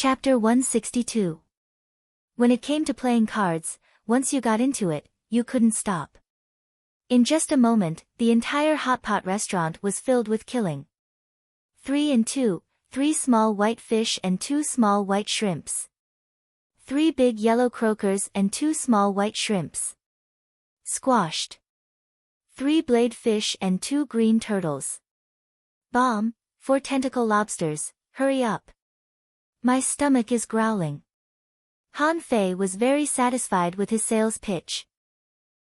Chapter 162. When it came to playing cards, once you got into it, you couldn't stop. In just a moment, the entire hot pot restaurant was filled with killing. 3 and 2, 3 small white fish and 2 small white shrimps. 3 big yellow croakers and 2 small white shrimps. Squashed. 3 blade fish and 2 green turtles. Bomb, 4 tentacle lobsters, hurry up. My stomach is growling. Han Fei was very satisfied with his sales pitch.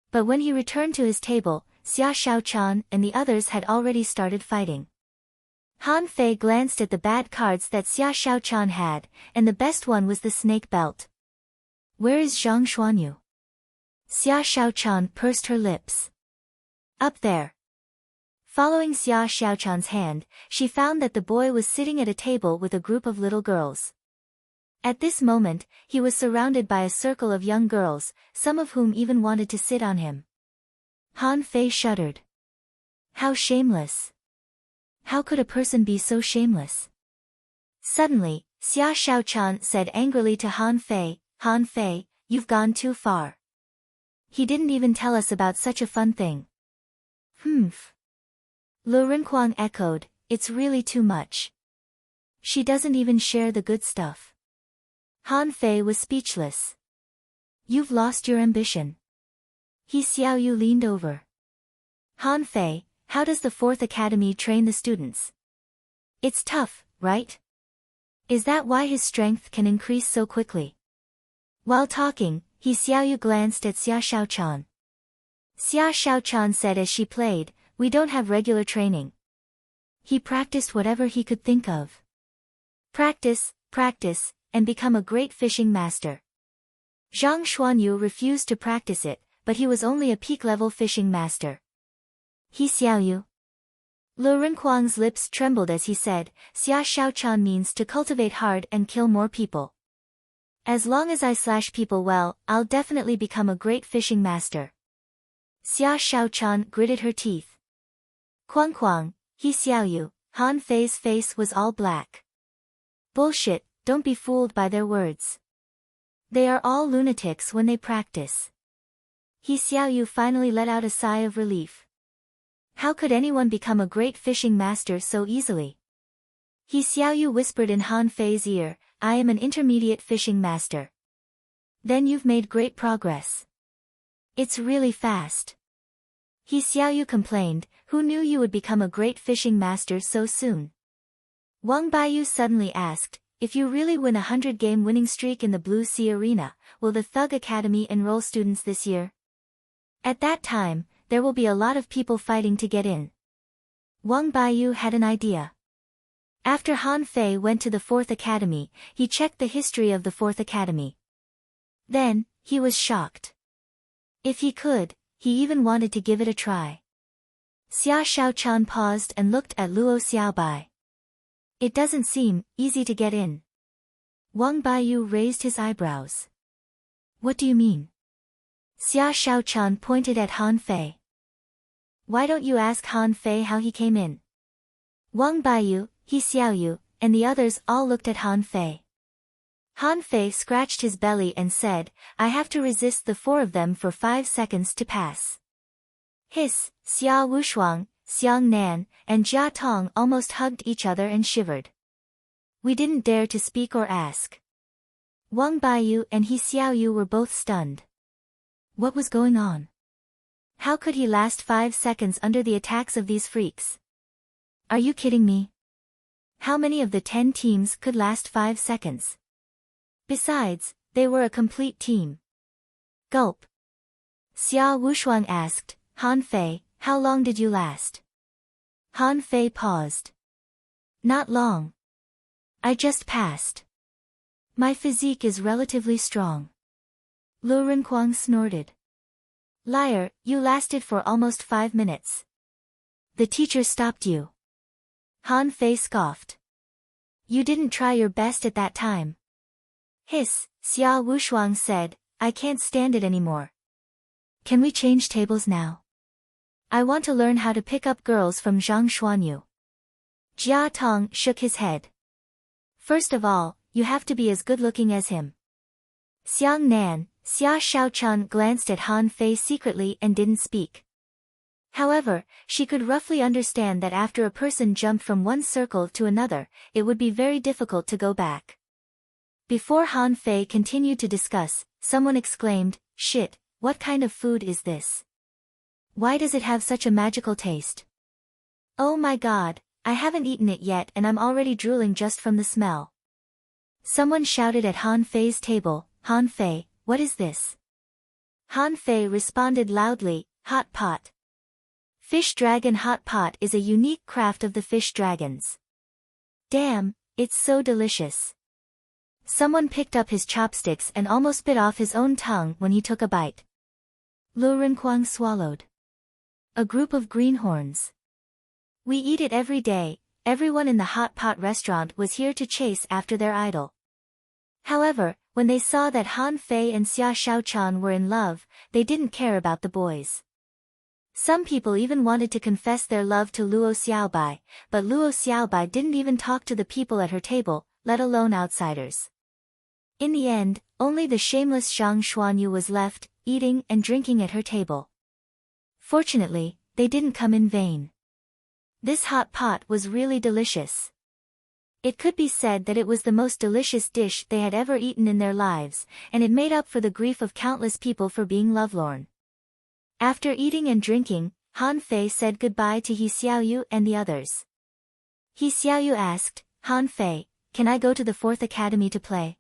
But when he returned to his table, Xia Xiaochan and the others had already started fighting. Han Fei glanced at the bad cards that Xia Xiaochan had, and the best one was the snake belt. Where is Zhang Xuanyu? Xia Xiaochan pursed her lips. Up there. Following Xia Xiaochan's hand, she found that the boy was sitting at a table with a group of little girls. At this moment, he was surrounded by a circle of young girls, some of whom even wanted to sit on him. Han Fei shuddered. How shameless. How could a person be so shameless? Suddenly, Xia Xiaochan said angrily to Han Fei, Han Fei, you've gone too far. He didn't even tell us about such a fun thing. Humph. Lu Renkuang echoed, it's really too much. She doesn't even share the good stuff. Han Fei was speechless. You've lost your ambition. He Xiaoyu leaned over. Han Fei, how does the 4th Academy train the students? It's tough, right? Is that why his strength can increase so quickly? While talking, He Xiaoyu glanced at Xia Xiaochan. Xia Xiaochan said as she played, we don't have regular training. He practiced whatever he could think of. Practice, practice, and become a great fishing master. Zhang Xuanyu refused to practice it, but he was only a peak-level fishing master. He Xiaoyu. Lu Renkuang's lips trembled as he said, Xia Xiaochan means to cultivate hard and kill more people. As long as I slash people well, I'll definitely become a great fishing master. Xia Xiaochan gritted her teeth. Kuang Kuang, He Xiaoyu, Han Fei's face was all black. Bullshit, don't be fooled by their words. They are all lunatics when they practice. He Xiaoyu finally let out a sigh of relief. How could anyone become a great fishing master so easily? He Xiaoyu whispered in Han Fei's ear, I am an intermediate fishing master. Then you've made great progress. It's really fast. He Xiaoyu complained, who knew you would become a great fishing master so soon? Wang Baiyu suddenly asked, if you really win a 100-game winning streak in the Blue Sea Arena, will the Thug Academy enroll students this year? At that time, there will be a lot of people fighting to get in. Wang Baiyu had an idea. After Han Fei went to the 4th Academy, he checked the history of the 4th Academy. Then, he was shocked. If he could, he even wanted to give it a try. Xia Xiaochan paused and looked at Luo Xiaobai. It doesn't seem easy to get in. Wang Baiyu raised his eyebrows. What do you mean? Xia Xiaochan pointed at Han Fei. Why don't you ask Han Fei how he came in? Wang Baiyu, He Xiaoyu, and the others all looked at Han Fei. Han Fei scratched his belly and said, I have to resist the 4 of them for 5 seconds to pass. Hiss, Xia Wushuang, Xiang Nan, and Jia Tong almost hugged each other and shivered. We didn't dare to speak or ask. Wang Baiyu and He Xiaoyu were both stunned. What was going on? How could he last 5 seconds under the attacks of these freaks? Are you kidding me? How many of the 10 teams could last 5 seconds? Besides, they were a complete team. Gulp. Xia Wushuang asked, Han Fei, how long did you last? Han Fei paused. Not long. I just passed. My physique is relatively strong. Lu Renkuang snorted. Liar, you lasted for almost 5 minutes. The teacher stopped you. Han Fei scoffed. You didn't try your best at that time. Hiss, Xia Wushuang said, I can't stand it anymore. Can we change tables now? I want to learn how to pick up girls from Zhang Xuanyu. Jia Tong shook his head. First of all, you have to be as good-looking as him. Xiang Nan, Xia Shaochan glanced at Han Fei secretly and didn't speak. However, she could roughly understand that after a person jumped from one circle to another, it would be very difficult to go back. Before Han Fei continued to discuss, someone exclaimed, "Shit, what kind of food is this? Why does it have such a magical taste? Oh my god, I haven't eaten it yet and I'm already drooling just from the smell." Someone shouted at Han Fei's table, "Han Fei, what is this?" Han Fei responded loudly, "Hot pot. Fish dragon hot pot is a unique craft of the fish dragons. Damn, it's so delicious." Someone picked up his chopsticks and almost bit off his own tongue when he took a bite. Lu Renquang swallowed. A group of greenhorns. "We eat it every day." Everyone in the hot pot restaurant was here to chase after their idol. However, when they saw that Han Fei and Xia Shaochan were in love, they didn't care about the boys. Some people even wanted to confess their love to Luo Xiaobai, but Luo Xiaobai didn't even talk to the people at her table, let alone outsiders. In the end, only the shameless Zhang Xuanyu was left, eating and drinking at her table. Fortunately, they didn't come in vain. This hot pot was really delicious. It could be said that it was the most delicious dish they had ever eaten in their lives, and it made up for the grief of countless people for being lovelorn. After eating and drinking, Han Fei said goodbye to He Xiaoyu and the others. He Xiaoyu asked, "Han Fei, can I go to the 4th Academy to play?"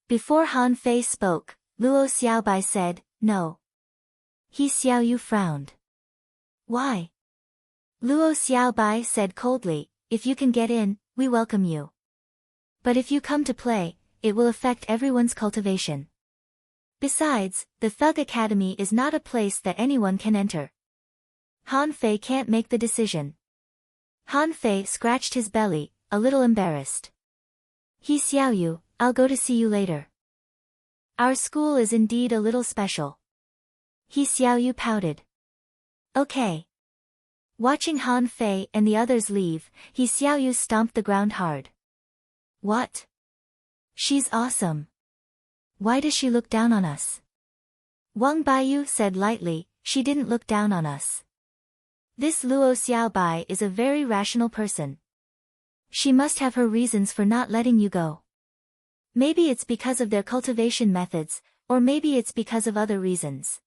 Before Han Fei spoke, Luo Xiaobai said, "No." He Xiaoyu frowned. "Why?" Luo Xiaobai said coldly, "If you can get in, we welcome you. But if you come to play, it will affect everyone's cultivation. Besides, the Thug Academy is not a place that anyone can enter." Han Fei can't make the decision. Han Fei scratched his belly, a little embarrassed. "He Xiaoyu, I'll go to see you later. Our school is indeed a little special." He Xiaoyu pouted. "Okay." Watching Han Fei and the others leave, He Xiaoyu stomped the ground hard. "What? She's awesome. Why does she look down on us?" Wang Baiyu said lightly, "She didn't look down on us. This Luo Xiaobai is a very rational person. She must have her reasons for not letting you go. Maybe it's because of their cultivation methods, or maybe it's because of other reasons."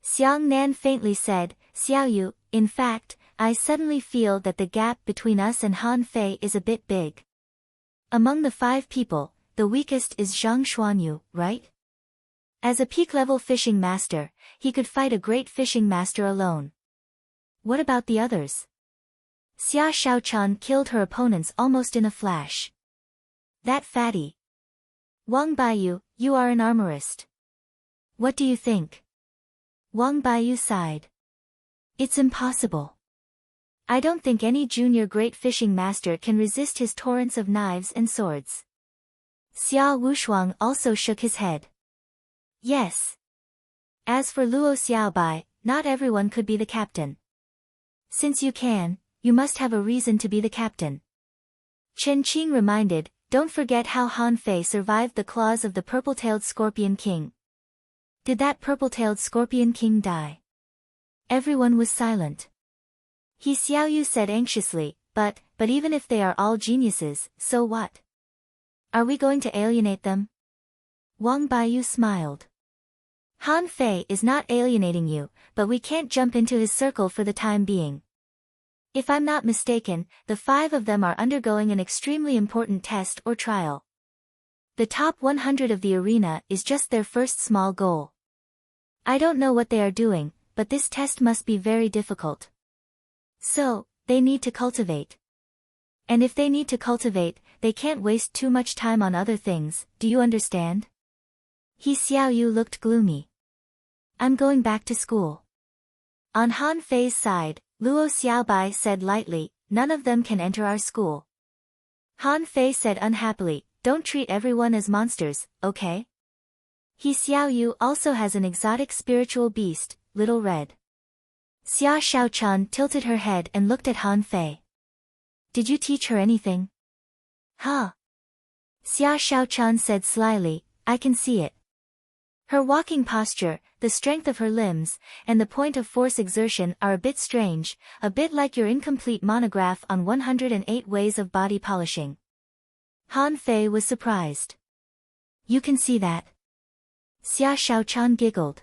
Xiang Nan faintly said, "Xiaoyu, in fact, I suddenly feel that the gap between us and Han Fei is a bit big. Among the 5 people, the weakest is Zhang Xuanyu, right? As a peak-level fishing master, he could fight a great fishing master alone. What about the others?" Xia Shaochan killed her opponents almost in a flash. "That fatty. Wang Baiyu, you are an armorist. What do you think?" Wang Baiyu sighed. "It's impossible. I don't think any junior great fishing master can resist his torrents of knives and swords." Xia Wushuang also shook his head. "Yes. As for Luo Xiaobai, not everyone could be the captain. Since you can, you must have a reason to be the captain." Chen Qing reminded, "Don't forget how Han Fei survived the claws of the purple-tailed Scorpion King. Did that purple-tailed Scorpion King die?" Everyone was silent. He Xiaoyu said anxiously, but even if they are all geniuses, so what? Are we going to alienate them?" Wang Baiyu smiled. "Han Fei is not alienating you, but we can't jump into his circle for the time being. If I'm not mistaken, the 5 of them are undergoing an extremely important test or trial. The top 100 of the arena is just their first small goal. I don't know what they are doing, but this test must be very difficult. So, they need to cultivate. And if they need to cultivate, they can't waste too much time on other things, do you understand?" He Xiaoyu looked gloomy. "I'm going back to school." On Han Fei's side, Luo Xiaobai said lightly, "None of them can enter our school." Han Fei said unhappily, "Don't treat everyone as monsters, okay?" He Xiaoyu also has an exotic spiritual beast, Little Red. Xia Shaochan tilted her head and looked at Han Fei. "Did you teach her anything?" "Huh? Xia Shaochan said slyly, I can see it. Her walking posture, the strength of her limbs, and the point of force exertion are a bit strange, a bit like your incomplete monograph on 108 ways of body polishing. Han Fei was surprised. You can see that? Xia Shaochan giggled.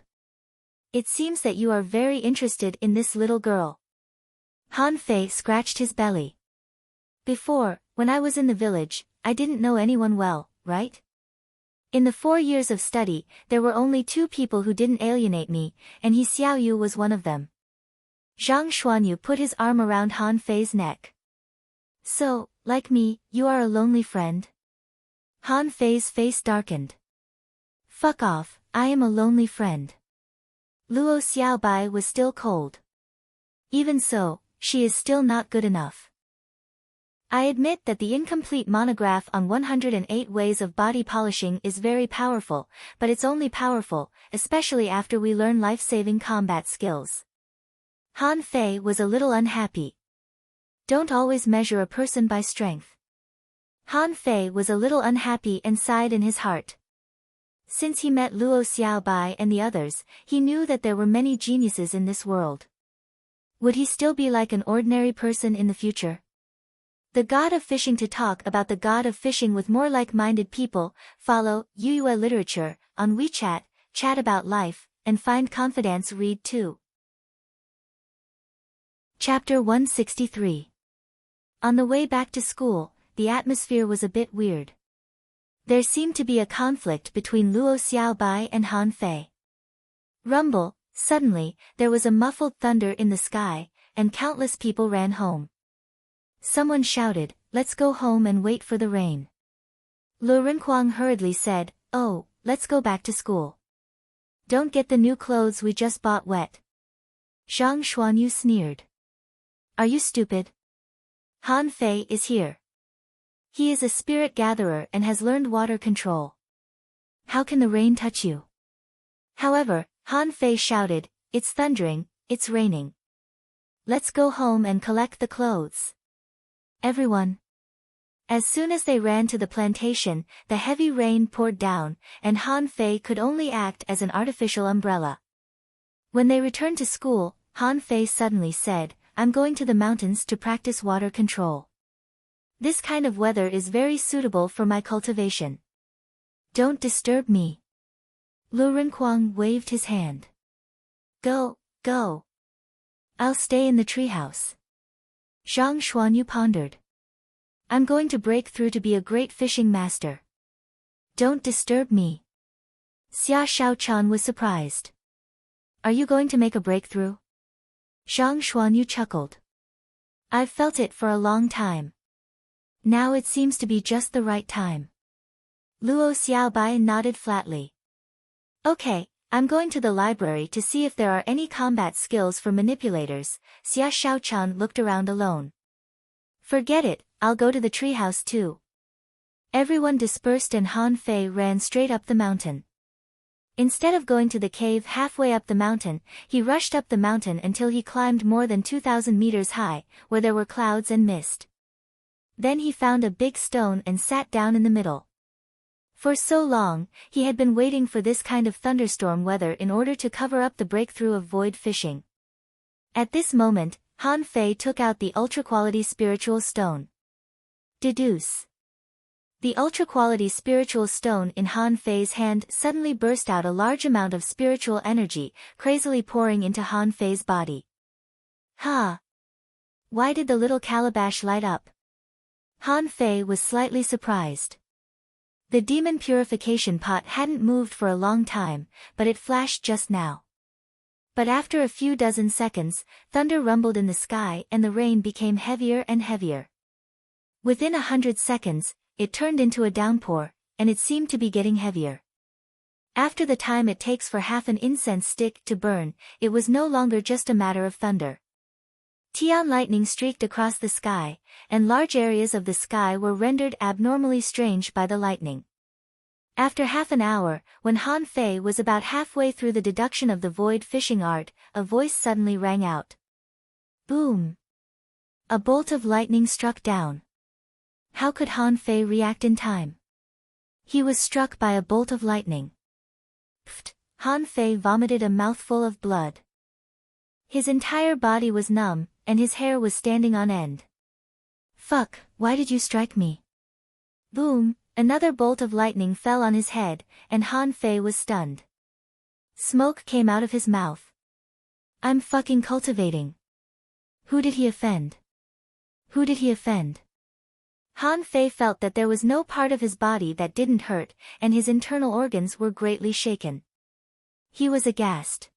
It seems that you are very interested in this little girl. Han Fei scratched his belly. Before, when I was in the village, I didn't know anyone well, right? In the 4 years of study, there were only 2 people who didn't alienate me, and he Xiaoyu was one of them. Zhang Xuanyu put his arm around Han Fei's neck. So, like me, you are a lonely friend? Han Fei's face darkened. Fuck off, I am a lonely friend. Luo Xiaobai was still cold. Even so, she is still not good enough. I admit that the incomplete monograph on 108 ways of body polishing is very powerful, but it's only powerful, especially after we learn life-saving combat skills. Han Fei was a little unhappy. Don't always measure a person by strength. Han Fei was a little unhappy and sighed in his heart. Since he met Luo Xiaobai and the others, he knew that there were many geniuses in this world. Would he still be like an ordinary person in the future? The God of Fishing. To talk about the God of Fishing with more like-minded people, follow Yuyue Literature on WeChat, chat about life, and find confidence. Read too. Chapter 163. On the way back to school, the atmosphere was a bit weird. There seemed to be a conflict between Luo Xiaobai and Han Fei. Rumble, suddenly, there was a muffled thunder in the sky, and countless people ran home. Someone shouted, let's go home and wait for the rain. Lu Renquang hurriedly said, oh, let's go back to school. Don't get the new clothes we just bought wet. Zhang Xuanyu sneered. Are you stupid? Han Fei is here. He is a spirit gatherer and has learned water control. How can the rain touch you? However, Han Fei shouted, it's thundering, it's raining. Let's go home and collect the clothes. Everyone. As soon as they ran to the plantation, the heavy rain poured down, and Han Fei could only act as an artificial umbrella. When they returned to school, Han Fei suddenly said, I'm going to the mountains to practice water control. This kind of weather is very suitable for my cultivation. Don't disturb me. Lu Renquang waved his hand. Go, go. I'll stay in the treehouse. Zhang Xuanyu pondered. I'm going to break through to be a great fishing master. Don't disturb me. Xia Shaochan was surprised. Are you going to make a breakthrough? Zhang Xuanyu chuckled. I've felt it for a long time. Now it seems to be just the right time. Luo Xiaobai nodded flatly. Okay, I'm going to the library to see if there are any combat skills for manipulators. Xia Shaochan looked around alone. Forget it, I'll go to the treehouse too. Everyone dispersed and Han Fei ran straight up the mountain. Instead of going to the cave halfway up the mountain, he rushed up the mountain until he climbed more than 2,000 meters high, where there were clouds and mist. Then he found a big stone and sat down in the middle. For so long, he had been waiting for this kind of thunderstorm weather in order to cover up the breakthrough of void fishing. At this moment, Han Fei took out the ultra-quality spiritual stone. Deduce. The ultra-quality spiritual stone in Han Fei's hand suddenly burst out a large amount of spiritual energy, crazily pouring into Han Fei's body. Ha! Why did the little calabash light up? Han Fei was slightly surprised. The demon purification pot hadn't moved for a long time, but it flashed just now. But after a few dozen seconds, thunder rumbled in the sky and the rain became heavier and heavier. Within 100 seconds, it turned into a downpour, and it seemed to be getting heavier. After the time it takes for half an incense stick to burn, it was no longer just a matter of thunder. Tian lightning streaked across the sky, and large areas of the sky were rendered abnormally strange by the lightning. After half an hour, when Han Fei was about halfway through the deduction of the void fishing art, a voice suddenly rang out. Boom! A bolt of lightning struck down. How could Han Fei react in time? He was struck by a bolt of lightning. Pfft! Han Fei vomited a mouthful of blood. His entire body was numb, and his hair was standing on end. Fuck, why did you strike me? Boom, another bolt of lightning fell on his head, and Han Fei was stunned. Smoke came out of his mouth. I'm fucking cultivating. Who did he offend? Who did he offend? Han Fei felt that there was no part of his body that didn't hurt, and his internal organs were greatly shaken. He was aghast.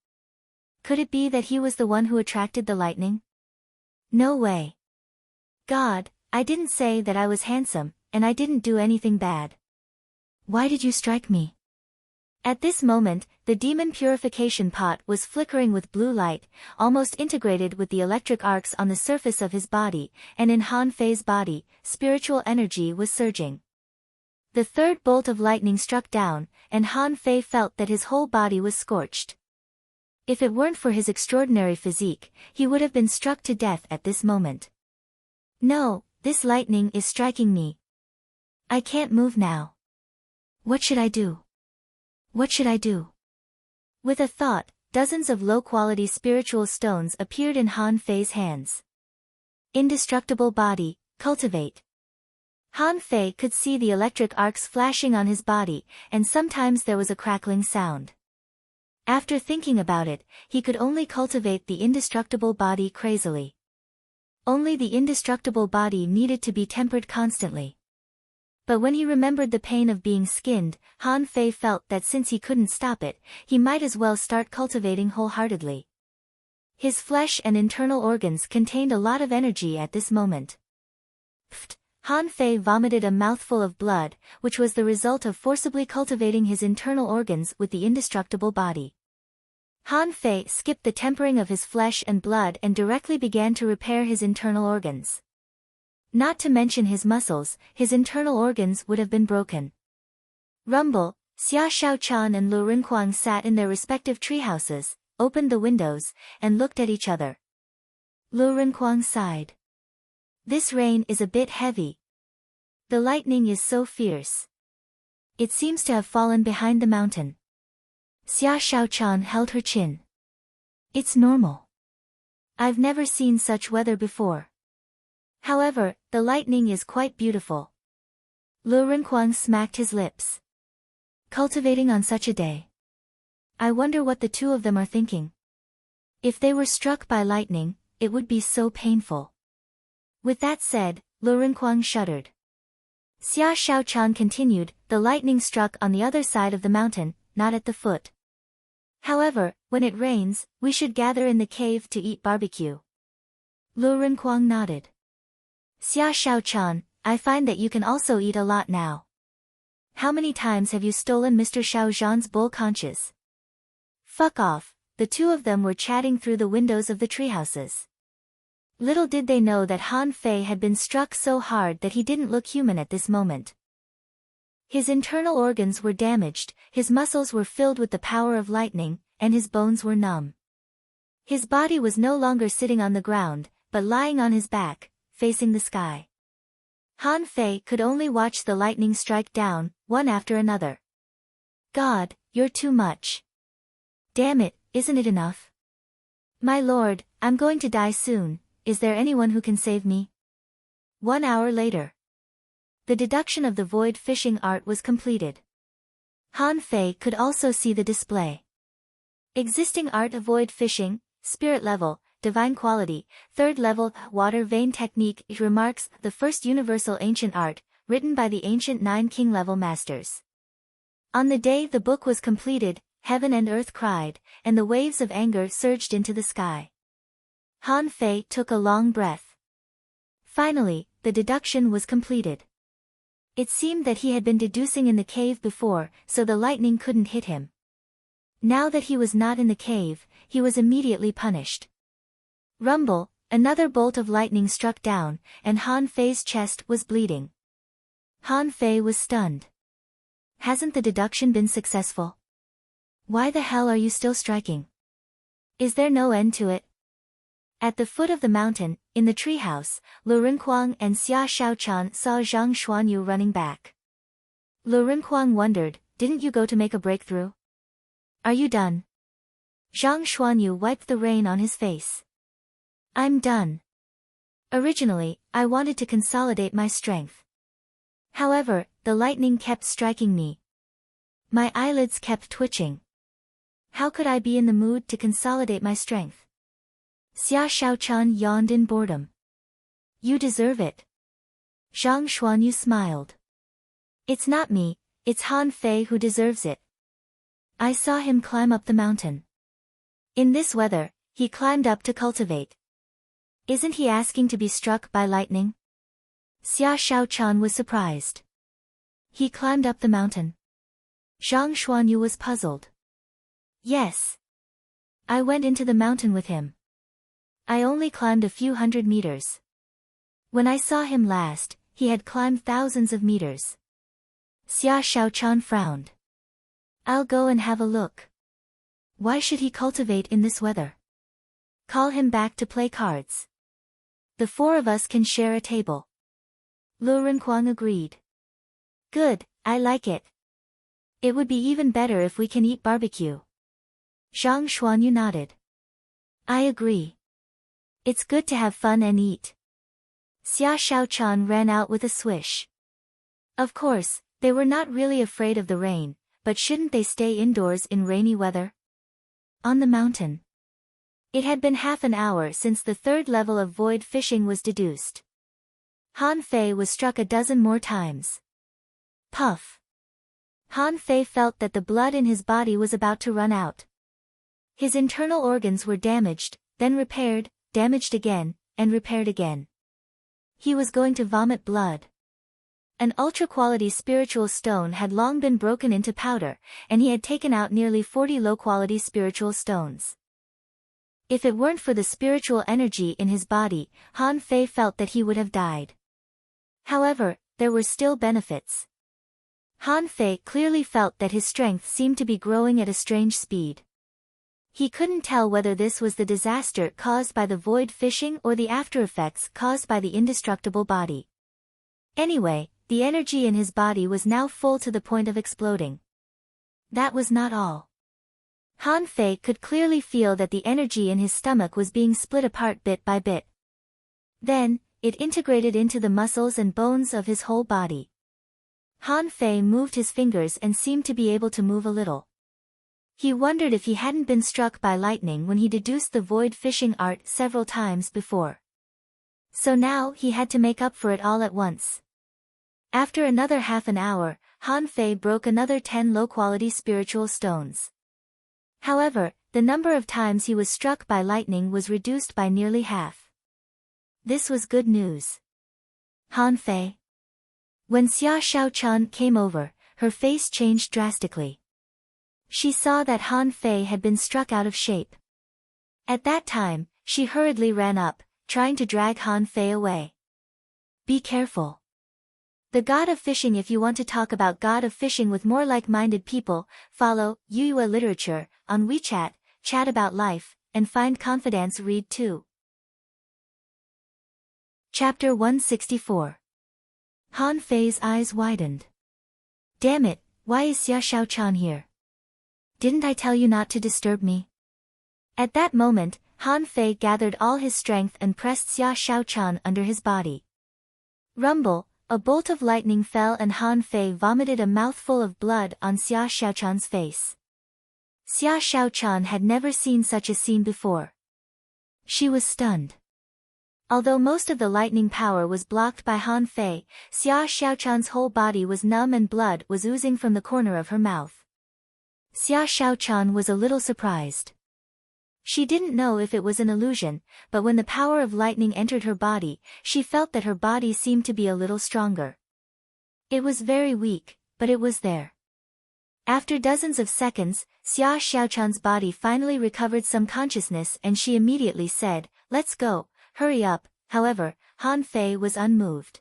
Could it be that he was the one who attracted the lightning? No way. God, I didn't say that I was handsome, and I didn't do anything bad. Why did you strike me? At this moment, the demon purification pot was flickering with blue light, almost integrated with the electric arcs on the surface of his body, and in Han Fei's body, spiritual energy was surging. The third bolt of lightning struck down, and Han Fei felt that his whole body was scorched. If it weren't for his extraordinary physique, he would have been struck to death at this moment. No, this lightning is striking me. I can't move now. What should I do? What should I do? With a thought, dozens of low-quality spiritual stones appeared in Han Fei's hands. Indestructible body, cultivate. Han Fei could see the electric arcs flashing on his body, and sometimes there was a crackling sound. After thinking about it, he could only cultivate the indestructible body crazily. Only the indestructible body needed to be tempered constantly. But when he remembered the pain of being skinned, Han Fei felt that since he couldn't stop it, he might as well start cultivating wholeheartedly. His flesh and internal organs contained a lot of energy at this moment. Pfft! Han Fei vomited a mouthful of blood, which was the result of forcibly cultivating his internal organs with the indestructible body. Han Fei skipped the tempering of his flesh and blood and directly began to repair his internal organs. Not to mention his muscles, his internal organs would have been broken. Rumble, Xia Shaochan and Lu Rinquang sat in their respective treehouses, opened the windows, and looked at each other. Lu Rinquang sighed. This rain is a bit heavy. The lightning is so fierce. It seems to have fallen behind the mountain. Xia Shaochan held her chin. It's normal. I've never seen such weather before. However, the lightning is quite beautiful. Lu Rinquang smacked his lips. Cultivating on such a day. I wonder what the two of them are thinking. If they were struck by lightning, it would be so painful. With that said, Lu Rinquang shuddered. Xia Shaochan continued, the lightning struck on the other side of the mountain, not at the foot. However, when it rains, we should gather in the cave to eat barbecue. Lu Rinquang nodded. Xia Shaochan, I find that you can also eat a lot now. How many times have you stolen Mr. Xiaozhan's bull conches? Fuck off, the two of them were chatting through the windows of the treehouses. Little did they know that Han Fei had been struck so hard that he didn't look human at this moment. His internal organs were damaged, his muscles were filled with the power of lightning, and his bones were numb. His body was no longer sitting on the ground, but lying on his back, facing the sky. Han Fei could only watch the lightning strike down, one after another. God, you're too much. Damn it, isn't it enough? My lord, I'm going to die soon, is there anyone who can save me? 1 hour later. The deduction of the void fishing art was completed. Han Fei could also see the display. Existing art of void fishing, spirit level, divine quality, 3rd level, water vein technique. Remarks, the first universal ancient art, written by the ancient 9 king level masters. On the day the book was completed, heaven and earth cried, and the waves of anger surged into the sky. Han Fei took a long breath. Finally, the deduction was completed. It seemed that he had been deducing in the cave before, so the lightning couldn't hit him. Now that he was not in the cave, he was immediately punished. Rumble, another bolt of lightning struck down, and Han Fei's chest was bleeding. Han Fei was stunned. Hasn't the deduction been successful? Why the hell are you still striking? Is there no end to it? At the foot of the mountain, in the treehouse, Lu Rinquang and Xia Shaochan saw Zhang Xuanyu running back. Lu Rinhuang wondered, didn't you go to make a breakthrough? Are you done? Zhang Xuanyu wiped the rain on his face. I'm done. Originally, I wanted to consolidate my strength. However, the lightning kept striking me. My eyelids kept twitching. How could I be in the mood to consolidate my strength? Xia Shaochan yawned in boredom. You deserve it. Zhang Xuanyu smiled. It's not me, it's Han Fei who deserves it. I saw him climb up the mountain. In this weather, he climbed up to cultivate. Isn't he asking to be struck by lightning? Xia Shaochan was surprised. He climbed up the mountain. Zhang Xuanyu was puzzled. Yes. I went into the mountain with him. I only climbed a few hundred meters. When I saw him last, he had climbed thousands of meters. Xia Shaochan frowned. I'll go and have a look. Why should he cultivate in this weather? Call him back to play cards. The four of us can share a table. Lu Rinhuang agreed. Good, I like it. It would be even better if we can eat barbecue. Zhang Xuanyu nodded. I agree. It's good to have fun and eat. Xia Shaochan ran out with a swish. Of course, they were not really afraid of the rain, but shouldn't they stay indoors in rainy weather? On the mountain. It had been half an hour since the third level of void fishing was deduced. Han Fei was struck a dozen more times. Puff. Han Fei felt that the blood in his body was about to run out. His internal organs were damaged, then repaired, damaged again, and repaired again. He was going to vomit blood. An ultra-quality spiritual stone had long been broken into powder, and he had taken out nearly 40 low-quality spiritual stones. If it weren't for the spiritual energy in his body, Han Fei felt that he would have died. However, there were still benefits. Han Fei clearly felt that his strength seemed to be growing at a strange speed. He couldn't tell whether this was the disaster caused by the void fishing or the aftereffects caused by the indestructible body. Anyway, the energy in his body was now full to the point of exploding. That was not all. Han Fei could clearly feel that the energy in his stomach was being split apart bit by bit. Then, it integrated into the muscles and bones of his whole body. Han Fei moved his fingers and seemed to be able to move a little. He wondered if he hadn't been struck by lightning when he deduced the void fishing art several times before. So now he had to make up for it all at once. After another half an hour, Han Fei broke another 10 low-quality spiritual stones. However, the number of times he was struck by lightning was reduced by nearly half. This was good news. Han Fei. When Xia Shaochan came over, her face changed drastically. She saw that Han Fei had been struck out of shape. At that time, she hurriedly ran up, trying to drag Han Fei away. Be careful. The God of Fishing. If you want to talk about God of Fishing with more like-minded people, follow Yuyue Literature on WeChat, chat about life, and find confidence. Read too. Chapter 164. Han Fei's eyes widened. Damn it, why is Xia Shaochan here? Didn't I tell you not to disturb me? At that moment, Han Fei gathered all his strength and pressed Xia Shaochan under his body. Rumble, a bolt of lightning fell and Han Fei vomited a mouthful of blood on Xia Shaochan's face. Xia Shaochan had never seen such a scene before. She was stunned. Although most of the lightning power was blocked by Han Fei, Xia Shaochan's whole body was numb and blood was oozing from the corner of her mouth. Xia Shaochan was a little surprised. She didn't know if it was an illusion, but when the power of lightning entered her body, she felt that her body seemed to be a little stronger. It was very weak, but it was there. After dozens of seconds, Xia Shaochan's body finally recovered some consciousness and she immediately said, "Let's go, hurry up." However, Han Fei was unmoved.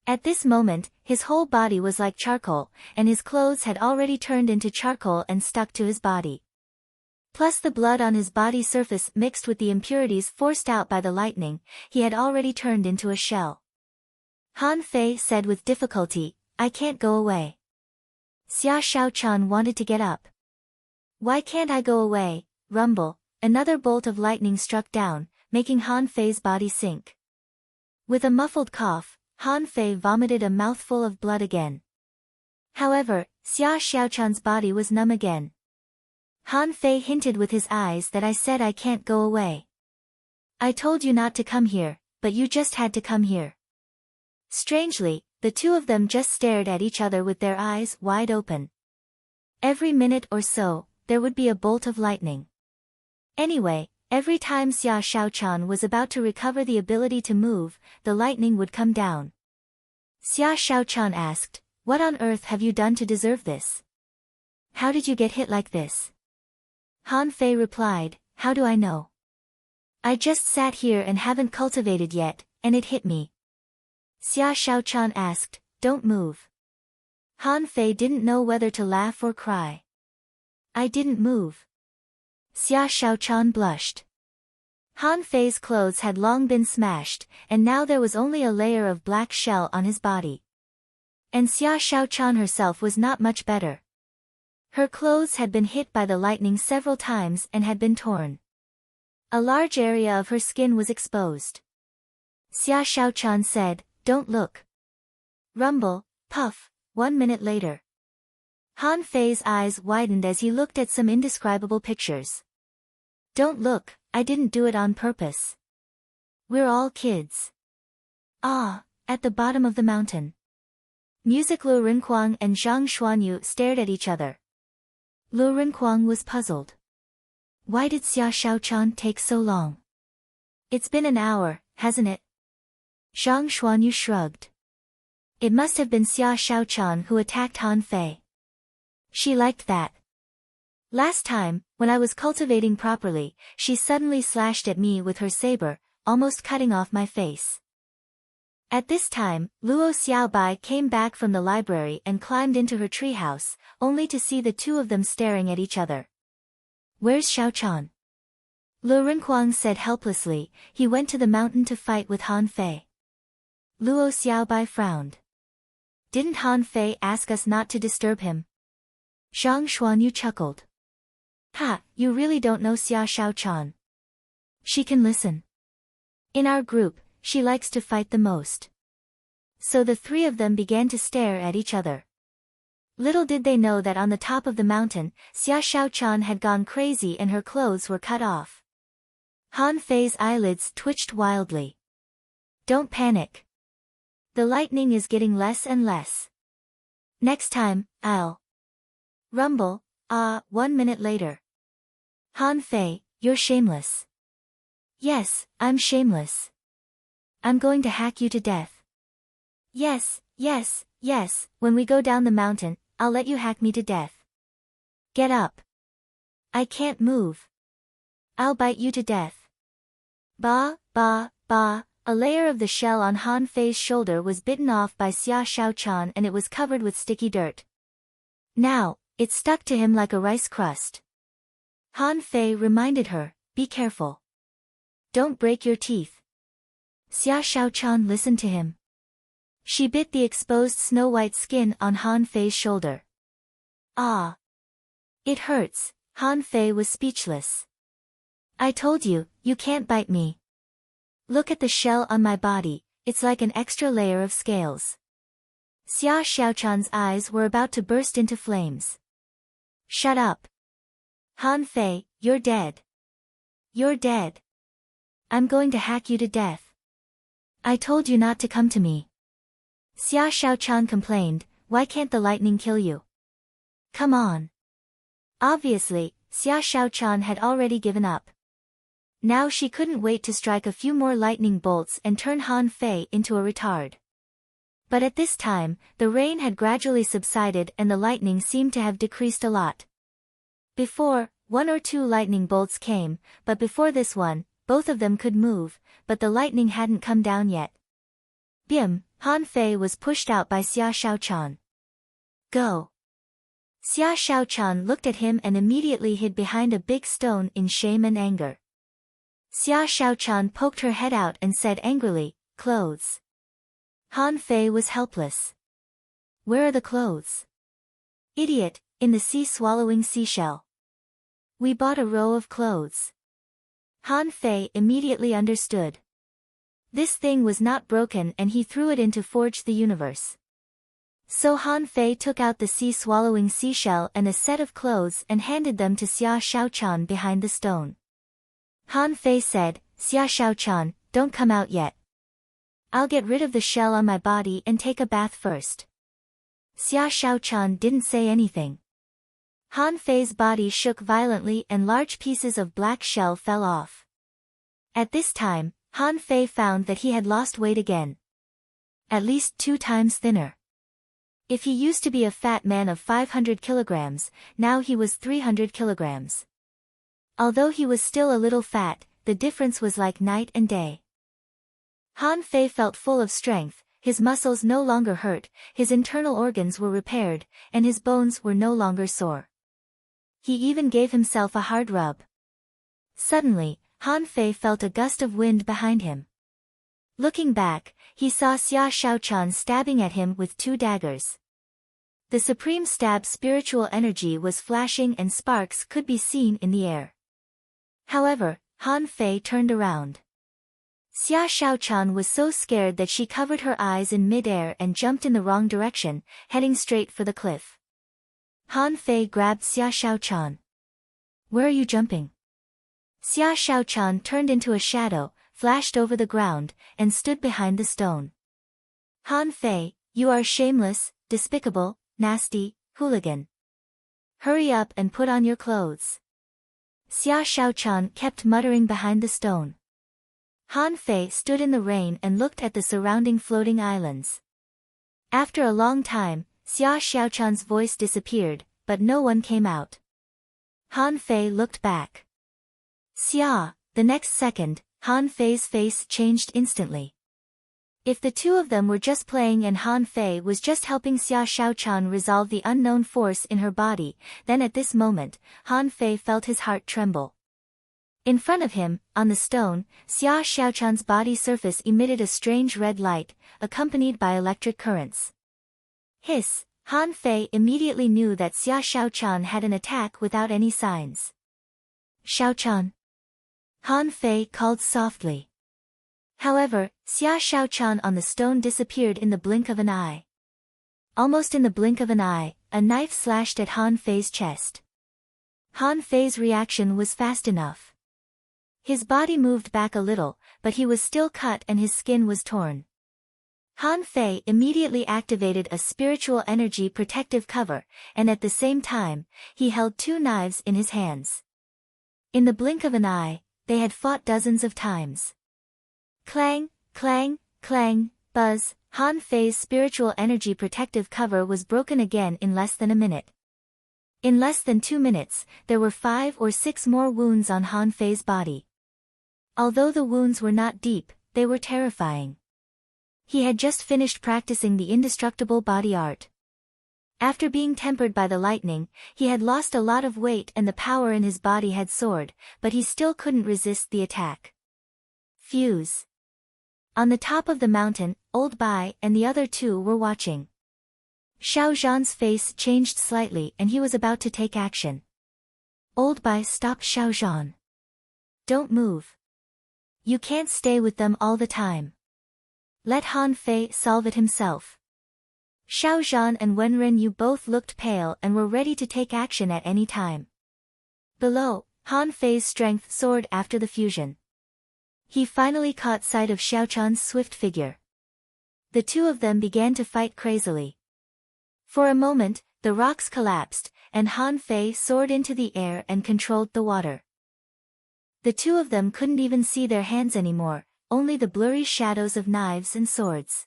At this moment, his whole body was like charcoal, and his clothes had already turned into charcoal and stuck to his body. Plus the blood on his body surface mixed with the impurities forced out by the lightning, he had already turned into a shell. Han Fei said with difficulty, "I can't go away." Xia Shaochan wanted to get up. Why can't I go away? Rumble. Another bolt of lightning struck down, making Han Fei's body sink. With a muffled cough, Han Fei vomited a mouthful of blood again. However, Xia Shaochan's body was numb again. Han Fei hinted with his eyes that I said I can't go away. I told you not to come here, but you just had to come here. Strangely, the two of them just stared at each other with their eyes wide open. Every minute or so, there would be a bolt of lightning. Anyway, every time Xia Shaochan was about to recover the ability to move, the lightning would come down. Xia Shaochan asked, "What on earth have you done to deserve this? How did you get hit like this?" Han Fei replied, "How do I know? I just sat here and haven't cultivated yet, and it hit me." Xia Shaochan asked, "Don't move." Han Fei didn't know whether to laugh or cry. "I didn't move." Xia Shaochan blushed. Han Fei's clothes had long been smashed, and now there was only a layer of black shell on his body. And Xia Shaochan herself was not much better. Her clothes had been hit by the lightning several times and had been torn. A large area of her skin was exposed. Xia Shaochan said, "Don't look." Rumble, puff, 1 minute later. Han Fei's eyes widened as he looked at some indescribable pictures. "Don't look, I didn't do it on purpose. We're all kids." Ah, at the bottom of the mountain. Music Lu Rinquang and Zhang Xuanyu stared at each other. Lu Rinquang was puzzled. Why did Xia Shaochan take so long? It's been an hour, hasn't it? Zhang Xuanyu shrugged. It must have been Xia Shaochan who attacked Han Fei. She liked that. Last time, when I was cultivating properly, she suddenly slashed at me with her saber, almost cutting off my face. At this time, Luo Xiaobai came back from the library and climbed into her treehouse, only to see the two of them staring at each other. "Where's Shaochan?" Lu Rinquang said helplessly. "He went to the mountain to fight with Han Fei." Luo Xiaobai frowned. "Didn't Han Fei ask us not to disturb him?" Zhang Xuanyu chuckled. "Ha, you really don't know Xia Shaochan. She can listen. In our group, she likes to fight the most." So the three of them began to stare at each other. Little did they know that on the top of the mountain, Xia Shaochan had gone crazy and her clothes were cut off. Han Fei's eyelids twitched wildly. "Don't panic. The lightning is getting less and less. Next time, I'll..." Rumble, 1 minute later. "Han Fei, you're shameless." "Yes, I'm shameless. I'm going to hack you to death." "Yes, yes, yes, when we go down the mountain, I'll let you hack me to death." "Get up." "I can't move." "I'll bite you to death." Ba, ba, ba, a layer of the shell on Han Fei's shoulder was bitten off by Xia Shaochan and it was covered with sticky dirt. Now, it stuck to him like a rice crust. Han Fei reminded her, "Be careful. Don't break your teeth." Xia Shaochan listened to him. She bit the exposed snow-white skin on Han Fei's shoulder. "Ah! It hurts." Han Fei was speechless. "I told you, you can't bite me. Look at the shell on my body, it's like an extra layer of scales." Xia Shaochan's eyes were about to burst into flames. "Shut up. Han Fei, you're dead. You're dead. I'm going to hack you to death. I told you not to come to me." Xia Shaochan complained, "Why can't the lightning kill you? Come on." Obviously, Xia Shaochan had already given up. Now she couldn't wait to strike a few more lightning bolts and turn Han Fei into a retard. But at this time, the rain had gradually subsided and the lightning seemed to have decreased a lot. Before, 1 or 2 lightning bolts came, but before this one, both of them could move, but the lightning hadn't come down yet. Bim, Han Fei was pushed out by Xia Shaochan. "Go." Xia Shaochan looked at him and immediately hid behind a big stone in shame and anger. Xia Shaochan poked her head out and said angrily, "Clothes." Han Fei was helpless. "Where are the clothes?" Idiot, in the sea-swallowing seashell. We bought a row of clothes. Han Fei immediately understood. This thing was not broken and he threw it in to forge the universe. So Han Fei took out the sea-swallowing seashell and a set of clothes and handed them to Xia Shaochan behind the stone. Han Fei said, "Xia Shaochan, don't come out yet. I'll get rid of the shell on my body and take a bath first." Xia Shaochan didn't say anything. Han Fei's body shook violently and large pieces of black shell fell off. At this time, Han Fei found that he had lost weight again. At least 2 times thinner. If he used to be a fat man of 500 kilograms, now he was 300 kilograms. Although he was still a little fat, the difference was like night and day. Han Fei felt full of strength, his muscles no longer hurt, his internal organs were repaired, and his bones were no longer sore. He even gave himself a hard rub. Suddenly, Han Fei felt a gust of wind behind him. Looking back, he saw Xia Shaochan stabbing at him with 2 daggers. The supreme stab's spiritual energy was flashing and sparks could be seen in the air. However, Han Fei turned around. Xia Shaochan was so scared that she covered her eyes in mid-air and jumped in the wrong direction, heading straight for the cliff. Han Fei grabbed Xia Shaochan. "Where are you jumping?" Xia Shaochan turned into a shadow, flashed over the ground, and stood behind the stone. "Han Fei, you are shameless, despicable, nasty, hooligan. Hurry up and put on your clothes." Xia Shaochan kept muttering behind the stone. Han Fei stood in the rain and looked at the surrounding floating islands. After a long time, Xia Shaochan's voice disappeared, but no one came out. Han Fei looked back. Xia, the next second, Han Fei's face changed instantly. If the 2 of them were just playing and Han Fei was just helping Xia Shaochan resolve the unknown force in her body, then at this moment, Han Fei felt his heart tremble. In front of him, on the stone, Xia Shaochan's body surface emitted a strange red light, accompanied by electric currents. Hiss! Han Fei immediately knew that Xia Shaochan had an attack without any signs. "Shaochan!" Han Fei called softly. However, Xia Shaochan on the stone disappeared in the blink of an eye. Almost in the blink of an eye, a knife slashed at Han Fei's chest. Han Fei's reaction was fast enough. His body moved back a little, but he was still cut and his skin was torn. Han Fei immediately activated a spiritual energy protective cover, and at the same time, he held 2 knives in his hands. In the blink of an eye, they had fought dozens of times. Clang, clang, clang, buzz, Han Fei's spiritual energy protective cover was broken again in less than a minute. In less than 2 minutes, there were 5 or 6 more wounds on Han Fei's body. Although the wounds were not deep, they were terrifying. He had just finished practicing the indestructible body art. After being tempered by the lightning, he had lost a lot of weight and the power in his body had soared, but he still couldn't resist the attack. Fuse. On the top of the mountain, Old Bai and the other 2 were watching. Xiao Zhan's face changed slightly and he was about to take action. Old Bai stopped Xiao Zhan. "Don't move. You can't stay with them all the time. Let Han Fei solve it himself." Xiao Zhan and Wenren Yu both looked pale and were ready to take action at any time. Below, Han Fei's strength soared after the fusion. He finally caught sight of Xiaochan's swift figure. The 2 of them began to fight crazily. For a moment, the rocks collapsed, and Han Fei soared into the air and controlled the water. The 2 of them couldn't even see their hands anymore, only the blurry shadows of knives and swords.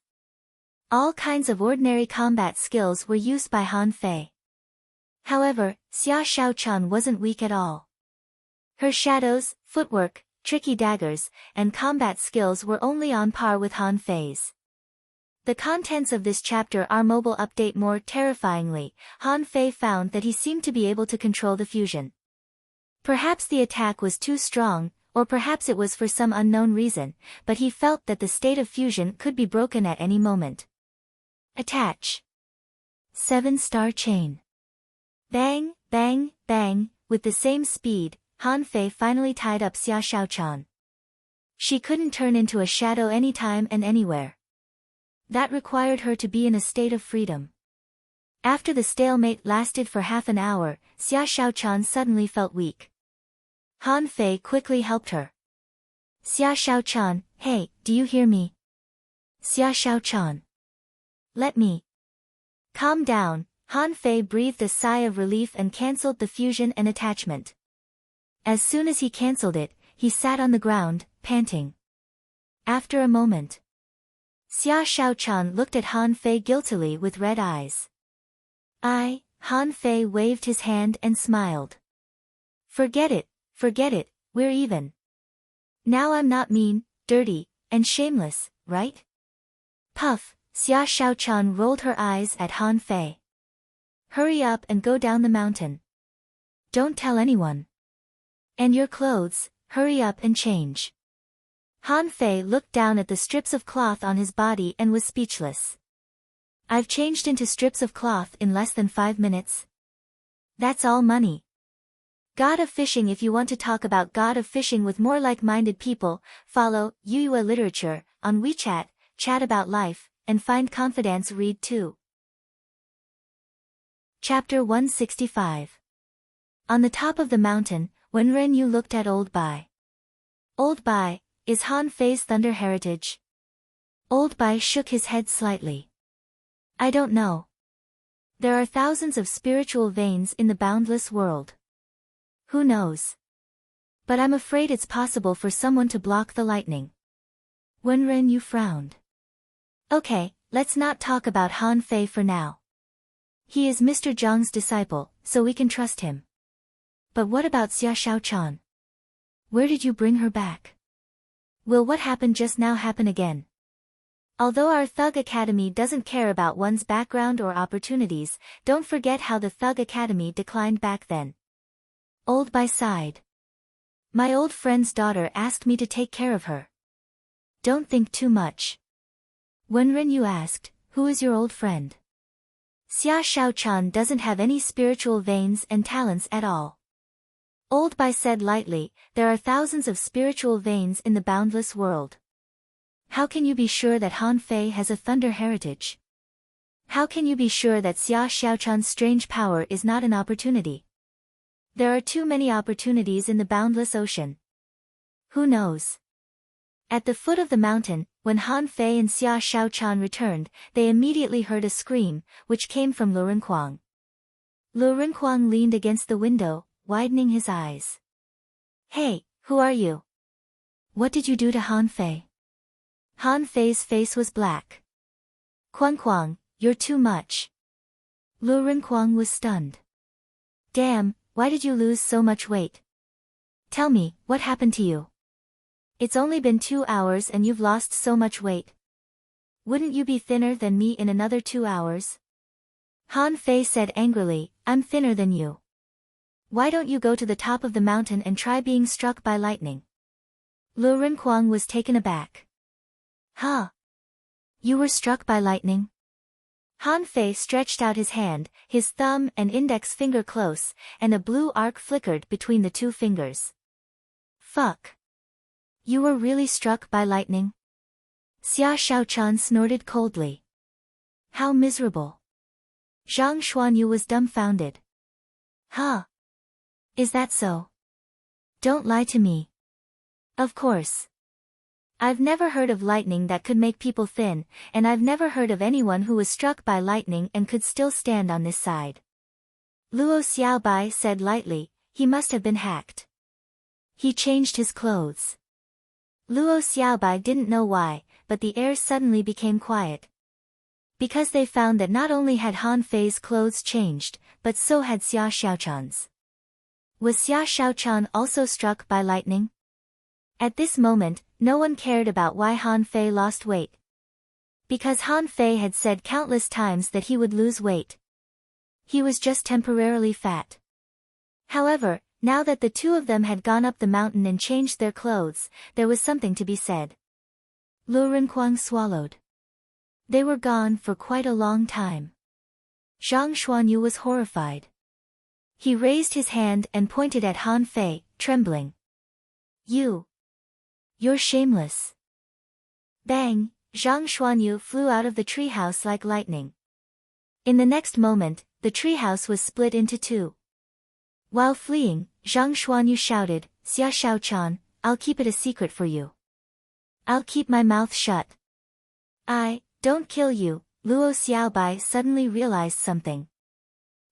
All kinds of ordinary combat skills were used by Han Fei. However, Xia Shaochan wasn't weak at all. Her shadows, footwork, tricky daggers, and combat skills were only on par with Han Fei's. The contents of this chapter are mobile update. More terrifyingly, Han Fei found that he seemed to be able to control the fusion. Perhaps the attack was too strong, or perhaps it was for some unknown reason, but he felt that the state of fusion could be broken at any moment. Attach. 7-star chain. Bang, bang, bang, with the same speed, Han Fei finally tied up Xia Shaochan. She couldn't turn into a shadow anytime and anywhere. That required her to be in a state of freedom. After the stalemate lasted for half an hour, Xia Shaochan suddenly felt weak. Han Fei quickly helped her. Xia Shaochan, hey, do you hear me? Xia Shaochan. Let me. Calm down. Han Fei breathed a sigh of relief and cancelled the fusion and attachment. As soon as he cancelled it, he sat on the ground, panting. After a moment, Xia Shaochan looked at Han Fei guiltily with red eyes. Han Fei waved his hand and smiled. Forget it, we're even. Now I'm not mean, dirty, and shameless, right? Puff, Xia Shaochan rolled her eyes at Han Fei. Hurry up and go down the mountain. Don't tell anyone. And your clothes, hurry up and change. Han Fei looked down at the strips of cloth on his body and was speechless. I've changed into strips of cloth in less than 5 minutes. That's all money. God of Fishing. If you want to talk about God of Fishing with more like-minded people, follow Yuyue Literature on WeChat, chat about life, and find confidence. Read too. Chapter 165. On the top of the mountain, when Ren Yu looked at Old Bai. Old Bai, is Han Fei's thunder heritage? Old Bai shook his head slightly. I don't know. There are thousands of spiritual veins in the boundless world. Who knows? But I'm afraid it's possible for someone to block the lightning. Wen Ren Yu frowned. Okay, let's not talk about Han Fei for now. He is Mr. Zhang's disciple, so we can trust him. But what about Xia Shaochan? Where did you bring her back? Will what happened just now happen again? Although our Thug Academy doesn't care about one's background or opportunities, don't forget how the Thug Academy declined back then. Old Bai sighed. My old friend's daughter asked me to take care of her. Don't think too much. Wen Ren Yu asked, who is your old friend? Xia Shaochan doesn't have any spiritual veins and talents at all. Old Bai said lightly, there are thousands of spiritual veins in the boundless world. How can you be sure that Han Fei has a thunder heritage? How can you be sure that Xia Shaochan's strange power is not an opportunity? There are too many opportunities in the boundless ocean. Who knows? At the foot of the mountain, when Han Fei and Xia Shaochan returned, they immediately heard a scream, which came from Lu Renkuang. Lu Renkuang leaned against the window, widening his eyes. Hey, who are you? What did you do to Han Fei? Han Fei's face was black. Kuang, you're too much. Lu Renkuang was stunned. Damn, why did you lose so much weight? Tell me, what happened to you? It's only been 2 hours and you've lost so much weight. Wouldn't you be thinner than me in another 2 hours? Han Fei said angrily, I'm thinner than you. Why don't you go to the top of the mountain and try being struck by lightning? Lu Renkuang was taken aback. Huh? You were struck by lightning? Han Fei stretched out his hand, his thumb and index finger close, and a blue arc flickered between the 2 fingers. Fuck. You were really struck by lightning? Xia Shaochan snorted coldly. How miserable. Zhang Xuanyu was dumbfounded. Huh? Is that so? Don't lie to me. Of course. I've never heard of lightning that could make people thin, and I've never heard of anyone who was struck by lightning and could still stand on this side. Luo Xiaobai said lightly, he must have been hacked. He changed his clothes. Luo Xiaobai didn't know why, but the air suddenly became quiet. Because they found that not only had Han Fei's clothes changed, but so had Xia Shaochan's. Was Xia Shaochan also struck by lightning? At this moment, no one cared about why Han Fei lost weight. Because Han Fei had said countless times that he would lose weight. He was just temporarily fat. However, now that the 2 of them had gone up the mountain and changed their clothes, there was something to be said. Lu Renkuang swallowed. They were gone for quite a long time. Zhang Xuanyu was horrified. He raised his hand and pointed at Han Fei, trembling. You're shameless. Bang! Zhang Xuanyu flew out of the treehouse like lightning. In the next moment, the treehouse was split into two. While fleeing, Zhang Xuanyu shouted, "Xia Xiaochan, I'll keep it a secret for you. I'll keep my mouth shut." Don't kill you." Luo Xiaobai suddenly realized something.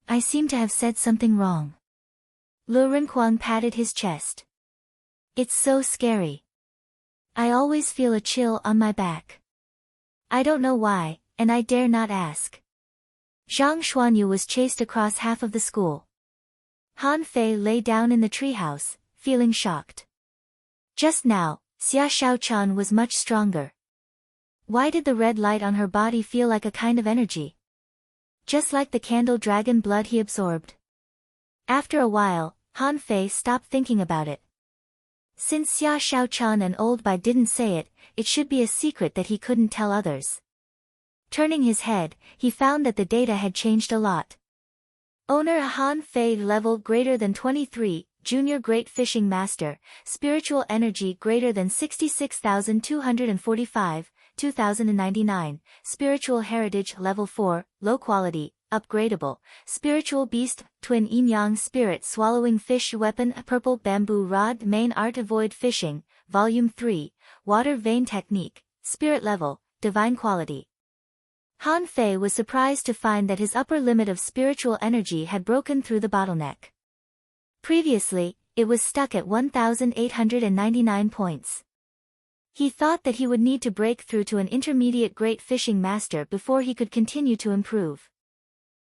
"I seem to have said something wrong." Lu Renkuang patted his chest. "It's so scary. I always feel a chill on my back. I don't know why, and I dare not ask." Zhang Xuanyu was chased across half of the school. Han Fei lay down in the treehouse, feeling shocked. Just now, Xia Xiaochan was much stronger. Why did the red light on her body feel like a kind of energy? Just like the candle dragon blood he absorbed. After a while, Han Fei stopped thinking about it. Since Xia Xiaochan and Old Bai didn't say it, it should be a secret that he couldn't tell others. Turning his head, he found that the data had changed a lot. Owner Han Fei level greater than 23, Junior Great Fishing Master, Spiritual Energy greater than 66,245, 2099, Spiritual Heritage level 4, Low Quality, Upgradable, Spiritual Beast, Twin Yin-Yang Spirit Swallowing Fish Weapon Purple Bamboo Rod Main Art Avoid Fishing, Volume 3, Water Vein Technique, Spirit Level, Divine Quality. Han Fei was surprised to find that his upper limit of spiritual energy had broken through the bottleneck. Previously, it was stuck at 1,899 points. He thought that he would need to break through to an intermediate Great Fishing Master before he could continue to improve.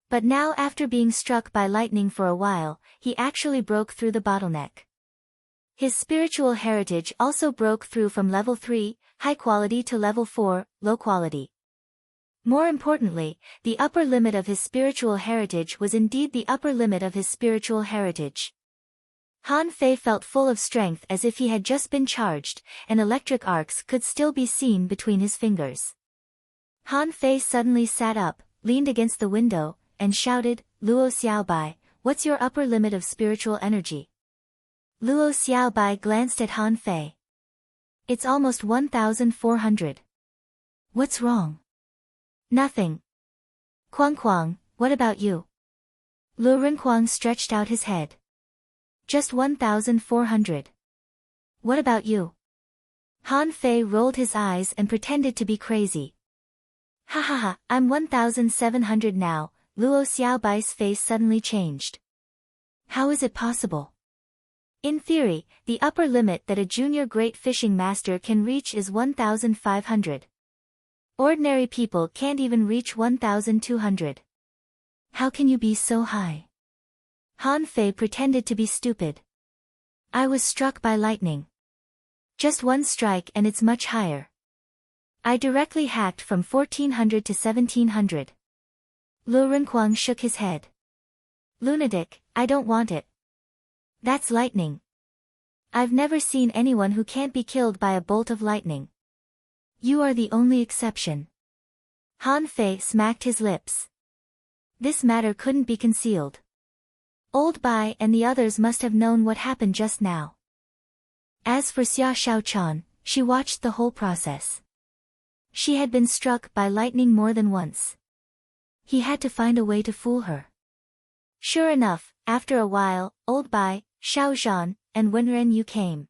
But now, after being struck by lightning for a while, he actually broke through the bottleneck. His spiritual heritage also broke through from level 3, high quality, to level 4, low quality. More importantly, the upper limit of his spiritual heritage was indeed the upper limit of his spiritual heritage. Han Fei felt full of strength as if he had just been charged, and electric arcs could still be seen between his fingers. Han Fei suddenly sat up, leaned against the window, and shouted, "Luo Xiaobai, what's your upper limit of spiritual energy?" Luo Xiaobai glanced at Han Fei. "It's almost 1,400. What's wrong?" "Nothing." "Kuang, what about you?" Lu Renkuang stretched out his head. "Just 1,400. What about you?" Han Fei rolled his eyes and pretended to be crazy. "Ha ha ha, I'm 1,700 now." Luo Xiaobai's face suddenly changed. "How is it possible?" "In theory, the upper limit that a junior Great Fishing Master can reach is 1,500. Ordinary people can't even reach 1,200. How can you be so high?" Han Fei pretended to be stupid. "I was struck by lightning. Just one strike and it's much higher. I directly hacked from 1,400 to 1,700. Lu Renkuang shook his head. "Lunatic, I don't want it. That's lightning. I've never seen anyone who can't be killed by a bolt of lightning. You are the only exception." Han Fei smacked his lips. This matter couldn't be concealed. Old Bai and the others must have known what happened just now. As for Xia Xiaochan, she watched the whole process. She had been struck by lightning more than once. He had to find a way to fool her. Sure enough, after a while, Old Bai, Xiao Zhan, and Wenren Yu came.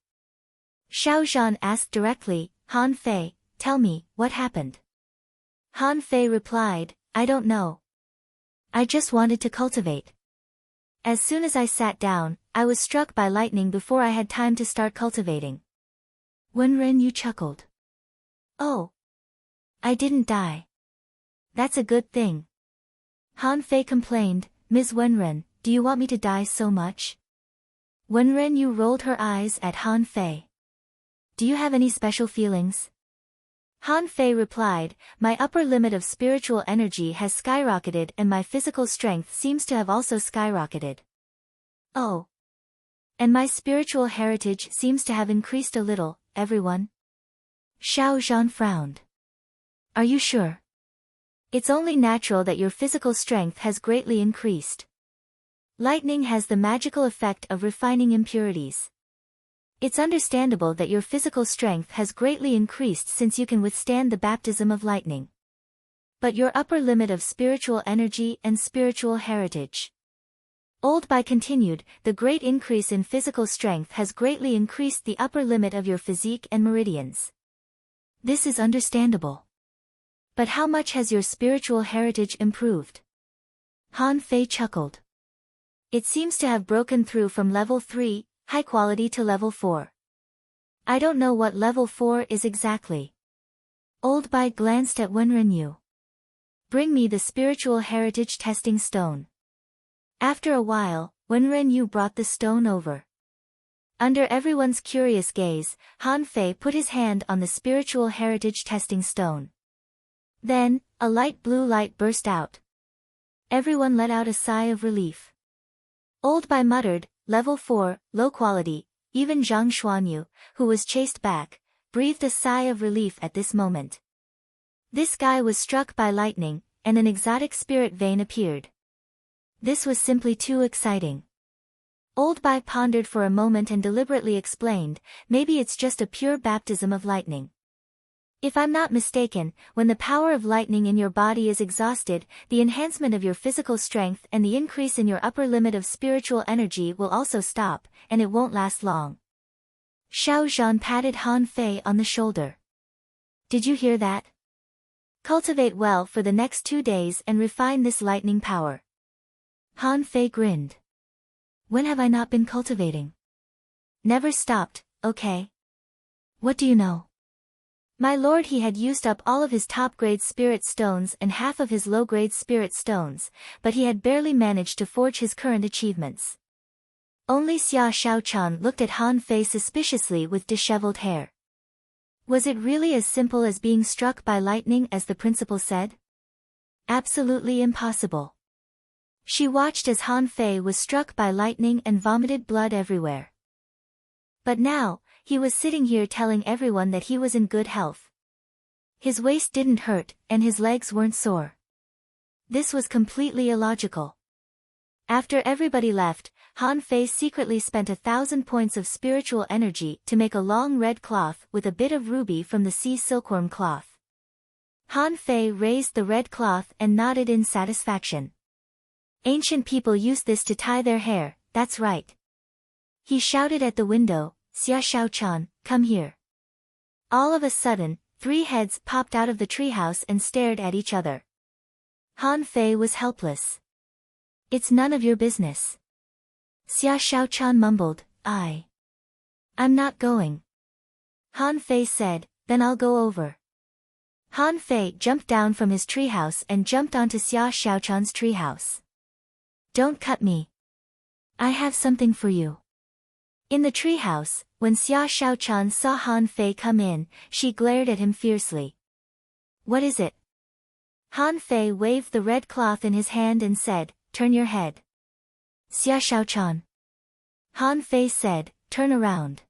Xiao Zhan asked directly, "Han Fei, tell me, what happened?" Han Fei replied, "I don't know. I just wanted to cultivate. As soon as I sat down, I was struck by lightning before I had time to start cultivating." Wenren Yu chuckled. "Oh. I didn't die. That's a good thing." Han Fei complained, "Ms. Wenren, do you want me to die so much?" Wenren Yu rolled her eyes at Han Fei. "Do you have any special feelings?" Han Fei replied, "My upper limit of spiritual energy has skyrocketed and my physical strength seems to have also skyrocketed." "Oh. And my spiritual heritage seems to have increased a little, everyone." Xiao Zhan frowned. "Are you sure?" "It's only natural that your physical strength has greatly increased." Lightning has the magical effect of refining impurities. It's understandable that your physical strength has greatly increased since you can withstand the baptism of lightning. But your upper limit of spiritual energy and spiritual heritage. Old Bai continued, the great increase in physical strength has greatly increased the upper limit of your physique and meridians. This is understandable. But how much has your spiritual heritage improved? Han Fei chuckled. It seems to have broken through from level 3, high quality, to level 4. I don't know what level 4 is exactly. Old Bai glanced at Wenren Yu. Bring me the spiritual heritage testing stone. After a while, Wenren Yu brought the stone over. Under everyone's curious gaze, Han Fei put his hand on the spiritual heritage testing stone. Then, a light blue light burst out. Everyone let out a sigh of relief. Old Bai muttered, level 4, low quality. Even Zhang Xuanyu, who was chased back, breathed a sigh of relief at this moment. This guy was struck by lightning, and an exotic spirit vein appeared. This was simply too exciting. Old Bai pondered for a moment and deliberately explained, maybe it's just a pure baptism of lightning. If I'm not mistaken, when the power of lightning in your body is exhausted, the enhancement of your physical strength and the increase in your upper limit of spiritual energy will also stop, and it won't last long. Xiao Zhan patted Han Fei on the shoulder. Did you hear that? Cultivate well for the next 2 days and refine this lightning power. Han Fei grinned. When have I not been cultivating? Never stopped, okay? What do you know? My lord, he had used up all of his top-grade spirit stones and half of his low-grade spirit stones, but he had barely managed to forge his current achievements. Only Xia Shaochan looked at Han Fei suspiciously with disheveled hair. Was it really as simple as being struck by lightning as the principal said? Absolutely impossible. She watched as Han Fei was struck by lightning and vomited blood everywhere. But now, he was sitting here telling everyone that he was in good health. His waist didn't hurt, and his legs weren't sore. This was completely illogical. After everybody left, Han Fei secretly spent 1,000 points of spiritual energy to make a long red cloth with a bit of ruby from the sea silkworm cloth. Han Fei raised the red cloth and nodded in satisfaction. Ancient people used this to tie their hair, that's right. He shouted at the window, Xia Shaochan, come here. All of a sudden, 3 heads popped out of the treehouse and stared at each other. Han Fei was helpless. It's none of your business. Xia Shaochan mumbled, I'm not going. Han Fei said, then I'll go over. Han Fei jumped down from his treehouse and jumped onto Xia Shaochan's treehouse. Don't cut me. I have something for you. In the treehouse, when Xia Shaochan saw Han Fei come in, she glared at him fiercely. What is it? Han Fei waved the red cloth in his hand and said, turn your head. Xia Shaochan. Han Fei said, turn around.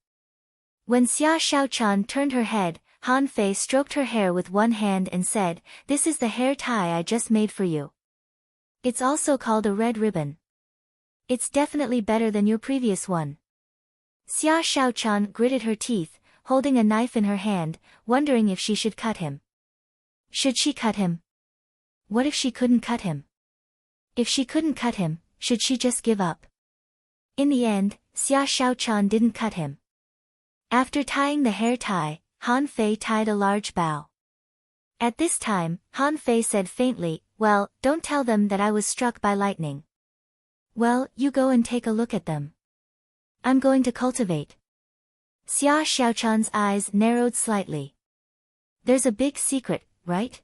When Xia Shaochan turned her head, Han Fei stroked her hair with one hand and said, this is the hair tie I just made for you. It's also called a red ribbon. It's definitely better than your previous one. Xia Shaochan gritted her teeth, holding a knife in her hand, wondering if she should cut him. Should she cut him? What if she couldn't cut him? If she couldn't cut him, should she just give up? In the end, Xia Shaochan didn't cut him. After tying the hair tie, Han Fei tied a large bow. At this time, Han Fei said faintly, well, don't tell them that I was struck by lightning. Well, you go and take a look at them. I'm going to cultivate. Xia Shaochan's eyes narrowed slightly. There's a big secret, right?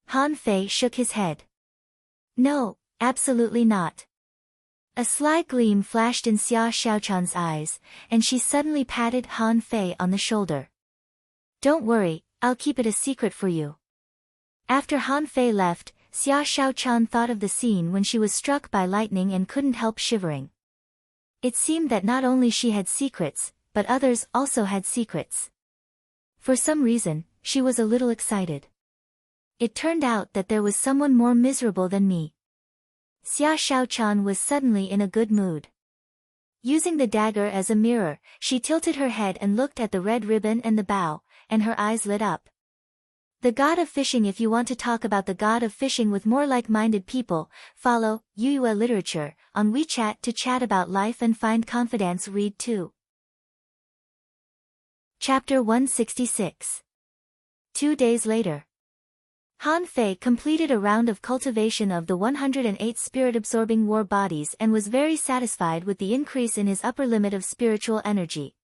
Han Fei shook his head. No, absolutely not. A sly gleam flashed in Xia Shaochan's eyes, and she suddenly patted Han Fei on the shoulder. Don't worry, I'll keep it a secret for you. After Han Fei left, Xia Shaochan thought of the scene when she was struck by lightning and couldn't help shivering. It seemed that not only she had secrets, but others also had secrets. For some reason, she was a little excited. It turned out that there was someone more miserable than me. Xia Shaochan was suddenly in a good mood. Using the dagger as a mirror, she tilted her head and looked at the red ribbon and the bow, and her eyes lit up. The God of Fishing. If you want to talk about the God of Fishing with more like-minded people, follow Yuyue Literature on WeChat to chat about life and find confidence. Read too. Chapter 166. 2 days later. Han Fei completed a round of cultivation of the 108 spirit-absorbing war bodies and was very satisfied with the increase in his upper limit of spiritual energy.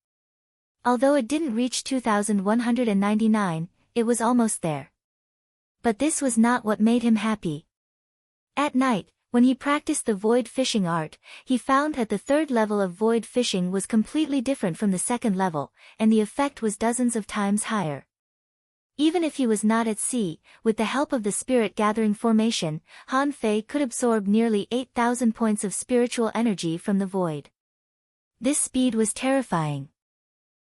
Although it didn't reach 2,199, it was almost there. But this was not what made him happy. At night, when he practiced the void fishing art, he found that the third level of void fishing was completely different from the second level, and the effect was dozens of times higher. Even if he was not at sea, with the help of the spirit-gathering formation, Han Fei could absorb nearly 8,000 points of spiritual energy from the void. This speed was terrifying.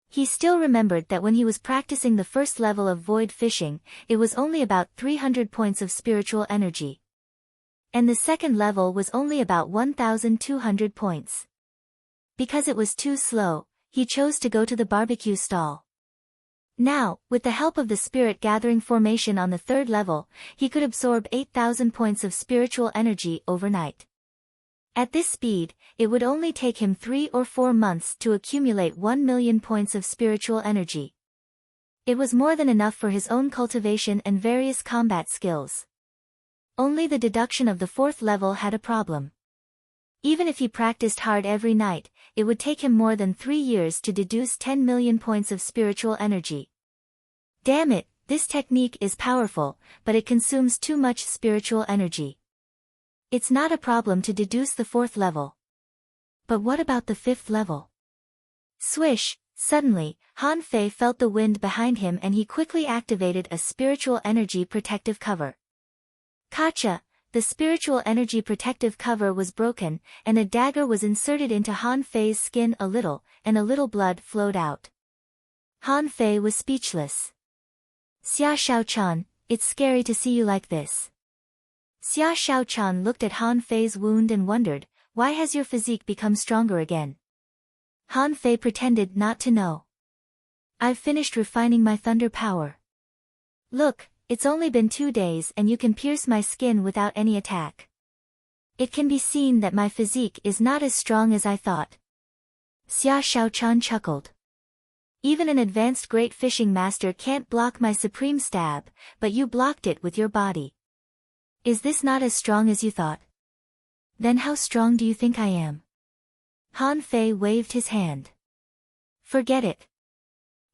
He still remembered that when he was practicing the first level of void fishing, it was only about 300 points of spiritual energy. And the second level was only about 1,200 points. Because it was too slow, he chose to go to the barbecue stall. Now, with the help of the spirit-gathering formation on the third level, he could absorb 8,000 points of spiritual energy overnight. At this speed, it would only take him 3 or 4 months to accumulate 1 million points of spiritual energy. It was more than enough for his own cultivation and various combat skills. Only the deduction of the fourth level had a problem. Even if he practiced hard every night, it would take him more than 3 years to deduce 10 million points of spiritual energy. Damn it, this technique is powerful, but it consumes too much spiritual energy. It's not a problem to deduce the fourth level. But what about the fifth level? Swish! Suddenly, Han Fei felt the wind behind him and he quickly activated a spiritual energy protective cover. Kacha! The spiritual energy protective cover was broken, and a dagger was inserted into Han Fei's skin a little, and a little blood flowed out. Han Fei was speechless. Xia Shaochan, it's scary to see you like this. Xia Shaochan looked at Han Fei's wound and wondered, why has your physique become stronger again? Han Fei pretended not to know. I've finished refining my thunder power. Look. It's only been 2 days and you can pierce my skin without any attack. It can be seen that my physique is not as strong as I thought. Xia Shaochan chuckled. Even an advanced great fishing master can't block my supreme stab, but you blocked it with your body. Is this not as strong as you thought? Then how strong do you think I am? Han Fei waved his hand. Forget it.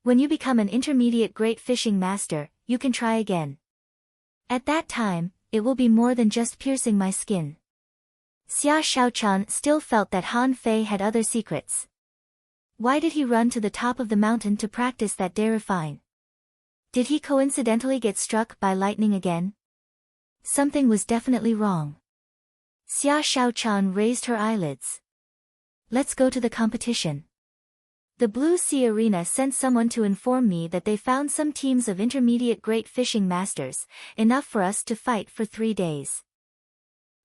When you become an intermediate great fishing master, you can try again. At that time, it will be more than just piercing my skin. Xia Shaochan still felt that Han Fei had other secrets. Why did he run to the top of the mountain to practice that day refine? Did he coincidentally get struck by lightning again? Something was definitely wrong. Xia Shaochan raised her eyelids. Let's go to the competition. The Blue Sea Arena sent someone to inform me that they found some teams of intermediate great fishing masters, enough for us to fight for 3 days.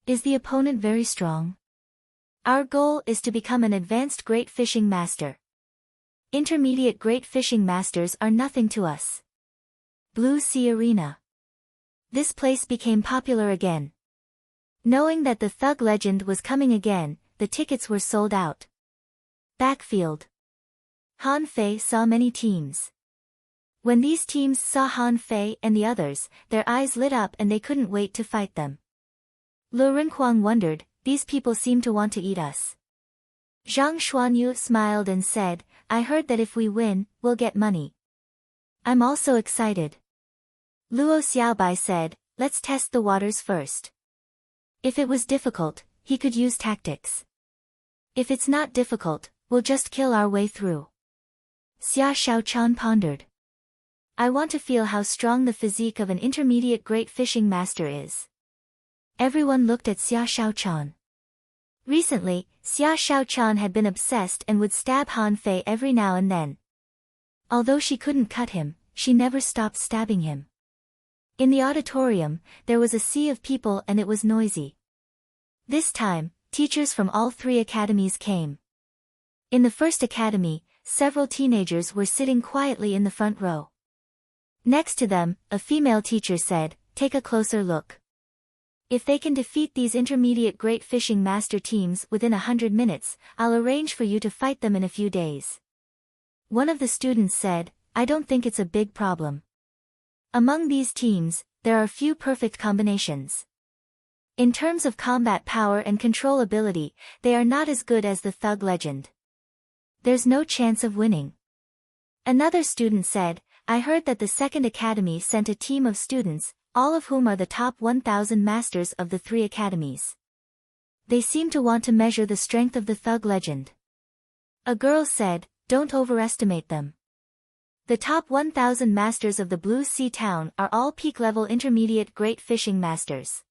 Is the opponent very strong? Our goal is to become an advanced great fishing master. Intermediate great fishing masters are nothing to us. Blue Sea Arena. This place became popular again. Knowing that the thug legend was coming again, the tickets were sold out. Backfield. Han Fei saw many teams. When these teams saw Han Fei and the others, their eyes lit up and they couldn't wait to fight them. Lu Renhuang wondered, these people seem to want to eat us. Zhang Xuanyu smiled and said, I heard that if we win, we'll get money. I'm also excited. Luo Xiaobai said, let's test the waters first. If it was difficult, he could use tactics. If it's not difficult, we'll just kill our way through. Xia Shaochan pondered. I want to feel how strong the physique of an intermediate great fishing master is. Everyone looked at Xia Shaochan. Recently, Xia Shaochan had been obsessed and would stab Han Fei every now and then. Although she couldn't cut him, she never stopped stabbing him. In the auditorium, there was a sea of people and it was noisy. This time, teachers from all three academies came. In the first academy, several teenagers were sitting quietly in the front row. Next to them, a female teacher said, "Take a closer look. If they can defeat these intermediate great fishing master teams within 100 minutes, I'll arrange for you to fight them in a few days." One of the students said, "I don't think it's a big problem. Among these teams, there are few perfect combinations. In terms of combat power and control ability, they are not as good as the Thug Legend. There's no chance of winning." Another student said, "I heard that the second academy sent a team of students, all of whom are the top 1,000 masters of the three academies. They seem to want to measure the strength of the Thug Legend." A girl said, "Don't overestimate them. The top 1,000 masters of the Blue Sea Town are all peak-level intermediate great fishing masters.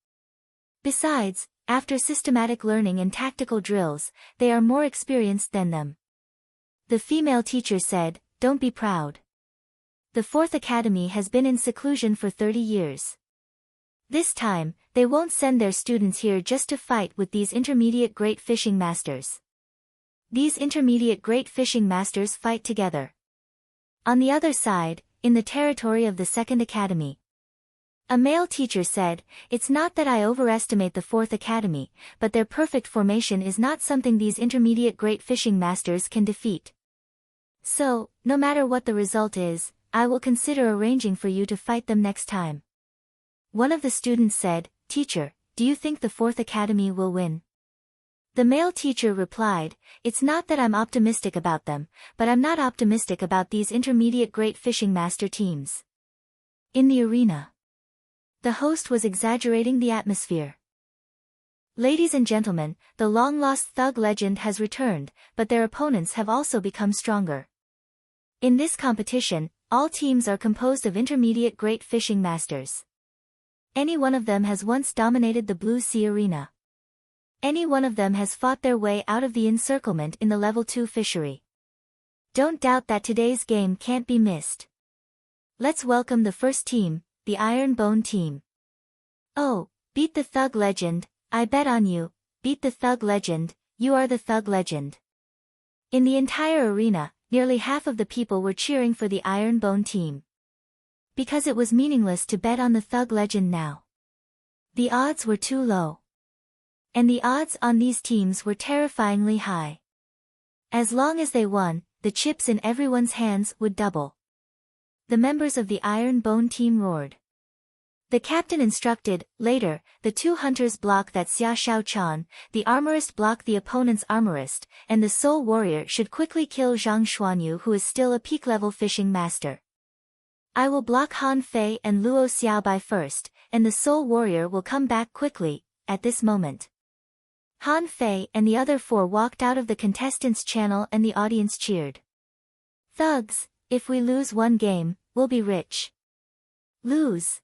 Besides, after systematic learning and tactical drills, they are more experienced than them." The female teacher said, "Don't be proud. The fourth academy has been in seclusion for 30 years. This time, they won't send their students here just to fight with these intermediate great fishing masters. These intermediate great fishing masters fight together." On the other side, in the territory of the second academy, a male teacher said, "It's not that I overestimate the fourth academy, but their perfect formation is not something these intermediate great fishing masters can defeat. So, no matter what the result is, I will consider arranging for you to fight them next time." One of the students said, "Teacher, do you think the fourth academy will win?" The male teacher replied, "It's not that I'm optimistic about them, but I'm not optimistic about these intermediate great fishing master teams." In the arena, the host was exaggerating the atmosphere. "Ladies and gentlemen, the long-lost Thug Legend has returned, but their opponents have also become stronger. In this competition, all teams are composed of intermediate great fishing masters. Any one of them has once dominated the Blue Sea arena. Any one of them has fought their way out of the encirclement in the Level 2 fishery. Don't doubt that today's game can't be missed. Let's welcome the first team, the Iron Bone team." "Oh, beat the Thug Legend, I bet on you, beat the Thug Legend, you are the Thug Legend." In the entire arena, nearly half of the people were cheering for the Iron Bone team. Because it was meaningless to bet on the Thug Legend now. The odds were too low. And the odds on these teams were terrifyingly high. As long as they won, the chips in everyone's hands would double. The members of the Iron Bone team roared. The captain instructed, "Later, the two hunters block that Xia Shaochan, the armorist block the opponent's armorist, and the soul warrior should quickly kill Zhang Xuanyu, who is still a peak-level fishing master. I will block Han Fei and Luo Xiaobai first, and the soul warrior will come back quickly, at this moment." Han Fei and the other four walked out of the contestants' channel and the audience cheered. "Thugs, if we lose one game, we'll be rich." "Lose?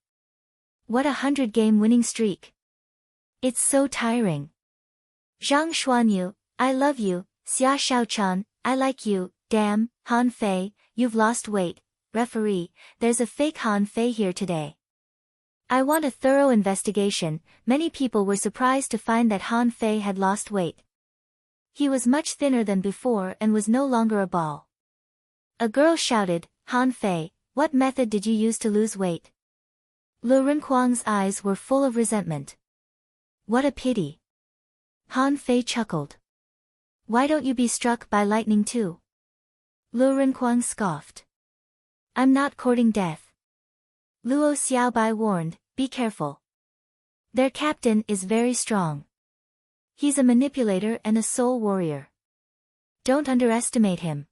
What a 100-game winning streak. It's so tiring." "Zhang Xuanyu, I love you, Xia Shaochan, I like you, damn, Han Fei, you've lost weight, referee, there's a fake Han Fei here today. I want a thorough investigation." Many people were surprised to find that Han Fei had lost weight. He was much thinner than before and was no longer a ball. A girl shouted, "Han Fei, what method did you use to lose weight?" Lu Renkuang's eyes were full of resentment. "What a pity." Han Fei chuckled. "Why don't you be struck by lightning too?" Lu Renkuang scoffed. "I'm not courting death." Luo Xiaobai warned, "Be careful. Their captain is very strong. He's a manipulator and a soul warrior. Don't underestimate him."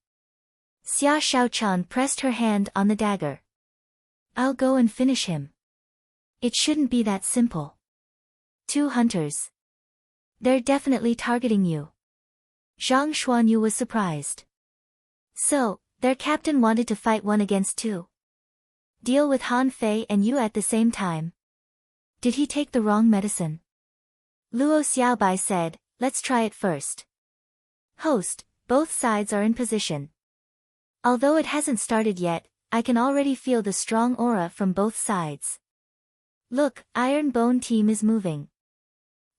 Xia Shaochan pressed her hand on the dagger. "I'll go and finish him. It shouldn't be that simple." "Two hunters. They're definitely targeting you." Zhang Xuanyu was surprised. "So, their captain wanted to fight one against two? Deal with Han Fei and you at the same time? Did he take the wrong medicine?" Luo Xiaobai said, "Let's try it first." "Host, both sides are in position. Although it hasn't started yet, I can already feel the strong aura from both sides. Look, Iron Bone team is moving.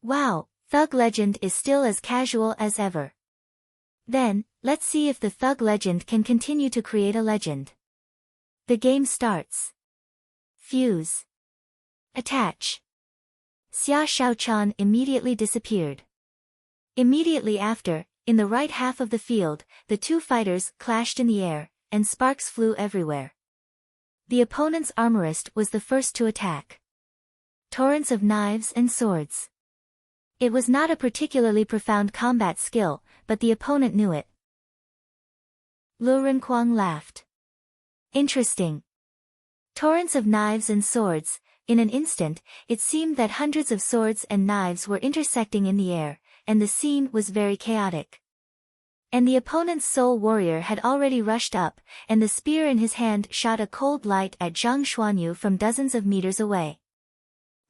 Wow, Thug legend is still as casual as ever. Then, let's see if the thug legend can continue to create a legend. The game starts. Fuse. Attach. Xia Shaochan immediately disappeared. Immediately after, in the right half of the field, the two fighters clashed in the air, and sparks flew everywhere. The opponent's armorist was the first to attack. Torrents of knives and swords. It was not a particularly profound combat skill, but the opponent knew it. Lu Renkuang laughed. Interesting. Torrents of knives and swords. In an instant, it seemed that hundreds of swords and knives were intersecting in the air, and the scene was very chaotic. And the opponent's soul warrior had already rushed up, and the spear in his hand shot a cold light at Zhang Xuanyu from dozens of meters away.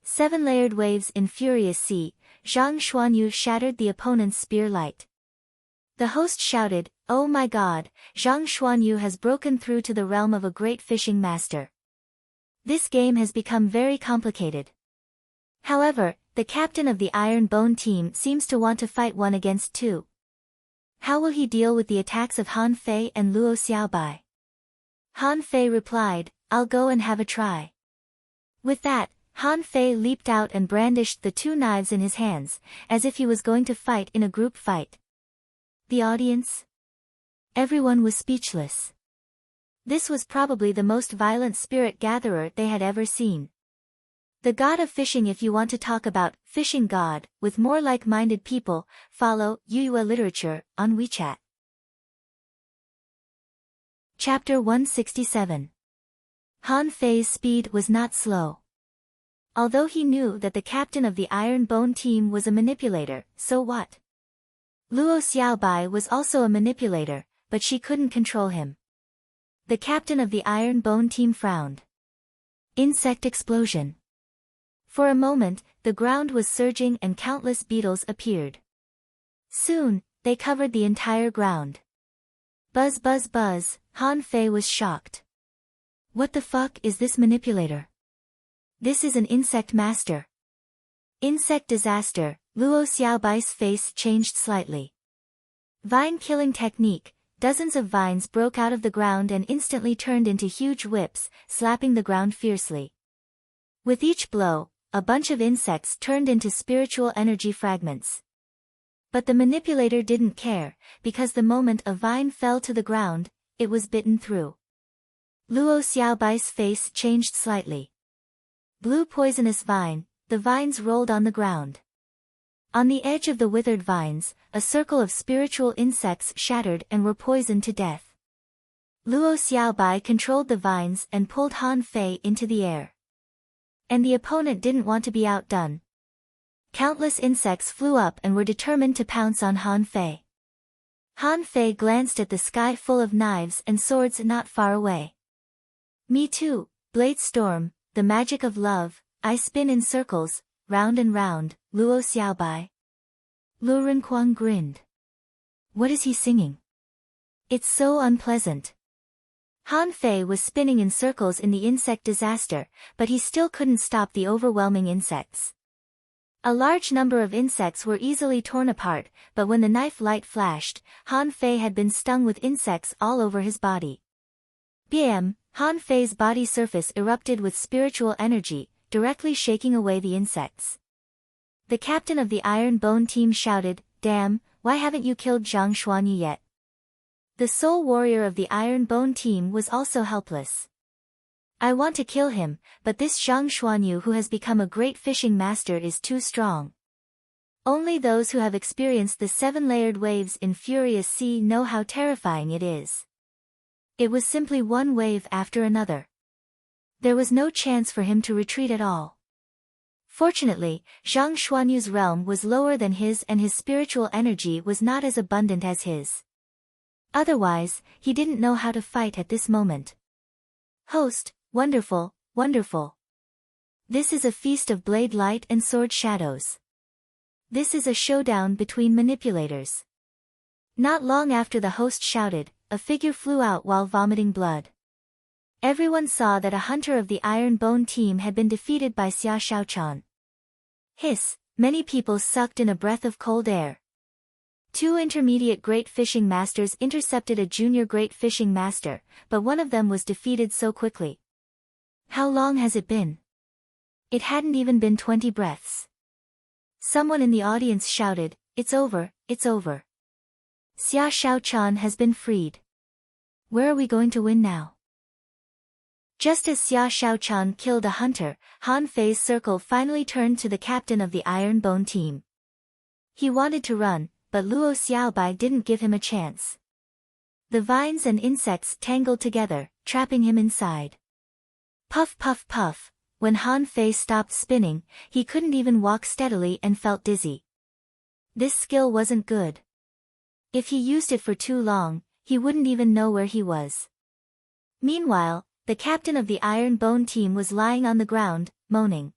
7 layered waves in furious sea, Zhang Xuanyu shattered the opponent's spear light. The host shouted, "Oh my god, Zhang Xuanyu has broken through to the realm of a great fishing master. This game has become very complicated." However, the captain of the Iron Bone team seems to want to fight 1 against 2. How will he deal with the attacks of Han Fei and Luo Xiaobai? Han Fei replied, "I'll go and have a try." With that, Han Fei leaped out and brandished the 2 knives in his hands, as if he was going to fight in a group fight. The audience? Everyone was speechless. This was probably the most violent spirit gatherer they had ever seen. The god of fishing. If you want to talk about fishing god with more like-minded people, follow Yuyue Literature on WeChat. Chapter 167. Han Fei's speed was not slow. Although he knew that the captain of the Iron Bone team was a manipulator, so what? Luo Xiaobai was also a manipulator, but she couldn't control him. The captain of the Iron Bone team frowned. Insect explosion. For a moment, the ground was surging and countless beetles appeared. Soon, they covered the entire ground. Buzz buzz buzz, Han Fei was shocked. What the fuck is this manipulator? This is an insect master. Insect disaster. Luo Xiaobai's face changed slightly. Vine killing technique. Dozens of vines broke out of the ground and instantly turned into huge whips, slapping the ground fiercely. With each blow, a bunch of insects turned into spiritual energy fragments. But the manipulator didn't care, because the moment a vine fell to the ground, it was bitten through. Luo Xiaobai's face changed slightly. Blue poisonous vine, the vines rolled on the ground. On the edge of the withered vines, a circle of spiritual insects shattered and were poisoned to death. Luo Xiaobai controlled the vines and pulled Han Fei into the air. And the opponent didn't want to be outdone. Countless insects flew up and were determined to pounce on Han Fei. Han Fei glanced at the sky full of knives and swords not far away. Me too, Blade Storm, the magic of love, I spin in circles, round and round, Luo Xiaobai. Lu Renkuang grinned. What is he singing? It's so unpleasant. Han Fei was spinning in circles in the insect disaster, but he still couldn't stop the overwhelming insects. A large number of insects were easily torn apart, but when the knife light flashed, Han Fei had been stung with insects all over his body. Bam! Han Fei's body surface erupted with spiritual energy, directly shaking away the insects. The captain of the Iron Bone team shouted, "Damn, why haven't you killed Zhang Xuanyu yet?" The soul warrior of the Iron Bone team was also helpless. I want to kill him, but this Zhang Xuanyu who has become a great fishing master is too strong. Only those who have experienced the 7-layered waves in Furious Sea know how terrifying it is. It was simply one wave after another. There was no chance for him to retreat at all. Fortunately, Zhang Xuanyu's realm was lower than his and his spiritual energy was not as abundant as his. Otherwise, he didn't know how to fight at this moment. Host, wonderful, wonderful. This is a feast of blade light and sword shadows. This is a showdown between manipulators. Not long after the host shouted, a figure flew out while vomiting blood. Everyone saw that a hunter of the Iron Bone team had been defeated by Xia Shaochan. Hiss, Many people sucked in a breath of cold air. Two intermediate great fishing masters intercepted a junior great fishing master, but one of them was defeated so quickly. How long has it been? It hadn't even been 20 breaths. Someone in the audience shouted, "It's over, it's over. Xia Shaochan has been freed. Where are we going to win now?" Just as Xia Shaochan killed a hunter, Han Fei's circle finally turned to the captain of the Iron Bone team. He wanted to run, but Luo Xiaobai didn't give him a chance. The vines and insects tangled together, trapping him inside. Puff puff puff, when Han Fei stopped spinning, he couldn't even walk steadily and felt dizzy. This skill wasn't good. If he used it for too long, he wouldn't even know where he was. Meanwhile, the captain of the Iron Bone team was lying on the ground, moaning.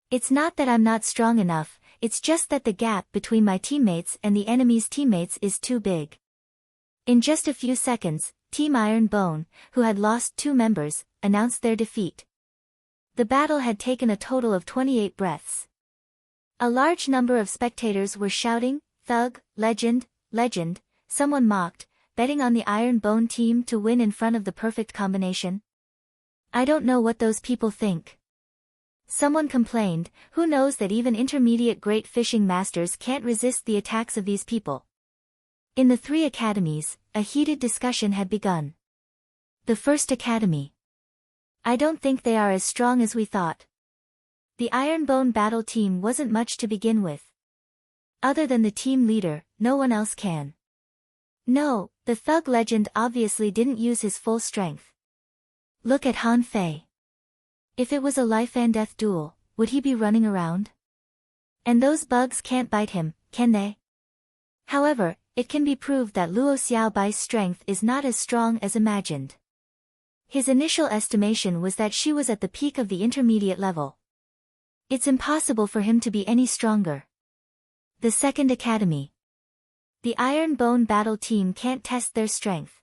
"It's not that I'm not strong enough, it's just that the gap between my teammates and the enemy's teammates is too big." In just a few seconds, Team Iron Bone, who had lost 2 members, announced their defeat. The battle had taken a total of 28 breaths. A large number of spectators were shouting, "Thug, legend, legend," someone mocked, betting on the Iron Bone team to win in front of the perfect combination. "I don't know what those people think." Someone complained, "Who knows that even intermediate great fishing masters can't resist the attacks of these people?" In the 3 academies, a heated discussion had begun. The first academy. "I don't think they are as strong as we thought. The Iron Bone battle team wasn't much to begin with. Other than the team leader, no one else can." "No, the thug legend obviously didn't use his full strength. Look at Han Fei. If it was a life and death duel, would he be running around? And those bugs can't bite him, can they?" However, it can be proved that Luo Xiaobai's strength is not as strong as imagined. His initial estimation was that she was at the peak of the intermediate level. It's impossible for him to be any stronger. The second academy. The Iron Bone battle team can't test their strength.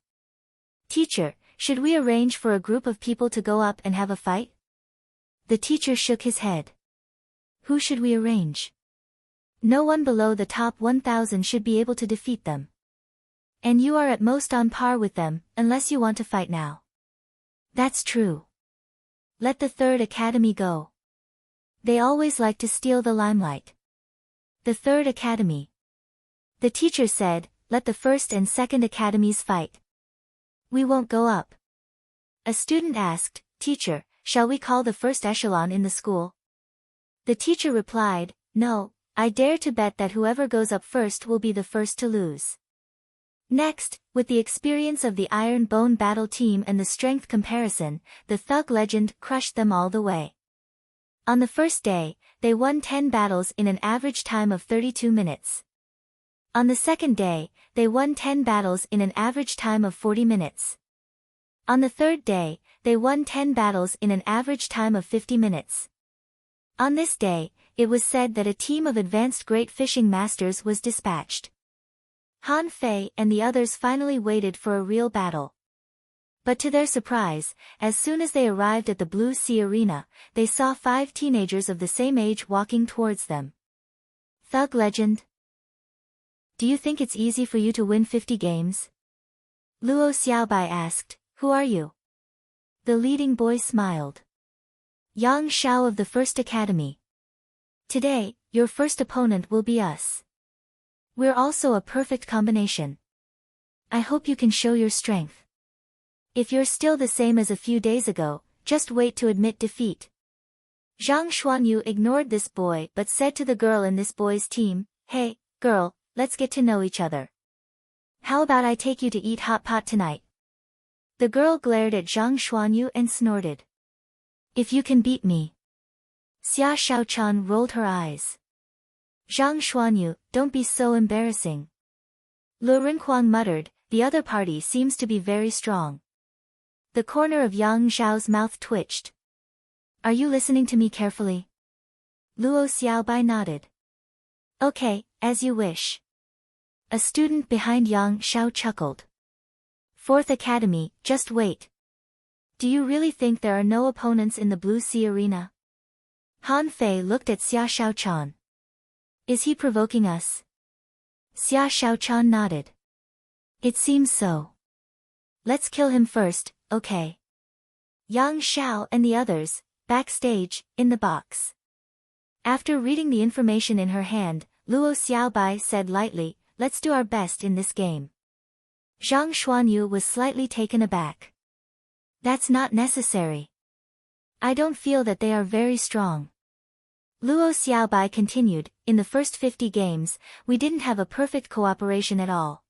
"Teacher, should we arrange for a group of people to go up and have a fight?" The teacher shook his head. "Who should we arrange? No one below the top 1,000 should be able to defeat them. And you are at most on par with them, unless you want to fight now." "That's true. Let the third academy go. They always like to steal the limelight." The third academy. The teacher said, "Let the first and second academies fight." "We won't go up." A student asked, "Teacher, shall we call the first echelon in the school?" The teacher replied, "No, I dare to bet that whoever goes up first will be the first to lose." Next, with the experience of the Iron Bone battle team and the strength comparison, the thug legend crushed them all the way. On the first day, they won 10 battles in an average time of 32 minutes. On the second day, they won 10 battles in an average time of 40 minutes. On the third day, they won 10 battles in an average time of 50 minutes. On this day, it was said that a team of advanced great fishing masters was dispatched. Han Fei and the others finally waited for a real battle. But to their surprise, as soon as they arrived at the Blue Sea Arena, they saw 5 teenagers of the same age walking towards them. "Thug legend. Do you think it's easy for you to win 50 games?" Luo Xiaobai asked, "Who are you?" The leading boy smiled. "Yang Shao of the First Academy. Today, your first opponent will be us. We're also a perfect combination. I hope you can show your strength. If you're still the same as a few days ago, just wait to admit defeat." Zhang Xuanyu ignored this boy but said to the girl in this boy's team, "Hey, girl, let's get to know each other. How about I take you to eat hot pot tonight?" The girl glared at Zhang Xuanyu and snorted. "If you can beat me." Xia Shaochan rolled her eyes. "Zhang Xuanyu, don't be so embarrassing." Lu Rinhuang muttered, "The other party seems to be very strong." The corner of Yang Zhao's mouth twitched. "Are you listening to me carefully?" Luo Xiaobai nodded. "Okay, as you wish." A student behind Yang Zhao chuckled. "Fourth Academy, just wait. Do you really think there are no opponents in the Blue Sea Arena?" Han Fei looked at Xia Shaochan. Is he provoking us? Xia Shaochan nodded. It seems so. Let's kill him first, okay? Yang Xiao and the others, backstage, in the box. After reading the information in her hand, Luo Xiaobai said lightly, let's do our best in this game. Zhang Xuanyu was slightly taken aback. That's not necessary. I don't feel that they are very strong. Luo Xiaobai continued, in the first 50 games, we didn't have a perfect cooperation at all.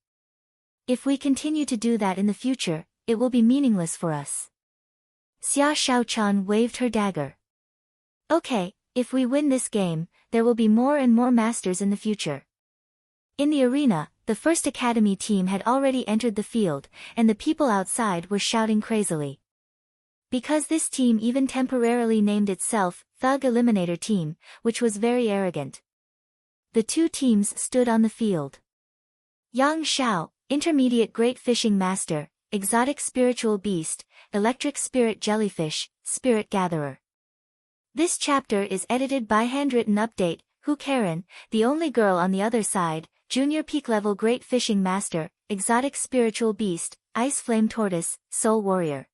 If we continue to do that in the future, it will be meaningless for us. Xia Shaochan waved her dagger. Okay, if we win this game, there will be more and more masters in the future. In the arena, the first academy team had already entered the field, and the people outside were shouting crazily. Because this team even temporarily named itself Thug Eliminator Team, which was very arrogant. The two teams stood on the field. Yang Xiao, Intermediate Great Fishing Master, Exotic Spiritual Beast, Electric Spirit Jellyfish, Spirit Gatherer. This chapter is edited by Handwritten Update, Hu Karen, the only girl on the other side, Junior Peak Level Great Fishing Master, Exotic Spiritual Beast, Ice Flame Tortoise, Soul Warrior.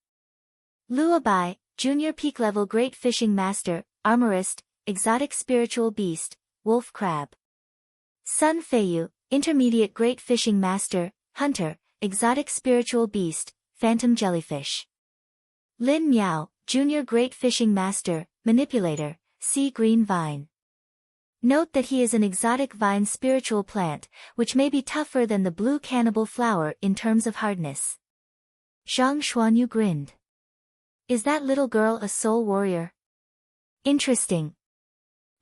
Luobai, Junior Peak Level Great Fishing Master, Armorist, Exotic Spiritual Beast, Wolf Crab. Sun Feiyu, Intermediate Great Fishing Master, Hunter, Exotic Spiritual Beast, Phantom Jellyfish. Lin Miao, Junior Great Fishing Master, Manipulator, Sea Green Vine. Note that he is an exotic vine spiritual plant, which may be tougher than the blue cannibal flower in terms of hardness. Zhang Xuanyu grinned. Is that little girl a soul warrior? Interesting.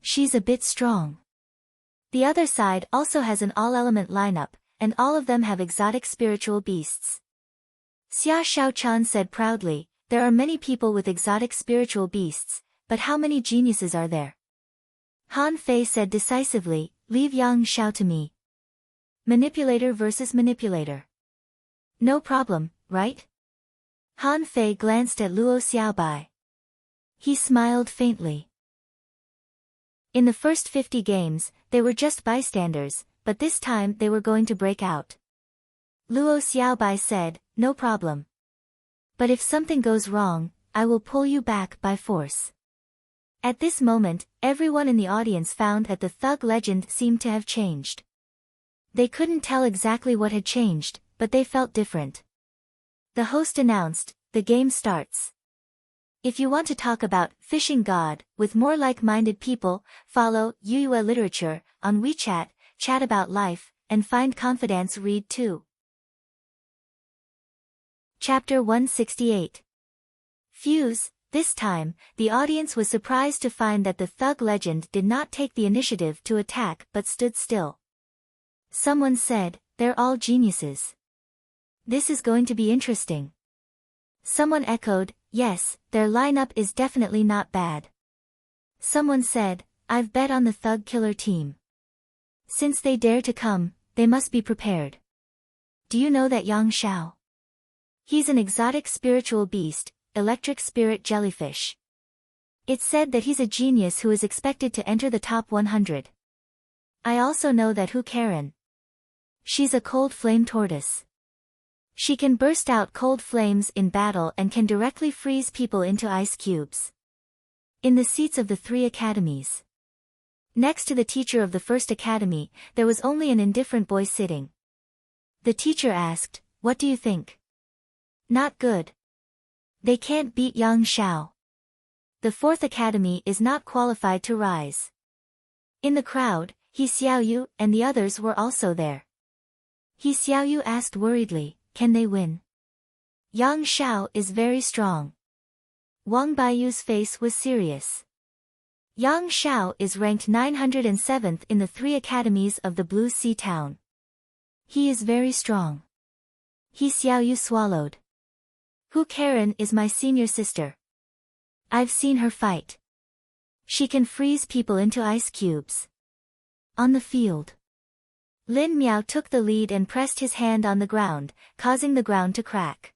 She's a bit strong. The other side also has an all-element lineup, and all of them have exotic spiritual beasts. Xia Shaochan said proudly, there are many people with exotic spiritual beasts, but how many geniuses are there? Han Fei said decisively, leave Yang Xiao to me. Manipulator versus manipulator. No problem, right? Han Fei glanced at Luo Xiaobai. He smiled faintly. In the first 50 games, they were just bystanders, but this time they were going to break out. Luo Xiaobai said, no problem. But if something goes wrong, I will pull you back by force. At this moment, everyone in the audience found that the thug legend seemed to have changed. They couldn't tell exactly what had changed, but they felt different. The host announced, the game starts. If you want to talk about Fishing God with more like-minded people, follow Yuyue Literature on WeChat, chat about life, and find confidence read too. Chapter 168. Fuse. This time, the audience was surprised to find that the thug legend did not take the initiative to attack but stood still. Someone said, they're all geniuses. This is going to be interesting. Someone echoed, yes, their lineup is definitely not bad. Someone said, I've bet on the thug killer team. Since they dare to come, they must be prepared. Do you know that Yang Xiao? He's an exotic spiritual beast, electric spirit jellyfish. It's said that he's a genius who is expected to enter the top 100. I also know that Hu Karen. She's a cold flame tortoise. She can burst out cold flames in battle and can directly freeze people into ice cubes. In the seats of the 3 academies. Next to the teacher of the first academy, there was only an indifferent boy sitting. The teacher asked, what do you think? Not good. They can't beat Yang Xiao. The 4th academy is not qualified to rise. In the crowd, He Xiaoyu and the others were also there. He Xiaoyu asked worriedly, can they win? Yang Xiao is very strong. Wang Baiyu's face was serious. Yang Xiao is ranked 907th in the 3 academies of the Blue Sea Town. He is very strong. He Xiaoyu swallowed. Hu Karen is my senior sister. I've seen her fight. She can freeze people into ice cubes. On the field. Lin Miao took the lead and pressed his hand on the ground, causing the ground to crack.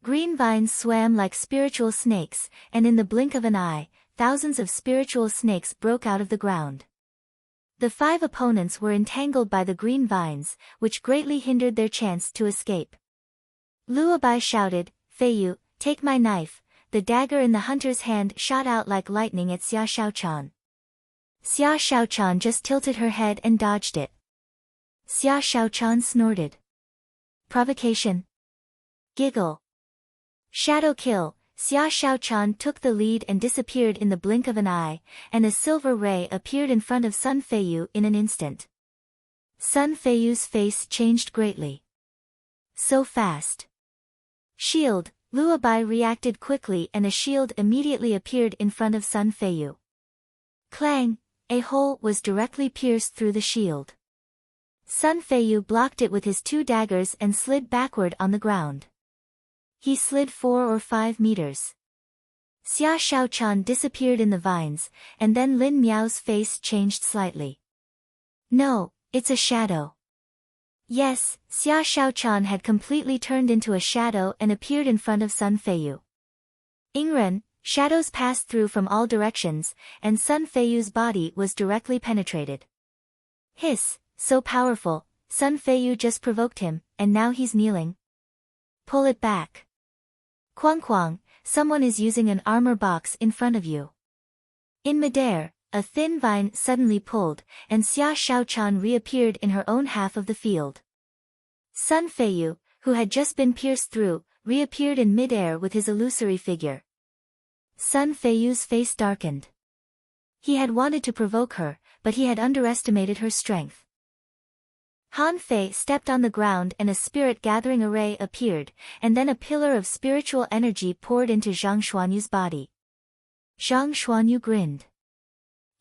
Green vines swam like spiritual snakes, and in the blink of an eye, thousands of spiritual snakes broke out of the ground. The 5 opponents were entangled by the green vines, which greatly hindered their chance to escape. Luobai shouted, "Feiyu, take my knife." The dagger in the hunter's hand shot out like lightning at Xia Shaochan. Xia Shaochan just tilted her head and dodged it. Xia Shaochan snorted. Provocation. Giggle. Shadow kill. Xia Shaochan took the lead and disappeared in the blink of an eye, and a silver ray appeared in front of Sun Feiyu in an instant. Sun Feiyu's face changed greatly. So fast. Shield. Luobai reacted quickly and a shield immediately appeared in front of Sun Feiyu. Clang! A hole was directly pierced through the shield. Sun Feiyu blocked it with his 2 daggers and slid backward on the ground. He slid 4 or 5 meters. Xia Shaochan disappeared in the vines, and then Lin Miao's face changed slightly. No, it's a shadow. Yes, Xia Shaochan had completely turned into a shadow and appeared in front of Sun Feiyu. Ingren, shadows passed through from all directions, and Sun Feiyu's body was directly penetrated. Hiss, so powerful, Sun Feiyu just provoked him, and now he's kneeling. Pull it back. Quang Quang, someone is using an armor box in front of you. In midair, a thin vine suddenly pulled, and Xia Shaochan reappeared in her own half of the field. Sun Feiyu, who had just been pierced through, reappeared in midair with his illusory figure. Sun Feiyu's face darkened. He had wanted to provoke her, but he had underestimated her strength. Han Fei stepped on the ground and a spirit-gathering array appeared, and then a pillar of spiritual energy poured into Zhang Xuanyu's body. Zhang Xuanyu grinned.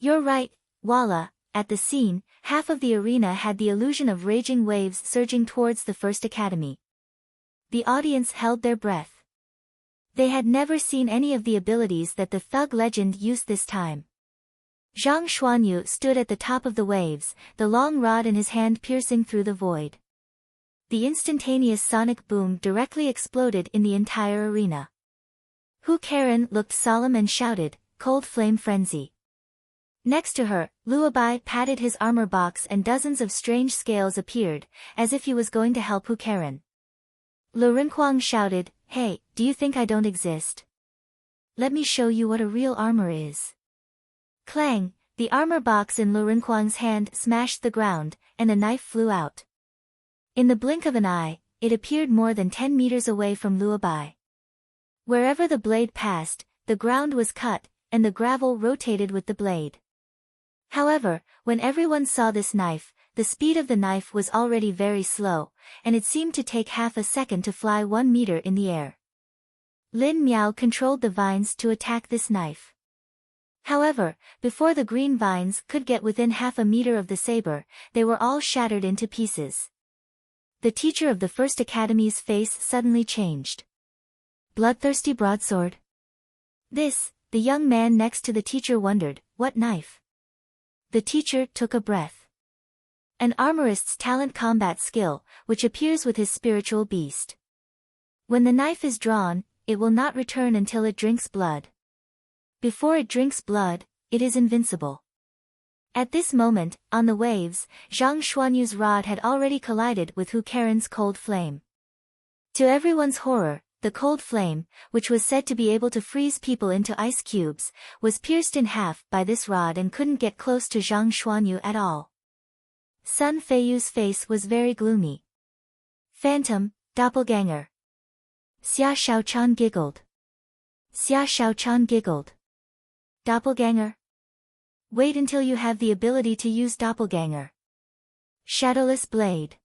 You're right, Walla. At the scene, half of the arena had the illusion of raging waves surging towards the First Academy. The audience held their breath. They had never seen any of the abilities that the thug legend used this time. Zhang Xuanyu stood at the top of the waves, the long rod in his hand piercing through the void. The instantaneous sonic boom directly exploded in the entire arena. Hu Karen looked solemn and shouted, "Cold flame frenzy." Next to her, Luobai patted his armor box and dozens of strange scales appeared, as if he was going to help Hu Karen. Lu Rinquang shouted, "Hey, do you think I don't exist? Let me show you what a real armor is." Clang! The armor box in Lu Rinquang's hand smashed the ground, and a knife flew out. In the blink of an eye, it appeared more than 10 meters away from Luobai. Wherever the blade passed, the ground was cut, and the gravel rotated with the blade. However, when everyone saw this knife, the speed of the knife was already very slow, and it seemed to take half a second to fly 1 meter in the air. Lin Miao controlled the vines to attack this knife. However, before the green vines could get within half a meter of the saber, they were all shattered into pieces. The teacher of the First Academy's face suddenly changed. Bloodthirsty broadsword. This, the young man next to the teacher wondered, what knife? The teacher took a breath. An armorist's talent combat skill, which appears with his spiritual beast. When the knife is drawn, it will not return until it drinks blood. Before it drinks blood, it is invincible. At this moment, on the waves, Zhang Xuanyu's rod had already collided with Hu Karen's cold flame. To everyone's horror, the cold flame, which was said to be able to freeze people into ice cubes, was pierced in half by this rod and couldn't get close to Zhang Xuanyu at all. Sun Feiyu's face was very gloomy. Phantom, doppelganger. Xia Shaochan giggled. Xia Shaochan giggled. Doppelganger? Wait until you have the ability to use doppelganger. Shadowless blade.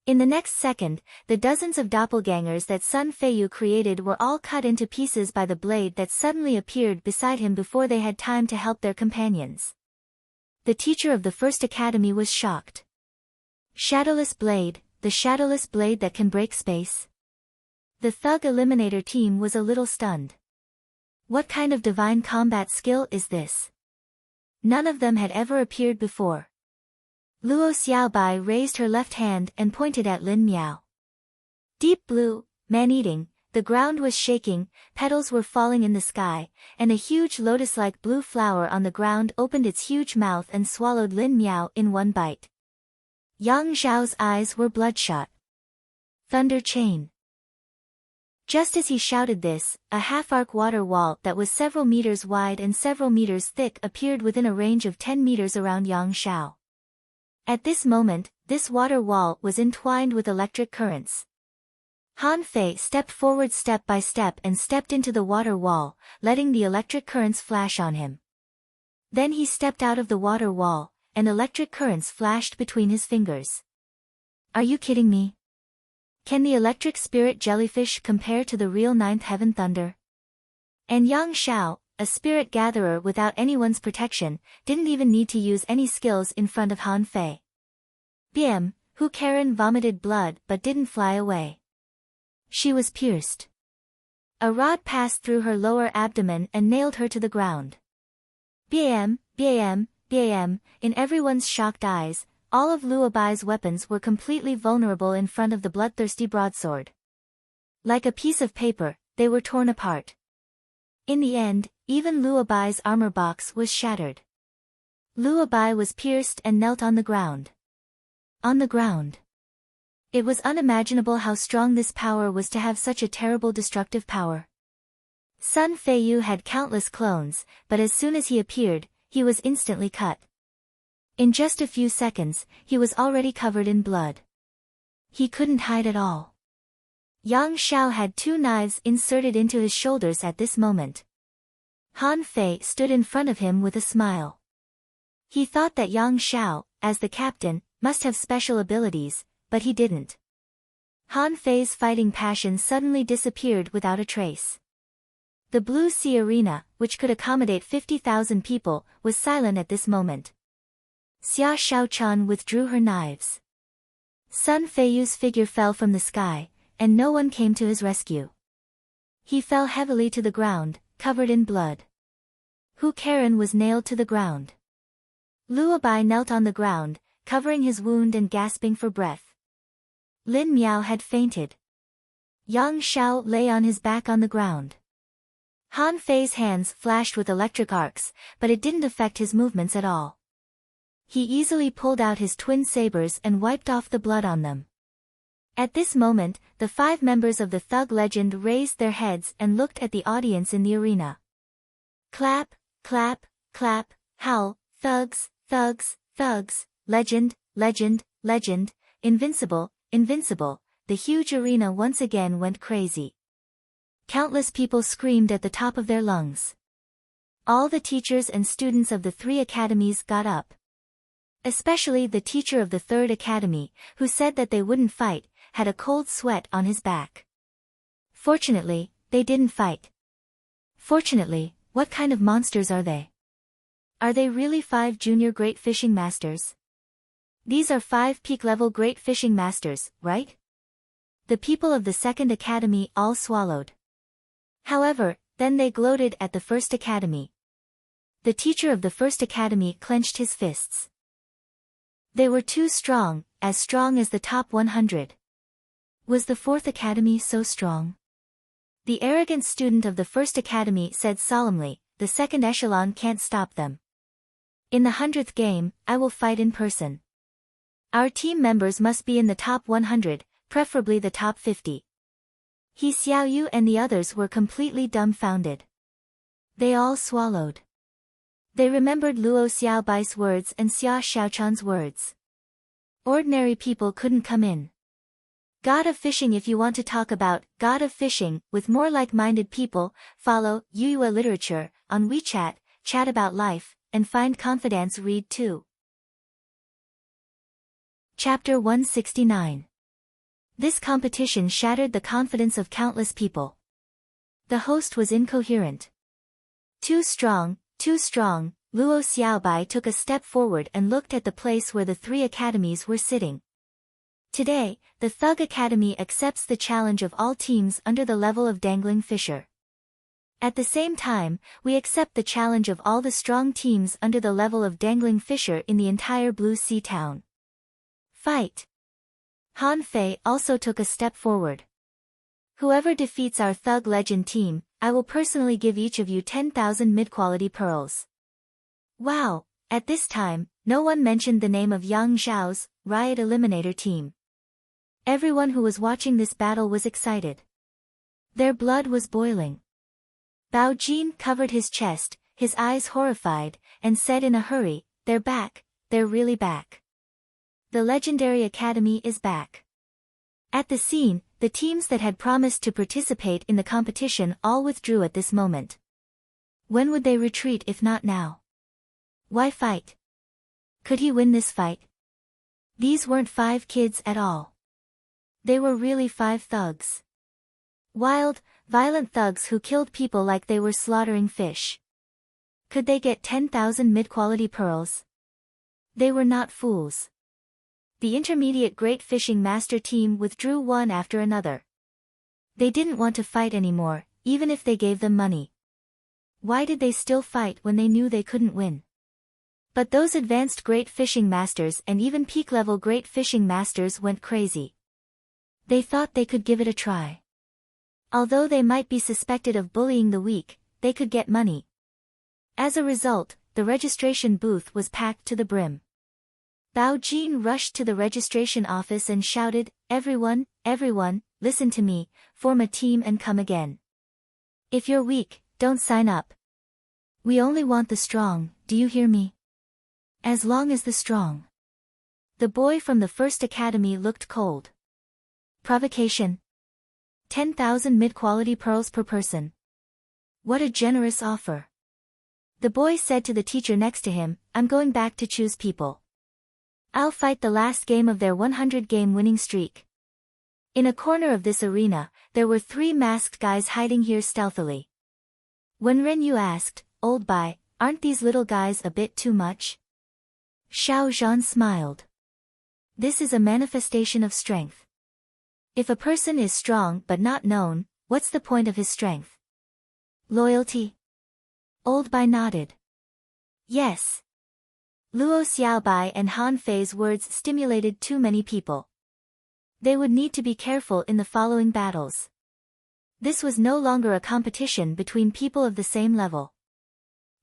In the next second, the dozens of doppelgangers that Sun Feiyu created were all cut into pieces by the blade that suddenly appeared beside him before they had time to help their companions. The teacher of the First Academy was shocked. Shadowless blade, the shadowless blade that can break space? The Thug Eliminator team was a little stunned. What kind of divine combat skill is this? None of them had ever appeared before. Luo Xiaobai raised her left hand and pointed at Lin Miao. Deep blue, man-eating, the ground was shaking, petals were falling in the sky, and a huge lotus-like blue flower on the ground opened its huge mouth and swallowed Lin Miao in one bite. Yang Zhao's eyes were bloodshot. Thunder chain. Just as he shouted this, a half-arc water wall that was several meters wide and several meters thick appeared within a range of 10 meters around Yang Zhao. At this moment, this water wall was entwined with electric currents. Han Fei stepped forward step by step and stepped into the water wall, letting the electric currents flash on him. Then he stepped out of the water wall, and electric currents flashed between his fingers. Are you kidding me? Can the electric spirit jellyfish compare to the real ninth heaven thunder? And Yang Zhao, a spirit gatherer without anyone's protection, didn't even need to use any skills in front of Han Fei. BM, Hu Karen vomited blood but didn't fly away. She was pierced. A rod passed through her lower abdomen and nailed her to the ground. BAM, BAM, BAM, in everyone's shocked eyes, all of Luo Bai's weapons were completely vulnerable in front of the bloodthirsty broadsword. Like a piece of paper, they were torn apart. In the end, even Luo Bai's armor box was shattered. Luo Bai was pierced and knelt on the ground. On the ground. It was unimaginable how strong this power was to have such a terrible destructive power. Sun Feiyu had countless clones, but as soon as he appeared, he was instantly cut. In just a few seconds, he was already covered in blood. He couldn't hide at all. Yang Zhao had 2 knives inserted into his shoulders at this moment. Han Fei stood in front of him with a smile. He thought that Yang Zhao, as the captain, must have special abilities, but he didn't. Han Fei's fighting passion suddenly disappeared without a trace. The Blue Sea Arena, which could accommodate 50,000 people, was silent at this moment. Xia Shaochan withdrew her knives. Sun Feiyu's figure fell from the sky, and no one came to his rescue. He fell heavily to the ground, covered in blood. Hu Karen was nailed to the ground. Luo Bai knelt on the ground, covering his wound and gasping for breath. Lin Miao had fainted. Yang Zhao lay on his back on the ground. Han Fei's hands flashed with electric arcs, but it didn't affect his movements at all. He easily pulled out his twin sabers and wiped off the blood on them. At this moment, the 5 members of the Thug Legend raised their heads and looked at the audience in the arena. Clap, clap, clap, howl, thugs, thugs, thugs, legend, legend, legend, invincible, invincible. The huge arena once again went crazy. Countless people screamed at the top of their lungs. All the teachers and students of the 3 academies got up. Especially the teacher of the 3rd academy, who said that they wouldn't fight, had a cold sweat on his back. Fortunately, they didn't fight. Fortunately, what kind of monsters are they? Are they really 5 junior great fishing masters? These are 5 peak-level great fishing masters, right? The people of the 2nd academy all swallowed. However, then they gloated at the 1st academy. The teacher of the 1st academy clenched his fists. They were too strong as the top 100. Was the 4th academy so strong? The arrogant student of the 1st academy said solemnly, the 2nd echelon can't stop them. In the 100th game, I will fight in person. Our team members must be in the top 100, preferably the top 50. He Xiaoyu and the others were completely dumbfounded. They all swallowed. They remembered Luo Xiaobai's words and Xia Shaochan's words. Ordinary people couldn't come in. God of Fishing. If you want to talk about God of Fishing with more like-minded people, follow Yuyue Literature on WeChat, chat about life, and find confidence. Read too. Chapter 169. This competition shattered the confidence of countless people. The host was incoherent. Too strong, Luo Xiaobai took a step forward and looked at the place where the 3 academies were sitting. Today, the Thug Academy accepts the challenge of all teams under the level of Dangling Fisher. At the same time, we accept the challenge of all the strong teams under the level of Dangling Fisher in the entire Blue Sea town. Fight! Han Fei also took a step forward. Whoever defeats our Thug Legend team, I will personally give each of you 10,000 mid-quality pearls. Wow, at this time, no one mentioned the name of Yang Zhao's Riot Eliminator team. Everyone who was watching this battle was excited. Their blood was boiling. Bao Jin covered his chest, his eyes horrified, and said in a hurry, "They're back, they're really back. The Legendary Academy is back." At the scene, the teams that had promised to participate in the competition all withdrew at this moment. When would they retreat if not now? Why fight? Could he win this fight? These weren't 5 kids at all. They were really 5 thugs. Wild, violent thugs who killed people like they were slaughtering fish. Could they get 10,000 mid-quality pearls? They were not fools. The intermediate Great Fishing Master team withdrew one after another. They didn't want to fight anymore, even if they gave them money. Why did they still fight when they knew they couldn't win? But those advanced Great Fishing Masters and even peak-level Great Fishing Masters went crazy. They thought they could give it a try. Although they might be suspected of bullying the weak, they could get money. As a result, the registration booth was packed to the brim. Bao Jin rushed to the registration office and shouted, everyone, listen to me, form a team and come again. If you're weak, don't sign up. We only want the strong, do you hear me? As long as the strong." The boy from the first academy looked cold. Provocation. 10,000 mid-quality pearls per person. What a generous offer. The boy said to the teacher next to him, "I'm going back to choose people. I'll fight the last game of their 100-game winning streak." In a corner of this arena, there were 3 masked guys hiding here stealthily. When Ren Yu asked, "Old Bai, aren't these little guys a bit too much?" Xiao Zhan smiled. This is a manifestation of strength. If a person is strong but not known, what's the point of his strength? Loyalty? Old Bai nodded. Yes. Luo Xiaobai and Han Fei's words stimulated too many people. They would need to be careful in the following battles. This was no longer a competition between people of the same level.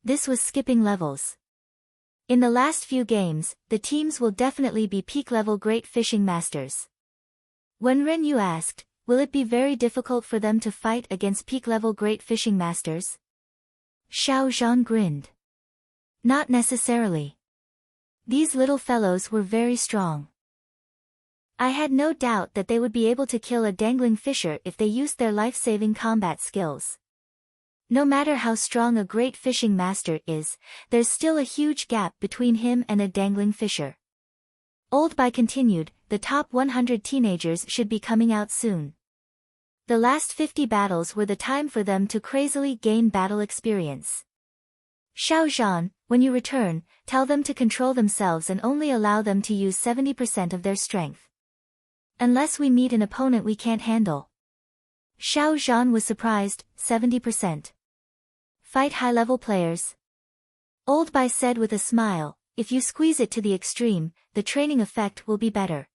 This was skipping levels. In the last few games, the teams will definitely be peak-level Great Fishing Masters. When Ren Yu asked, will it be very difficult for them to fight against peak-level Great Fishing Masters? Xiao Zhan grinned. Not necessarily. These little fellows were very strong. I had no doubt that they would be able to kill a dangling fisher if they used their life-saving combat skills. No matter how strong a Great Fishing Master is, there's still a huge gap between him and a dangling fisher. Old Bai continued, the top 100 teenagers should be coming out soon. The last 50 battles were the time for them to crazily gain battle experience. Xiao Zhan, when you return, tell them to control themselves and only allow them to use 70% of their strength. Unless we meet an opponent we can't handle. Xiao Zhan was surprised, 70%. Fight high-level players. Old Bai said with a smile, if you squeeze it to the extreme, the training effect will be better.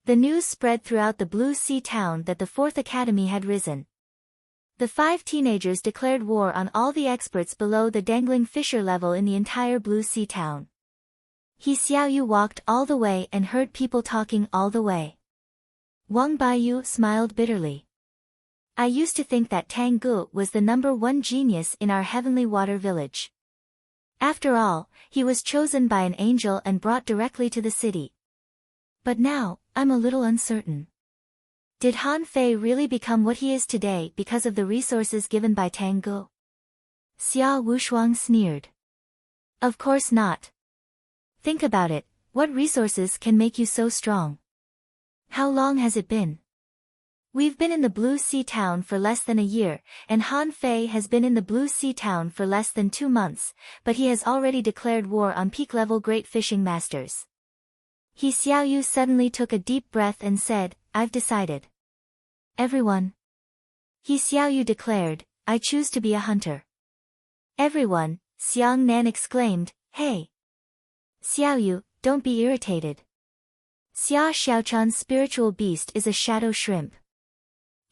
The news spread throughout the Blue Sea town that the 4th Academy had risen. The 5 teenagers declared war on all the experts below the dangling fisher level in the entire Blue Sea town. He Xiaoyu walked all the way and heard people talking all the way. Wang Baiyu smiled bitterly. I used to think that Tang Gu was the #1 genius in our Heavenly Water Village. After all, he was chosen by an angel and brought directly to the city. But now, I'm a little uncertain. Did Han Fei really become what he is today because of the resources given by Tang Gu? Xia Wushuang sneered. Of course not. Think about it, what resources can make you so strong? How long has it been? We've been in the Blue Sea town for less than a year, and Han Fei has been in the Blue Sea town for less than 2 months, but he has already declared war on peak-level Great Fishing Masters. He Xiaoyu suddenly took a deep breath and said, I've decided. Everyone. He Xiaoyu declared, I choose to be a hunter. Everyone, Xiang Nan exclaimed, hey. Xiaoyu, don't be irritated. Xia Xiaochan's spiritual beast is a shadow shrimp.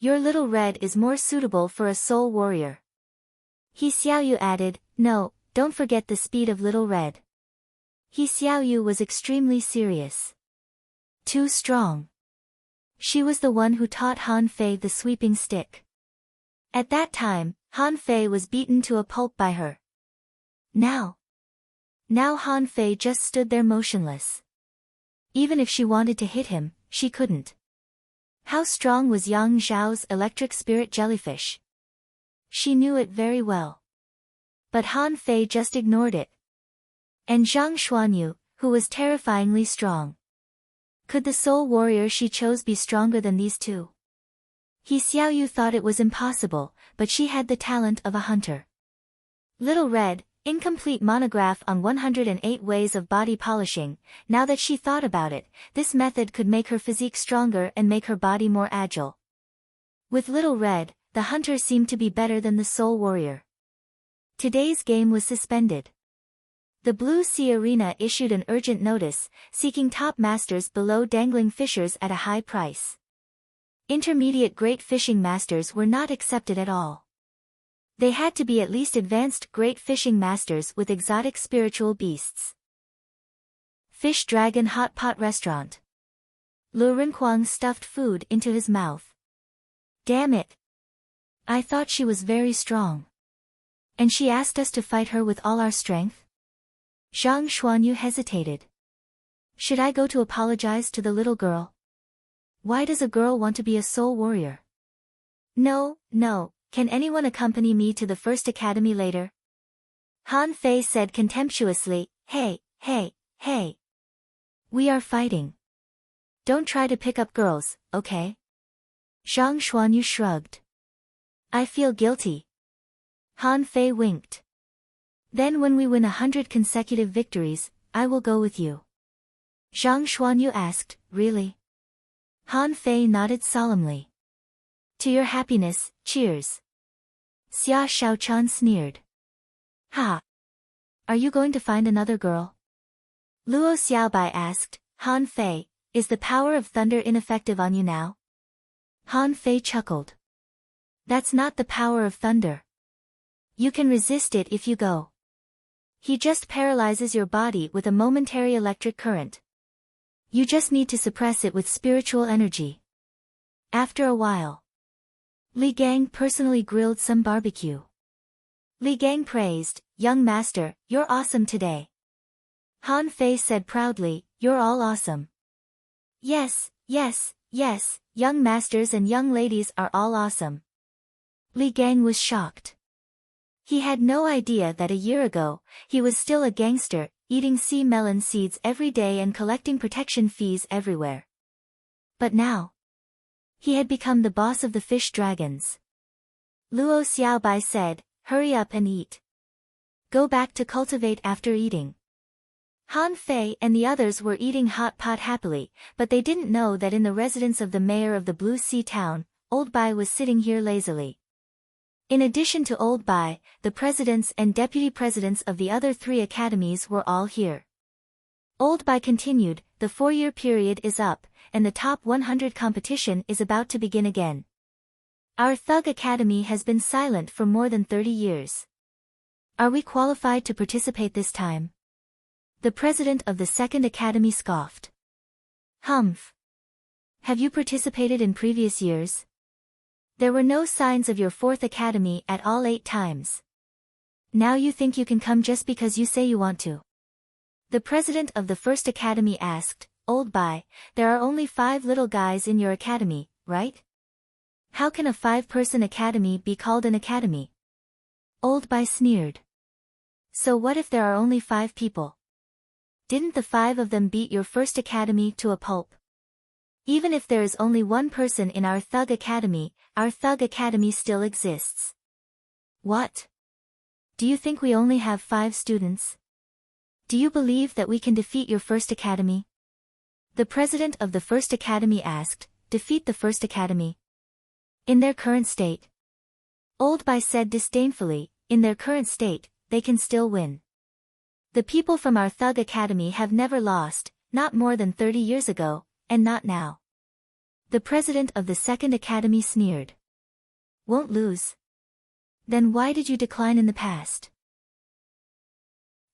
Your little red is more suitable for a soul warrior. He Xiaoyu added, no, don't forget the speed of little red. He Xiaoyu was extremely serious. Too strong. She was the one who taught Han Fei the sweeping stick. At that time, Han Fei was beaten to a pulp by her. Now Han Fei just stood there motionless. Even if she wanted to hit him, she couldn't. How strong was Yang Zhao's electric spirit jellyfish? She knew it very well. But Han Fei just ignored it. And Zhang Xuanyu, who was terrifyingly strong. Could the soul warrior she chose be stronger than these two? He Xiaoyu thought it was impossible, but she had the talent of a hunter. Little Red, incomplete monograph on 108 ways of body polishing. Now that she thought about it, this method could make her physique stronger and make her body more agile. With Little Red, the hunter seemed to be better than the soul warrior. Today's game was suspended. The Blue Sea Arena issued an urgent notice, seeking top masters below dangling fishers at a high price. Intermediate great fishing masters were not accepted at all. They had to be at least advanced great fishing masters with exotic spiritual beasts. Fish Dragon Hot Pot Restaurant. Lu Rinquang stuffed food into his mouth. Damn it. I thought she was very strong. And she asked us to fight her with all our strength? Zhang Xuanyu hesitated. Should I go to apologize to the little girl? Why does a girl want to be a soul warrior? No, can anyone accompany me to the first academy later? Han Fei said contemptuously, hey. We are fighting. Don't try to pick up girls, okay? Zhang Xuanyu shrugged. I feel guilty. Han Fei winked. Then when we win 100 consecutive victories, I will go with you. Zhang Xuanyu asked, really? Han Fei nodded solemnly. To your happiness, cheers. Xia Shaochan sneered. Ha! Are you going to find another girl? Luo Xiaobai asked, Han Fei, is the power of thunder ineffective on you now? Han Fei chuckled. That's not the power of thunder. You can resist it if you go. He just paralyzes your body with a momentary electric current. You just need to suppress it with spiritual energy. After a while, Li Gang personally grilled some barbecue. Li Gang praised, young master, you're awesome today. Han Fei said proudly, you're all awesome. Yes, young masters and young ladies are all awesome. Li Gang was shocked. He had no idea that a year ago, he was still a gangster, eating sea melon seeds every day and collecting protection fees everywhere. But now, he had become the boss of the fish dragons. Luo Xiaobai said, hurry up and eat. Go back to cultivate after eating. Han Fei and the others were eating hot pot happily, but they didn't know that in the residence of the mayor of the Blue Sea town, Old Bai was sitting here lazily. In addition to Old Bai, the presidents and deputy presidents of the other 3 academies were all here. Old Bai continued, the 4-year period is up, and the top 100 competition is about to begin again. Our Thug Academy has been silent for more than 30 years. Are we qualified to participate this time? The president of the 2nd Academy scoffed. Humph. Have you participated in previous years? There were no signs of your 4th Academy at all 8 times. Now you think you can come just because you say you want to. The president of the 1st Academy asked, Old Bai, there are only 5 little guys in your academy, right? How can a 5-person academy be called an academy? Old Bai sneered. So what if there are only 5 people? Didn't the 5 of them beat your 1st academy to a pulp? Even if there is only 1 person in our Thug Academy, our Thug Academy still exists. What? Do you think we only have 5 students? Do you believe that we can defeat your 1st Academy? The president of the 1st Academy asked, defeat the 1st Academy? In their current state? Old Bai said disdainfully, in their current state, they can still win. The people from our Thug Academy have never lost, not more than 30 years ago, and not now. The president of the second academy sneered. Won't lose? Then why did you decline in the past?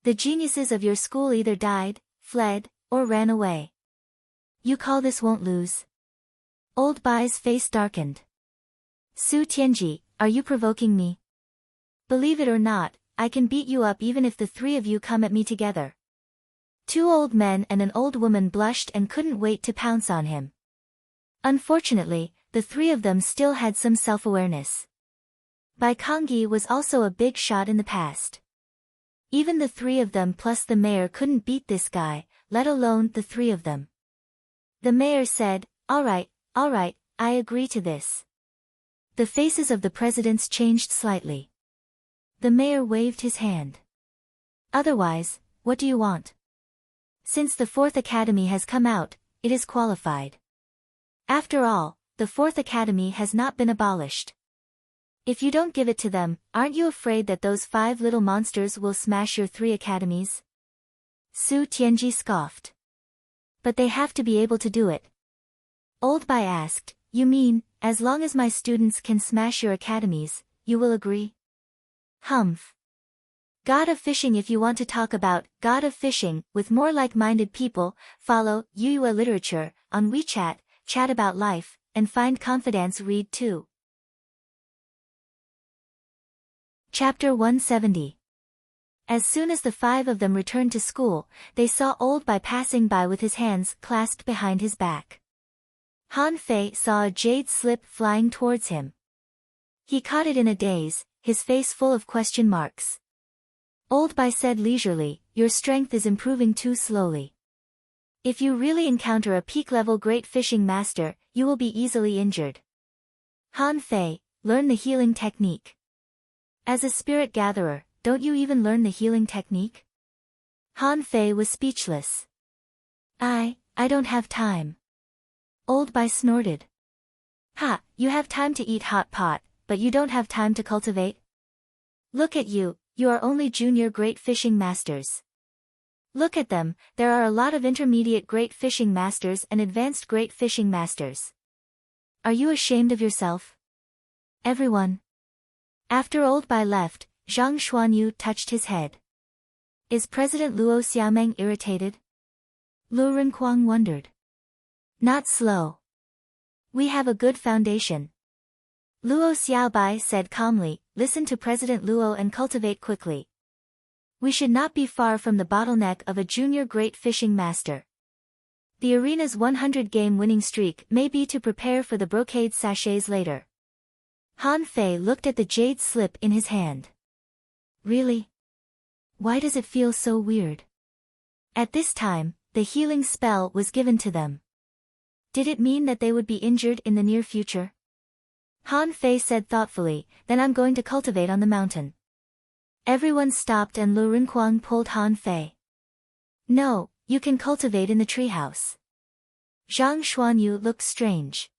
The geniuses of your school either died, fled, or ran away. You call this won't lose? Old Bai's face darkened. Su Tianji, are you provoking me? Believe it or not, I can beat you up even if the three of you come at me together. Two old men and an old woman blushed and couldn't wait to pounce on him. Unfortunately, the three of them still had some self-awareness. Bai Kongyi was also a big shot in the past. Even the three of them plus the mayor couldn't beat this guy, let alone the three of them. The mayor said, all right, I agree to this. The faces of the presidents changed slightly. The mayor waved his hand. Otherwise, what do you want? Since the fourth academy has come out, it is qualified. After all, the fourth academy has not been abolished. If you don't give it to them, aren't you afraid that those 5 little monsters will smash your 3 academies? Su Tianji scoffed. But they have to be able to do it. Old Bai asked, you mean, as long as my students can smash your academies, you will agree? Humph. God of Fishing. If you want to talk about God of Fishing with more like-minded people, follow Yuyue Literature on WeChat, chat about life, and find confidence. Read too. Chapter 170. As soon as the 5 of them returned to school, they saw Old Bai passing by with his hands clasped behind his back. Han Fei saw a jade slip flying towards him. He caught it in a daze, his face full of question marks. Old Bai said leisurely, your strength is improving too slowly. If you really encounter a peak-level great fishing master, you will be easily injured. Han Fei, learn the healing technique. As a spirit gatherer, don't you even learn the healing technique? Han Fei was speechless. I don't have time. Old Bai snorted. Ha, you have time to eat hot pot, but you don't have time to cultivate? Look at you, you are only junior great fishing masters. Look at them, there are a lot of intermediate great fishing masters and advanced great fishing masters. Are you ashamed of yourself? Everyone. After Old Bai left, Zhang Xuanyu touched his head. Is President Luo Xiaomeng irritated? Lu Renkuang wondered. Not slow. We have a good foundation. Luo Xiaobai said calmly, listen to President Luo and cultivate quickly. We should not be far from the bottleneck of a junior great fishing master. The arena's 100-game winning streak may be to prepare for the brocade sachets later. Han Fei looked at the jade slip in his hand. Really? Why does it feel so weird? At this time, the healing spell was given to them. Did it mean that they would be injured in the near future? Han Fei said thoughtfully, then I'm going to cultivate on the mountain. Everyone stopped and Lu Renkuang pulled Han Fei. No, you can cultivate in the treehouse. Zhang Xuanyu looked strange.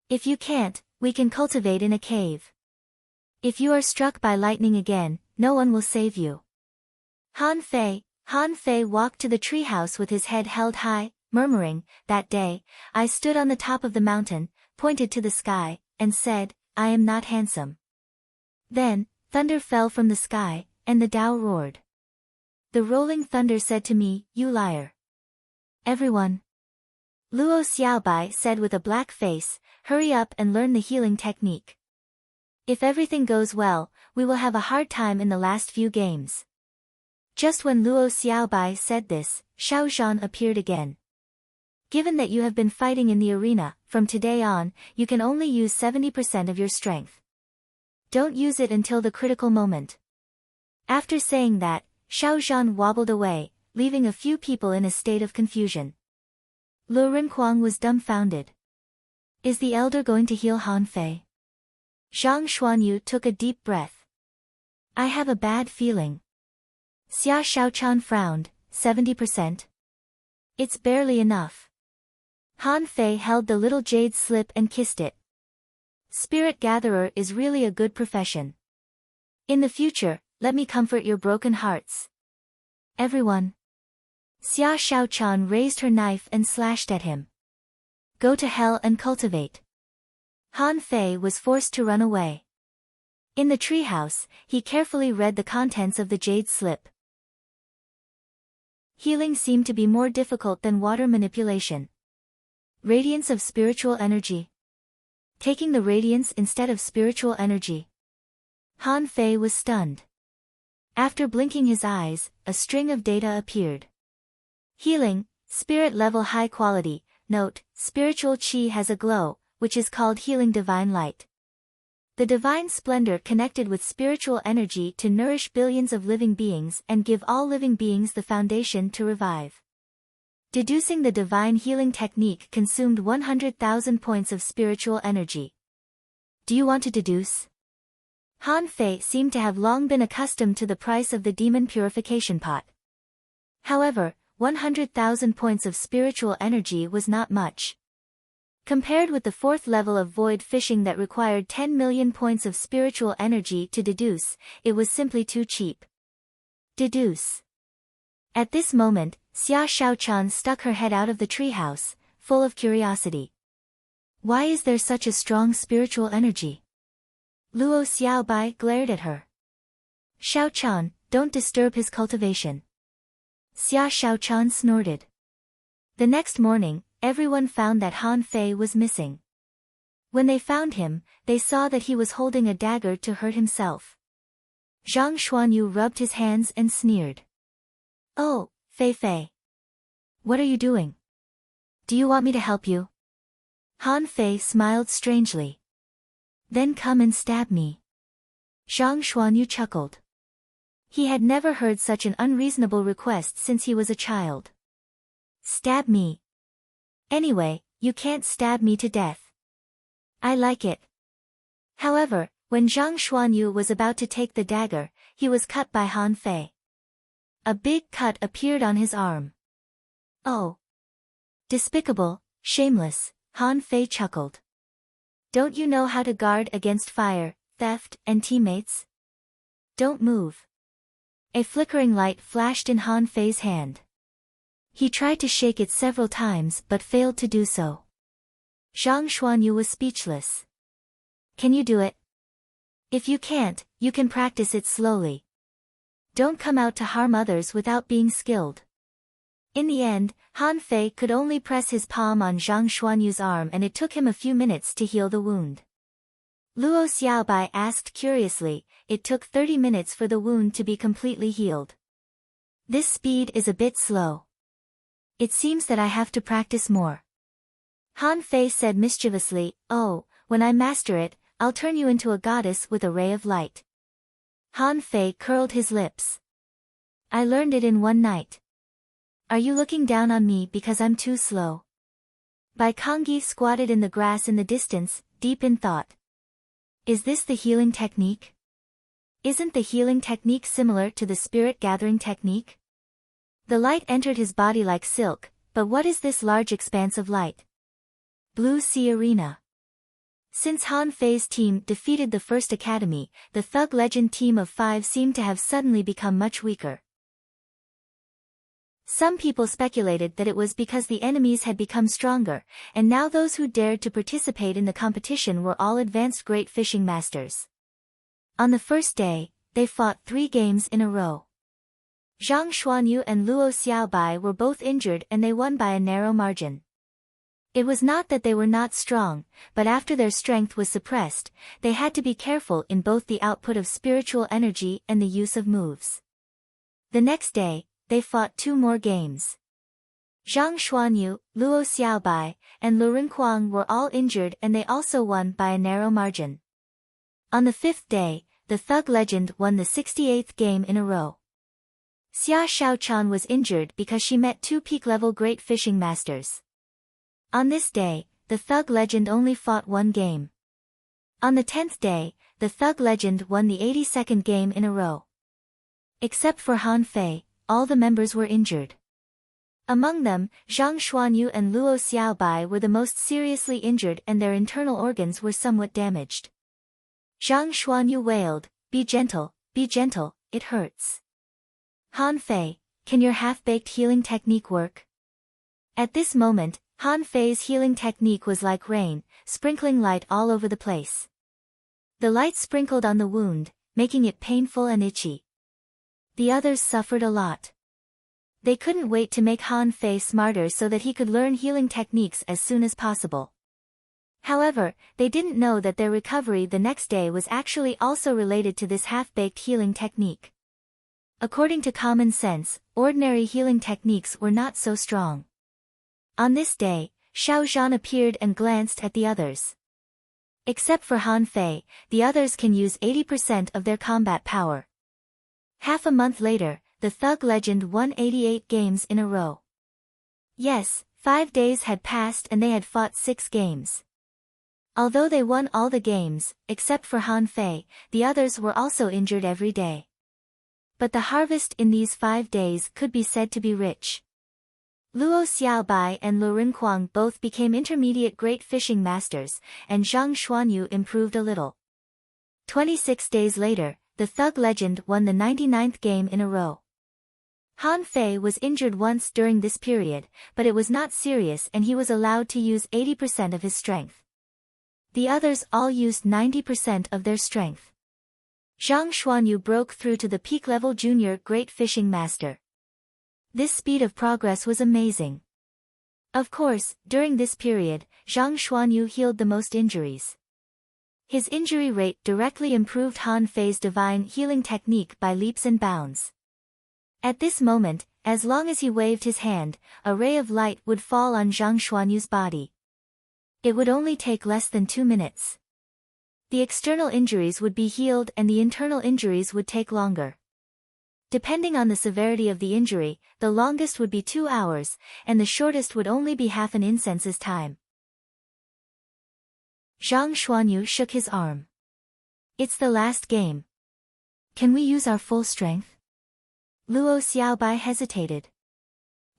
If you can't, we can cultivate in a cave. If you are struck by lightning again, no one will save you. Han Fei walked to the treehouse with his head held high, murmuring, that day, I stood on the top of the mountain, pointed to the sky, and said, I am not handsome. Then, thunder fell from the sky, and the Tao roared. The rolling thunder said to me, you liar. Everyone. Luo Xiaobai said with a black face, hurry up and learn the healing technique. If everything goes well, we will have a hard time in the last few games. Just when Luo Xiaobai said this, Xiao Zhan appeared again. Given that you have been fighting in the arena, from today on, you can only use 70% of your strength. Don't use it until the critical moment. After saying that, Xiao Zhan wobbled away, leaving a few people in a state of confusion. Lu Renkuang was dumbfounded. Is the elder going to heal Han Fei? Zhang Xuanyu took a deep breath. I have a bad feeling. Xia Shaochan frowned, 70%? It's barely enough. Han Fei held the little jade slip and kissed it. Spirit gatherer is really a good profession. In the future, let me comfort your broken hearts. Everyone. Xia Shaochan raised her knife and slashed at him. Go to hell and cultivate. Han Fei was forced to run away. In the treehouse, he carefully read the contents of the jade slip. Healing seemed to be more difficult than water manipulation. Radiance of spiritual energy. Taking the radiance instead of spiritual energy. Han Fei was stunned. After blinking his eyes, a string of data appeared. Healing, spirit level high quality. Note, spiritual chi has a glow, which is called healing divine light. The divine splendor connected with spiritual energy to nourish billions of living beings and give all living beings the foundation to revive. Deducing the divine healing technique consumed 100,000 points of spiritual energy. Do you want to deduce? Han Fei seemed to have long been accustomed to the price of the demon purification pot. However, 100,000 points of spiritual energy was not much. Compared with the fourth level of void fishing that required 10 million points of spiritual energy to deduce, it was simply too cheap. Deduce. At this moment, Xia Shaochan stuck her head out of the treehouse, full of curiosity. Why is there such a strong spiritual energy? Luo Xiaobai glared at her. Shaochan, don't disturb his cultivation. Xia Shaochan snorted. The next morning, everyone found that Han Fei was missing. When they found him, they saw that he was holding a dagger to hurt himself. Zhang Xuanyu rubbed his hands and sneered. Oh, Fei Fei. What are you doing? Do you want me to help you? Han Fei smiled strangely. Then come and stab me. Zhang Xuanyu chuckled. He had never heard such an unreasonable request since he was a child. Stab me. Anyway, you can't stab me to death. I like it. However, when Zhang Xuanyu was about to take the dagger, he was cut by Han Fei. A big cut appeared on his arm. Oh. Despicable, shameless, Han Fei chuckled. Don't you know how to guard against fire, theft, and teammates? Don't move. A flickering light flashed in Han Fei's hand. He tried to shake it several times but failed to do so. Zhang Xuanyu was speechless. Can you do it? If you can't, you can practice it slowly. Don't come out to harm others without being skilled. In the end, Han Fei could only press his palm on Zhang Xuanyu's arm and it took him a few minutes to heal the wound. Luo Xiaobai asked curiously, it took 30 minutes for the wound to be completely healed. This speed is a bit slow. It seems that I have to practice more. Han Fei said mischievously, oh, when I master it, I'll turn you into a goddess with a ray of light. Han Fei curled his lips. I learned it in one night. Are you looking down on me because I'm too slow? Bai Kongyi squatted in the grass in the distance, deep in thought. Is this the healing technique? Isn't the healing technique similar to the spirit gathering technique? The light entered his body like silk, but what is this large expanse of light? Blue Sea Arena. Since Han Fei's team defeated the First Academy, the Thug Legend team of 5 seemed to have suddenly become much weaker. Some people speculated that it was because the enemies had become stronger, and now those who dared to participate in the competition were all advanced great fishing masters. On the first day, they fought 3 games in a row. Zhang Xuanyu and Luo Xiaobai were both injured and they won by a narrow margin. It was not that they were not strong, but after their strength was suppressed, they had to be careful in both the output of spiritual energy and the use of moves. The next day, they fought 2 more games. Zhang Xuanyu, Luo Xiaobai, and Lu Rinquang were all injured and they also won by a narrow margin. On the 5th day, the Thug Legend won the 68th game in a row. Xia Shaochan was injured because she met 2 peak-level great fishing masters. On this day, the Thug Legend only fought 1 game. On the 10th day, the Thug Legend won the 82nd game in a row. Except for Han Fei, all the members were injured. Among them, Zhang Xuanyu and Luo Xiaobai were the most seriously injured and their internal organs were somewhat damaged. Zhang Xuanyu wailed, be gentle, it hurts. Han Fei, can your half-baked healing technique work? At this moment, Han Fei's healing technique was like rain, sprinkling light all over the place. The light sprinkled on the wound, making it painful and itchy. The others suffered a lot. They couldn't wait to make Han Fei smarter so that he could learn healing techniques as soon as possible. However, they didn't know that their recovery the next day was actually also related to this half-baked healing technique. According to common sense, ordinary healing techniques were not so strong. On this day, Xiao Zhan appeared and glanced at the others. Except for Han Fei, the others can use 80% of their combat power. Half a month later, the Thug Legend won 88 games in a row. Yes, 5 days had passed and they had fought 6 games. Although they won all the games, except for Han Fei, the others were also injured every day. But the harvest in these 5 days could be said to be rich. Luo Xiaobai and Lu Rinquang both became intermediate great fishing masters, and Zhang Xuanyu improved a little. 26 days later, the Thug Legend won the 99th game in a row. Han Fei was injured once during this period, but it was not serious and he was allowed to use 80% of his strength. The others all used 90% of their strength. Zhang Xuanyu broke through to the peak-level junior great fishing master. This speed of progress was amazing. Of course, during this period, Zhang Xuanyu healed the most injuries. His injury rate directly improved Han Fei's divine healing technique by leaps and bounds. At this moment, as long as he waved his hand, a ray of light would fall on Zhang Xuanyu's body. It would only take less than 2 minutes. The external injuries would be healed and the internal injuries would take longer. Depending on the severity of the injury, the longest would be 2 hours, and the shortest would only be half an incense's time. Zhang Xuanyu shook his arm. It's the last game. Can we use our full strength? Luo Xiaobai hesitated.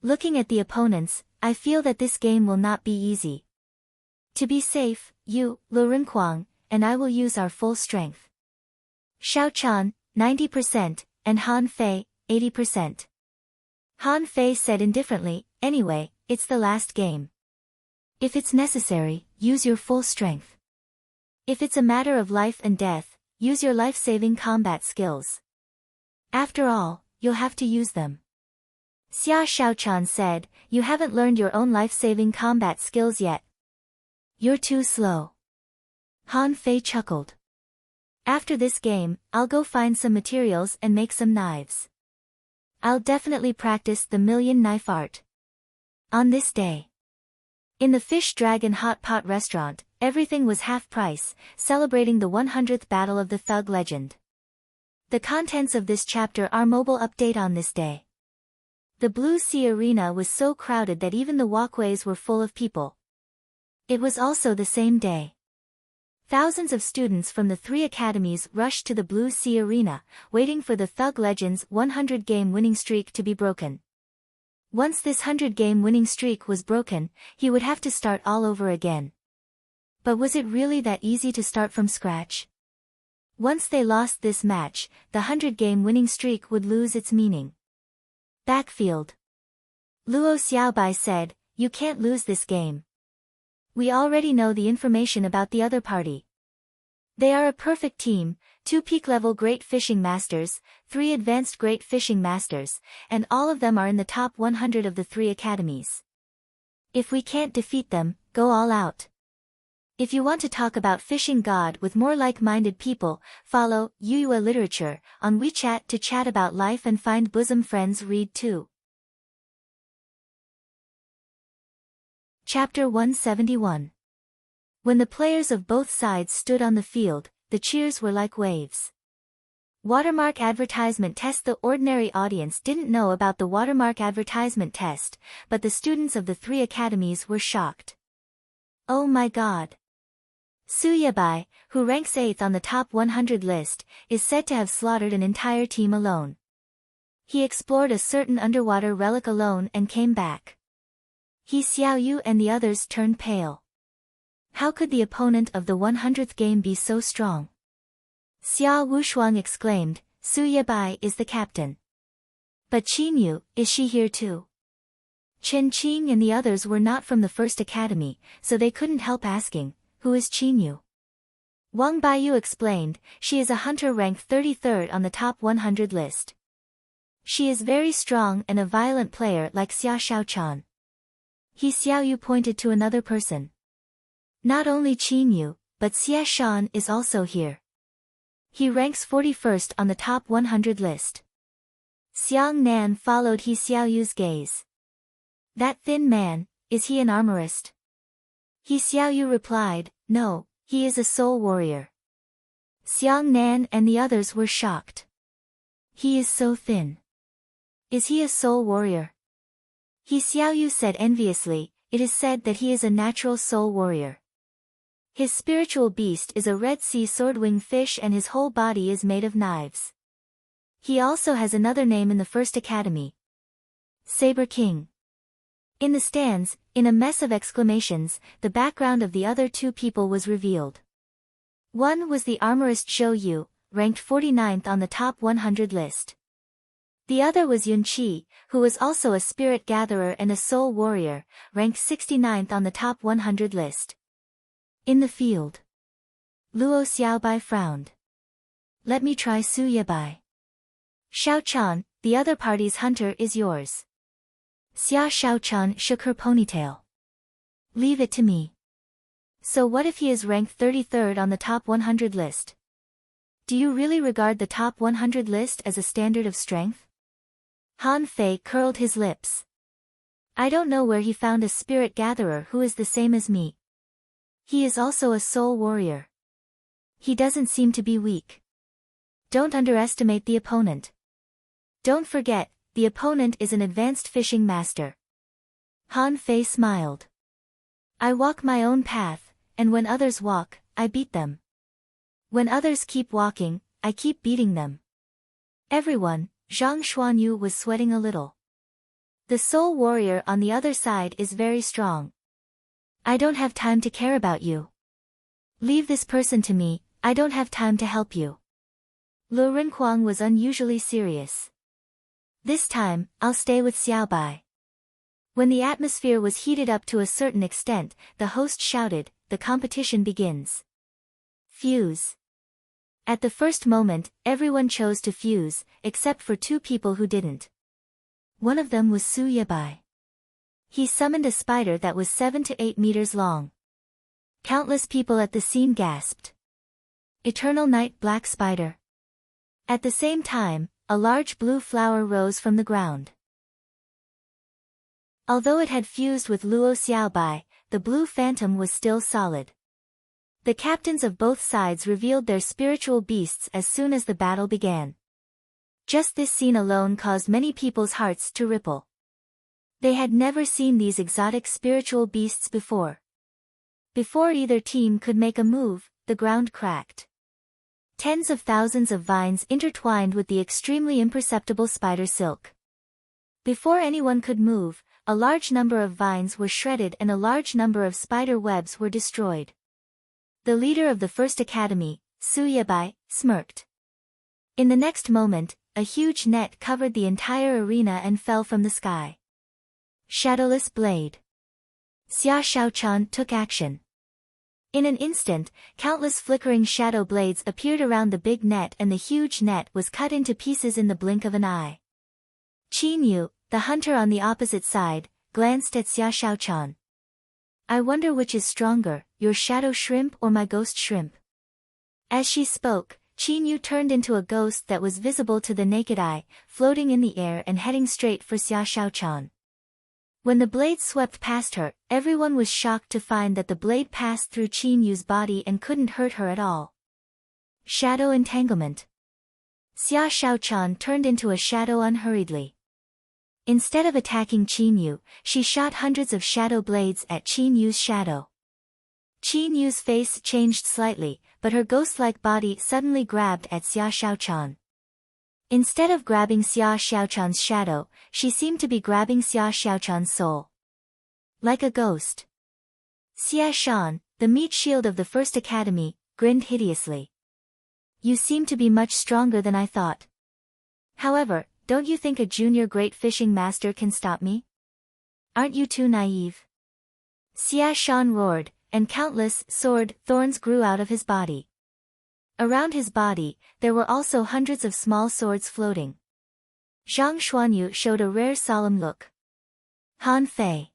Looking at the opponents, I feel that this game will not be easy. To be safe, you, Lu Rinquang, and I will use our full strength. Xiao Chan, 90%, and Han Fei, 80%. Han Fei said indifferently, anyway, it's the last game. If it's necessary, use your full strength. If it's a matter of life and death, use your life-saving combat skills. After all, you'll have to use them. Xia Xiaochan said, you haven't learned your own life-saving combat skills yet. You're too slow. Han Fei chuckled. After this game, I'll go find some materials and make some knives. I'll definitely practice the million knife art. On this day. In the Fish Dragon Hot Pot restaurant, everything was half price, celebrating the 100th battle of the Thug Legend. The contents of this chapter are mobile update on this day. The Blue Sea Arena was so crowded that even the walkways were full of people. It was also the same day. Thousands of students from the 3 academies rushed to the Blue Sea Arena, waiting for the Thug Legend's 100-game winning streak to be broken. Once this 100-game winning streak was broken, he would have to start all over again. But was it really that easy to start from scratch? Once they lost this match, the 100-game winning streak would lose its meaning. Backfield. Luo Xiaobai said, you can't lose this game. We already know the information about the other party. They are a perfect team, 2 peak-level great fishing masters, 3 advanced great fishing masters, and all of them are in the top 100 of the 3 academies. If we can't defeat them, go all out. If you want to talk about fishing god with more like-minded people, follow Yuyue Literature on WeChat to chat about life and find bosom friends read too. Chapter 171. When the players of both sides stood on the field, the cheers were like waves. Watermark advertisement test. The ordinary audience didn't know about the watermark advertisement test, but the students of the 3 academies were shocked. Oh my god! Su Yabai, who ranks 8th on the top 100 list, is said to have slaughtered an entire team alone. He explored a certain underwater relic alone and came back. He Xiaoyu and the others turned pale. How could the opponent of the 100th game be so strong? Xia Wushuang exclaimed, Su Yabai is the captain. But Qinyu, is she here too? Chen Qing and the others were not from the first academy, so they couldn't help asking, "Who is Qin Yu?" Wang Baiyu explained, "She is a hunter ranked 33rd on the top 100 list. She is very strong and a violent player like Xia Shaochan." He Xiaoyu pointed to another person. "Not only Qin Yu, but Xia Shan is also here. He ranks 41st on the top 100 list." Xiang Nan followed He Xiaoyu's gaze. "That thin man, is he an armorist?" He Xiaoyu replied, "No, he is a soul warrior." Xiang Nan and the others were shocked. "He is so thin. Is he a soul warrior?" He Xiaoyu said enviously, "It is said that he is a natural soul warrior. His spiritual beast is a Red Sea sword-winged fish and his whole body is made of knives. He also has another name in the first academy. Saber King." In the stands, in a mess of exclamations, the background of the other two people was revealed. One was the armorist Zhou Yu, ranked 49th on the top 100 list. The other was Yun Qi, who was also a spirit gatherer and a soul warrior, ranked 69th on the top 100 list. In the field, Luo Xiaobai frowned. "Let me try Su Yebai." "Shaochan, the other party's hunter is yours." Xia Shaochan shook her ponytail. "Leave it to me." "So what if he is ranked 33rd on the top 100 list? Do you really regard the top 100 list as a standard of strength?" Han Fei curled his lips. "I don't know where he found a spirit gatherer who is the same as me. He is also a soul warrior. He doesn't seem to be weak. Don't underestimate the opponent. Don't forget, the opponent is an advanced fishing master." Han Fei smiled. "I walk my own path, and when others walk, I beat them. When others keep walking, I keep beating them." Everyone, Zhang Xuanyu was sweating a little. "The soul warrior on the other side is very strong. I don't have time to care about you. Leave this person to me, I don't have time to help you." Lu Renkuang was unusually serious. "This time, I'll stay with Xiaobai." When the atmosphere was heated up to a certain extent, the host shouted, "The competition begins. Fuse." At the first moment, everyone chose to fuse, except for two people who didn't. One of them was Su Yebai. He summoned a spider that was 7 to 8 meters long. Countless people at the scene gasped. "Eternal Night Black Spider." At the same time, a large blue flower rose from the ground. Although it had fused with Luo Xiaobai, the blue phantom was still solid. The captains of both sides revealed their spiritual beasts as soon as the battle began. Just this scene alone caused many people's hearts to ripple. They had never seen these exotic spiritual beasts before. Before either team could make a move, the ground cracked. Tens of thousands of vines intertwined with the extremely imperceptible spider silk. Before anyone could move, a large number of vines were shredded and a large number of spider webs were destroyed. The leader of the first academy, Su Yebai, smirked. In the next moment, a huge net covered the entire arena and fell from the sky. Shadowless Blade. Xia Shaochan took action. In an instant, countless flickering shadow blades appeared around the big net and the huge net was cut into pieces in the blink of an eye. Qin Yu, the hunter on the opposite side, glanced at Xia Shaochan. "I wonder which is stronger, your shadow shrimp or my ghost shrimp." As she spoke, Qin Yu turned into a ghost that was visible to the naked eye, floating in the air and heading straight for Xia Shaochan. When the blade swept past her, everyone was shocked to find that the blade passed through Qin Yu's body and couldn't hurt her at all. Shadow entanglement. Xia Shaochan turned into a shadow unhurriedly. Instead of attacking Qin Yu, she shot hundreds of shadow blades at Qin Yu's shadow. Qin Yu's face changed slightly, but her ghost-like body suddenly grabbed at Xia Shaochan. Instead of grabbing Xia Shaochan's shadow, she seemed to be grabbing Xia Shaochan's soul. Like a ghost. Xia Shan, the meat shield of the first academy, grinned hideously. "You seem to be much stronger than I thought. However, don't you think a junior great fishing master can stop me?" Aren't you too naive? Xia Shan roared, and countless sword thorns grew out of his body. Around his body, there were also hundreds of small swords floating. Zhang Xuanyu showed a rare solemn look. Han Fei.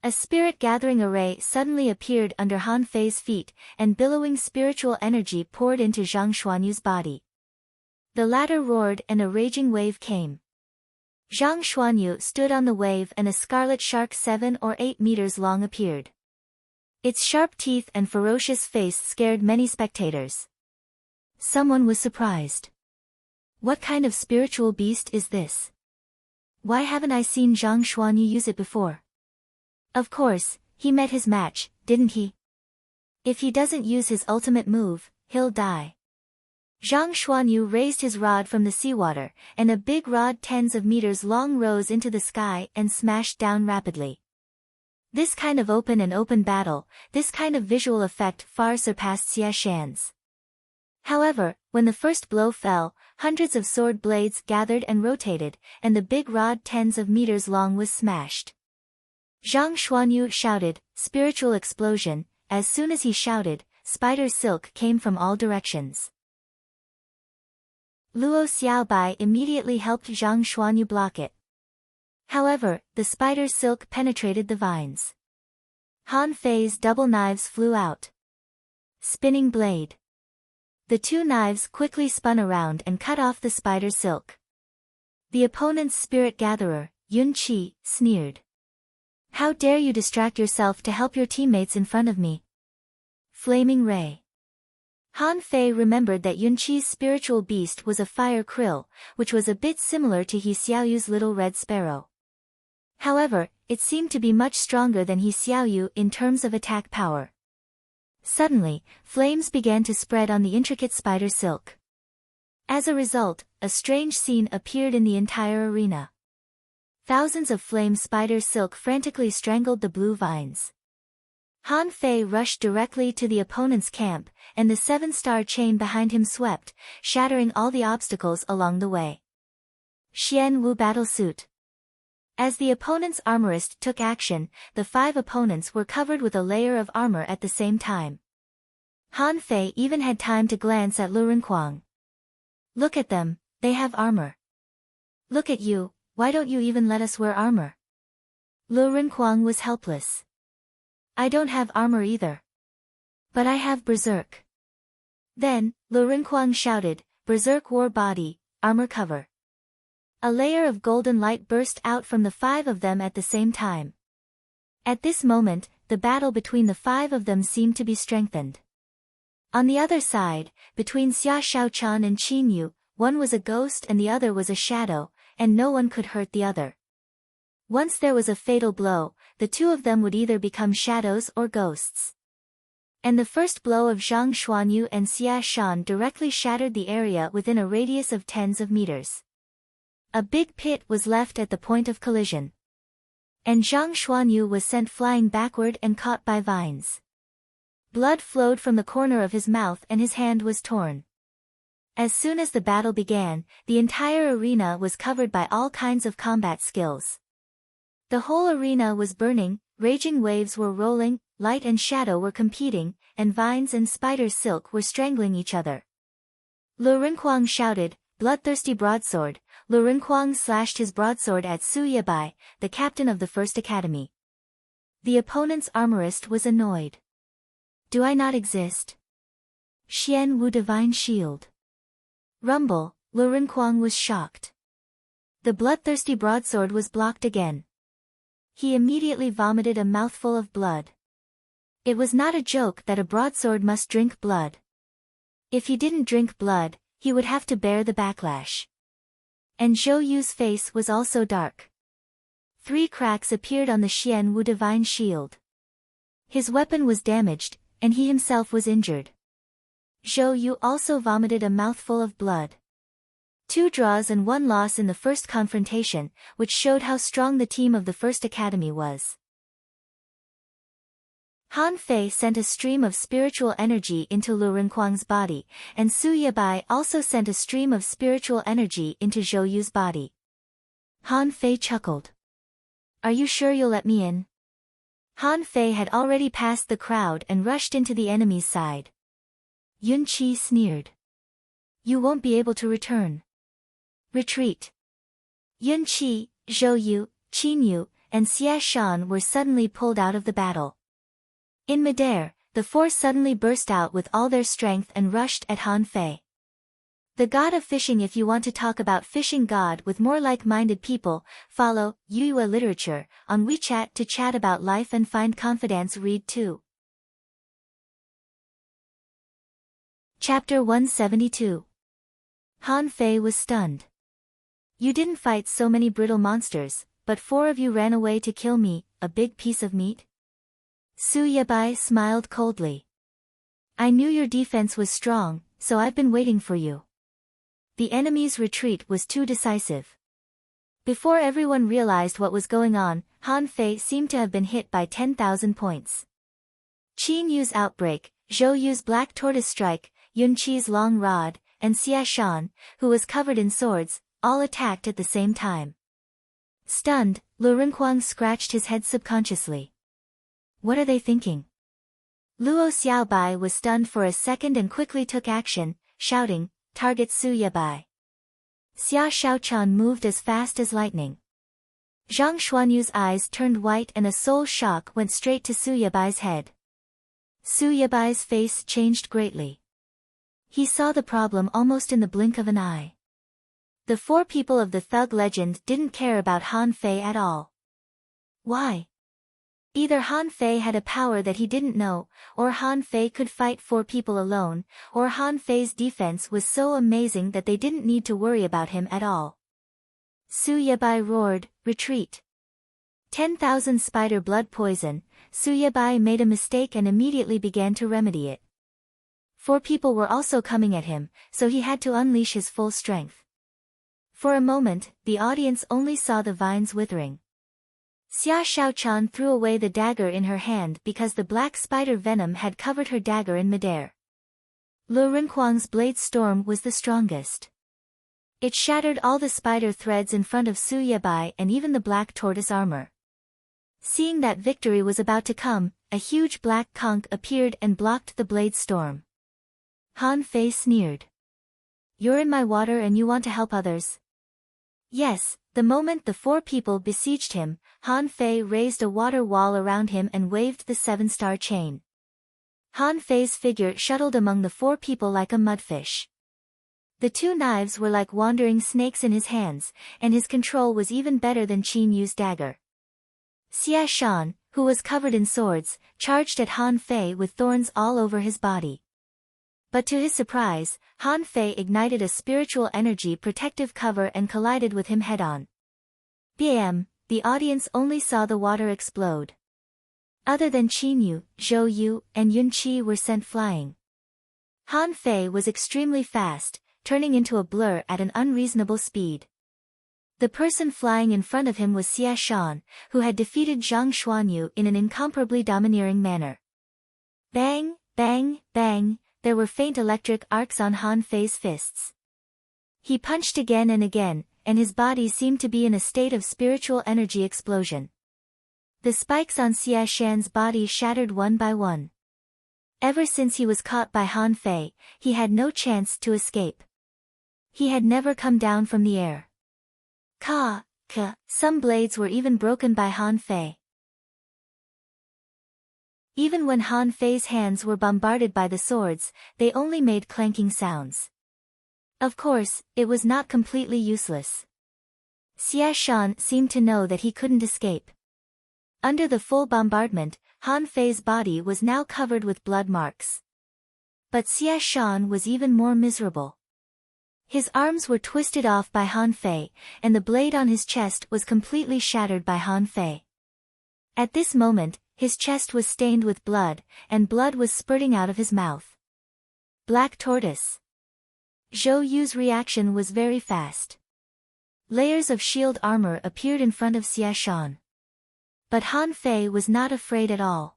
A spirit-gathering array suddenly appeared under Han Fei's feet, and billowing spiritual energy poured into Zhang Xuanyu's body. The latter roared and a raging wave came. Zhang Xuanyu stood on the wave and a scarlet shark 7 or 8 meters long appeared. Its sharp teeth and ferocious face scared many spectators. Someone was surprised. What kind of spiritual beast is this? Why haven't I seen Zhang Xuanyu use it before? Of course, he met his match, didn't he? If he doesn't use his ultimate move, he'll die. Zhang Xuanyu raised his rod from the seawater, and a big rod tens of meters long rose into the sky and smashed down rapidly. This kind of open battle, this kind of visual effect far surpassed Xia Shan's. However, when the first blow fell, hundreds of sword blades gathered and rotated, and the big rod tens of meters long was smashed. Zhang Xuanyu shouted, "Spiritual explosion!" As soon as he shouted, spider silk came from all directions. Luo Xiaobai immediately helped Zhang Xuanyu block it. However, the spider silk penetrated the vines. Han Fei's double knives flew out. Spinning blade. The two knives quickly spun around and cut off the spider silk. The opponent's spirit gatherer, Yun Qi, sneered. "How dare you distract yourself to help your teammates in front of me?" Flaming ray. Han Fei remembered that Yun Qi's spiritual beast was a fire krill, which was a bit similar to He Xiaoyu's little red sparrow. However, it seemed to be much stronger than He Xiaoyu in terms of attack power. Suddenly, flames began to spread on the intricate spider silk. As a result, a strange scene appeared in the entire arena. Thousands of flame spider silk frantically strangled the blue vines. Han Fei rushed directly to the opponent's camp, and the 7-star chain behind him swept, shattering all the obstacles along the way. Xian Wu battle suit. As the opponent's armorist took action, the 5 opponents were covered with a layer of armor at the same time. Han Fei even had time to glance at Lu Renkuang. "Look at them, they have armor. Look at you, why don't you even let us wear armor?" Lu Renkuang was helpless. "I don't have armor either. But I have berserk." Then, Lu Renkuang shouted, "Berserk war body, armor cover." A layer of golden light burst out from the 5 of them at the same time. At this moment, the battle between the 5 of them seemed to be strengthened. On the other side, between Xia Shaochan and Qin Yu, one was a ghost and the other was a shadow, and no one could hurt the other. Once there was a fatal blow, the 2 of them would either become shadows or ghosts. And the first blow of Zhang Xuanyu and Xia Shan directly shattered the area within a radius of tens of meters. A big pit was left at the point of collision. And Zhang Xuanyu was sent flying backward and caught by vines. Blood flowed from the corner of his mouth and his hand was torn. As soon as the battle began, the entire arena was covered by all kinds of combat skills. The whole arena was burning, raging waves were rolling, light and shadow were competing, and vines and spider silk were strangling each other. Lu Renkuang shouted, "Bloodthirsty broadsword." Lu Renkuang slashed his broadsword at Su Yabai, the captain of the First Academy. The opponent's armorist was annoyed. "Do I not exist?" Xian Wu divine shield. Rumble, Lu Renkuang was shocked. The bloodthirsty broadsword was blocked again. He immediately vomited a mouthful of blood. It was not a joke that a broadsword must drink blood. If he didn't drink blood, he would have to bear the backlash. And Zhou Yu's face was also dark. 3 cracks appeared on the Xian Wu divine shield. His weapon was damaged, and he himself was injured. Zhou Yu also vomited a mouthful of blood. 2 draws and 1 loss in the first confrontation, which showed how strong the team of the First Academy was. Han Fei sent a stream of spiritual energy into Lu Renkuang's body, and Su Yabai also sent a stream of spiritual energy into Zhou Yu's body. Han Fei chuckled. Are you sure you'll let me in? Han Fei had already passed the crowd and rushed into the enemy's side. Yun Qi sneered. You won't be able to return. Retreat. Yun Qi, Zhou Yu, Qin Yu, and Xia Shan were suddenly pulled out of the battle. In midair, the four suddenly burst out with all their strength and rushed at Han Fei. The God of Fishing. If you want to talk about fishing God with more like-minded people, follow Yuyue Literature on WeChat to chat about life and find confidence. Read too. Chapter 172. Han Fei was stunned. You didn't fight so many brittle monsters, but four of you ran away to kill me, a big piece of meat? Su Yabai smiled coldly. I knew your defense was strong, so I've been waiting for you. The enemy's retreat was too decisive. Before everyone realized what was going on, Han Fei seemed to have been hit by 10,000 points. Qin Yu's outbreak, Zhou Yu's black tortoise strike, Yun Qi's long rod, and Xia Shan, who was covered in swords, all attacked at the same time. Stunned, Lu Renhuang scratched his head subconsciously. What are they thinking? Luo Xiaobai was stunned for a second and quickly took action, shouting, Target Su Yabai. Xia Shaochan moved as fast as lightning. Zhang Xuanyu's eyes turned white and a soul shock went straight to Su Yabai's head. Su Yabai's face changed greatly. He saw the problem almost in the blink of an eye. The four people of the thug legend didn't care about Han Fei at all. Why? Either Han Fei had a power that he didn't know, or Han Fei could fight four people alone, or Han Fei's defense was so amazing that they didn't need to worry about him at all. Su Yabai roared, retreat. 10,000 spider blood poison. Su Yabai made a mistake and immediately began to remedy it. Four people were also coming at him, so he had to unleash his full strength. For a moment, the audience only saw the vines withering. Xia Shaochan threw away the dagger in her hand because the black spider venom had covered her dagger in midair. Lu Renhuang's blade storm was the strongest. It shattered all the spider threads in front of Su Yabai and even the black tortoise armor. Seeing that victory was about to come, a huge black conch appeared and blocked the blade storm. Han Fei sneered. You're in my water and you want to help others? Yes. The moment the four people besieged him, Han Fei raised a water wall around him and waved the 7-star chain. Han Fei's figure shuttled among the four people like a mudfish. The two knives were like wandering snakes in his hands, and his control was even better than Qin Yu's dagger. Xia Shan, who was covered in swords, charged at Han Fei with thorns all over his body. But to his surprise, Han Fei ignited a spiritual energy protective cover and collided with him head-on. Bam! The audience only saw the water explode. Other than Qin Yu, Zhou Yu, and Yun Qi were sent flying. Han Fei was extremely fast, turning into a blur at an unreasonable speed. The person flying in front of him was Xia Shan, who had defeated Zhang Xuanyu in an incomparably domineering manner. Bang, bang, bang! There were faint electric arcs on Han Fei's fists. He punched again and again, and his body seemed to be in a state of spiritual energy explosion. The spikes on Xia Shan's body shattered one by one. Ever since he was caught by Han Fei, he had no chance to escape. He had never come down from the air. Some blades were even broken by Han Fei. Even when Han Fei's hands were bombarded by the swords, they only made clanking sounds. Of course, it was not completely useless. Xia Shan seemed to know that he couldn't escape. Under the full bombardment, Han Fei's body was now covered with blood marks. But Xia Shan was even more miserable. His arms were twisted off by Han Fei, and the blade on his chest was completely shattered by Han Fei. At this moment, his chest was stained with blood, and blood was spurting out of his mouth. Black Tortoise. Zhou Yu's reaction was very fast. Layers of shield armor appeared in front of Xia Shan. But Han Fei was not afraid at all.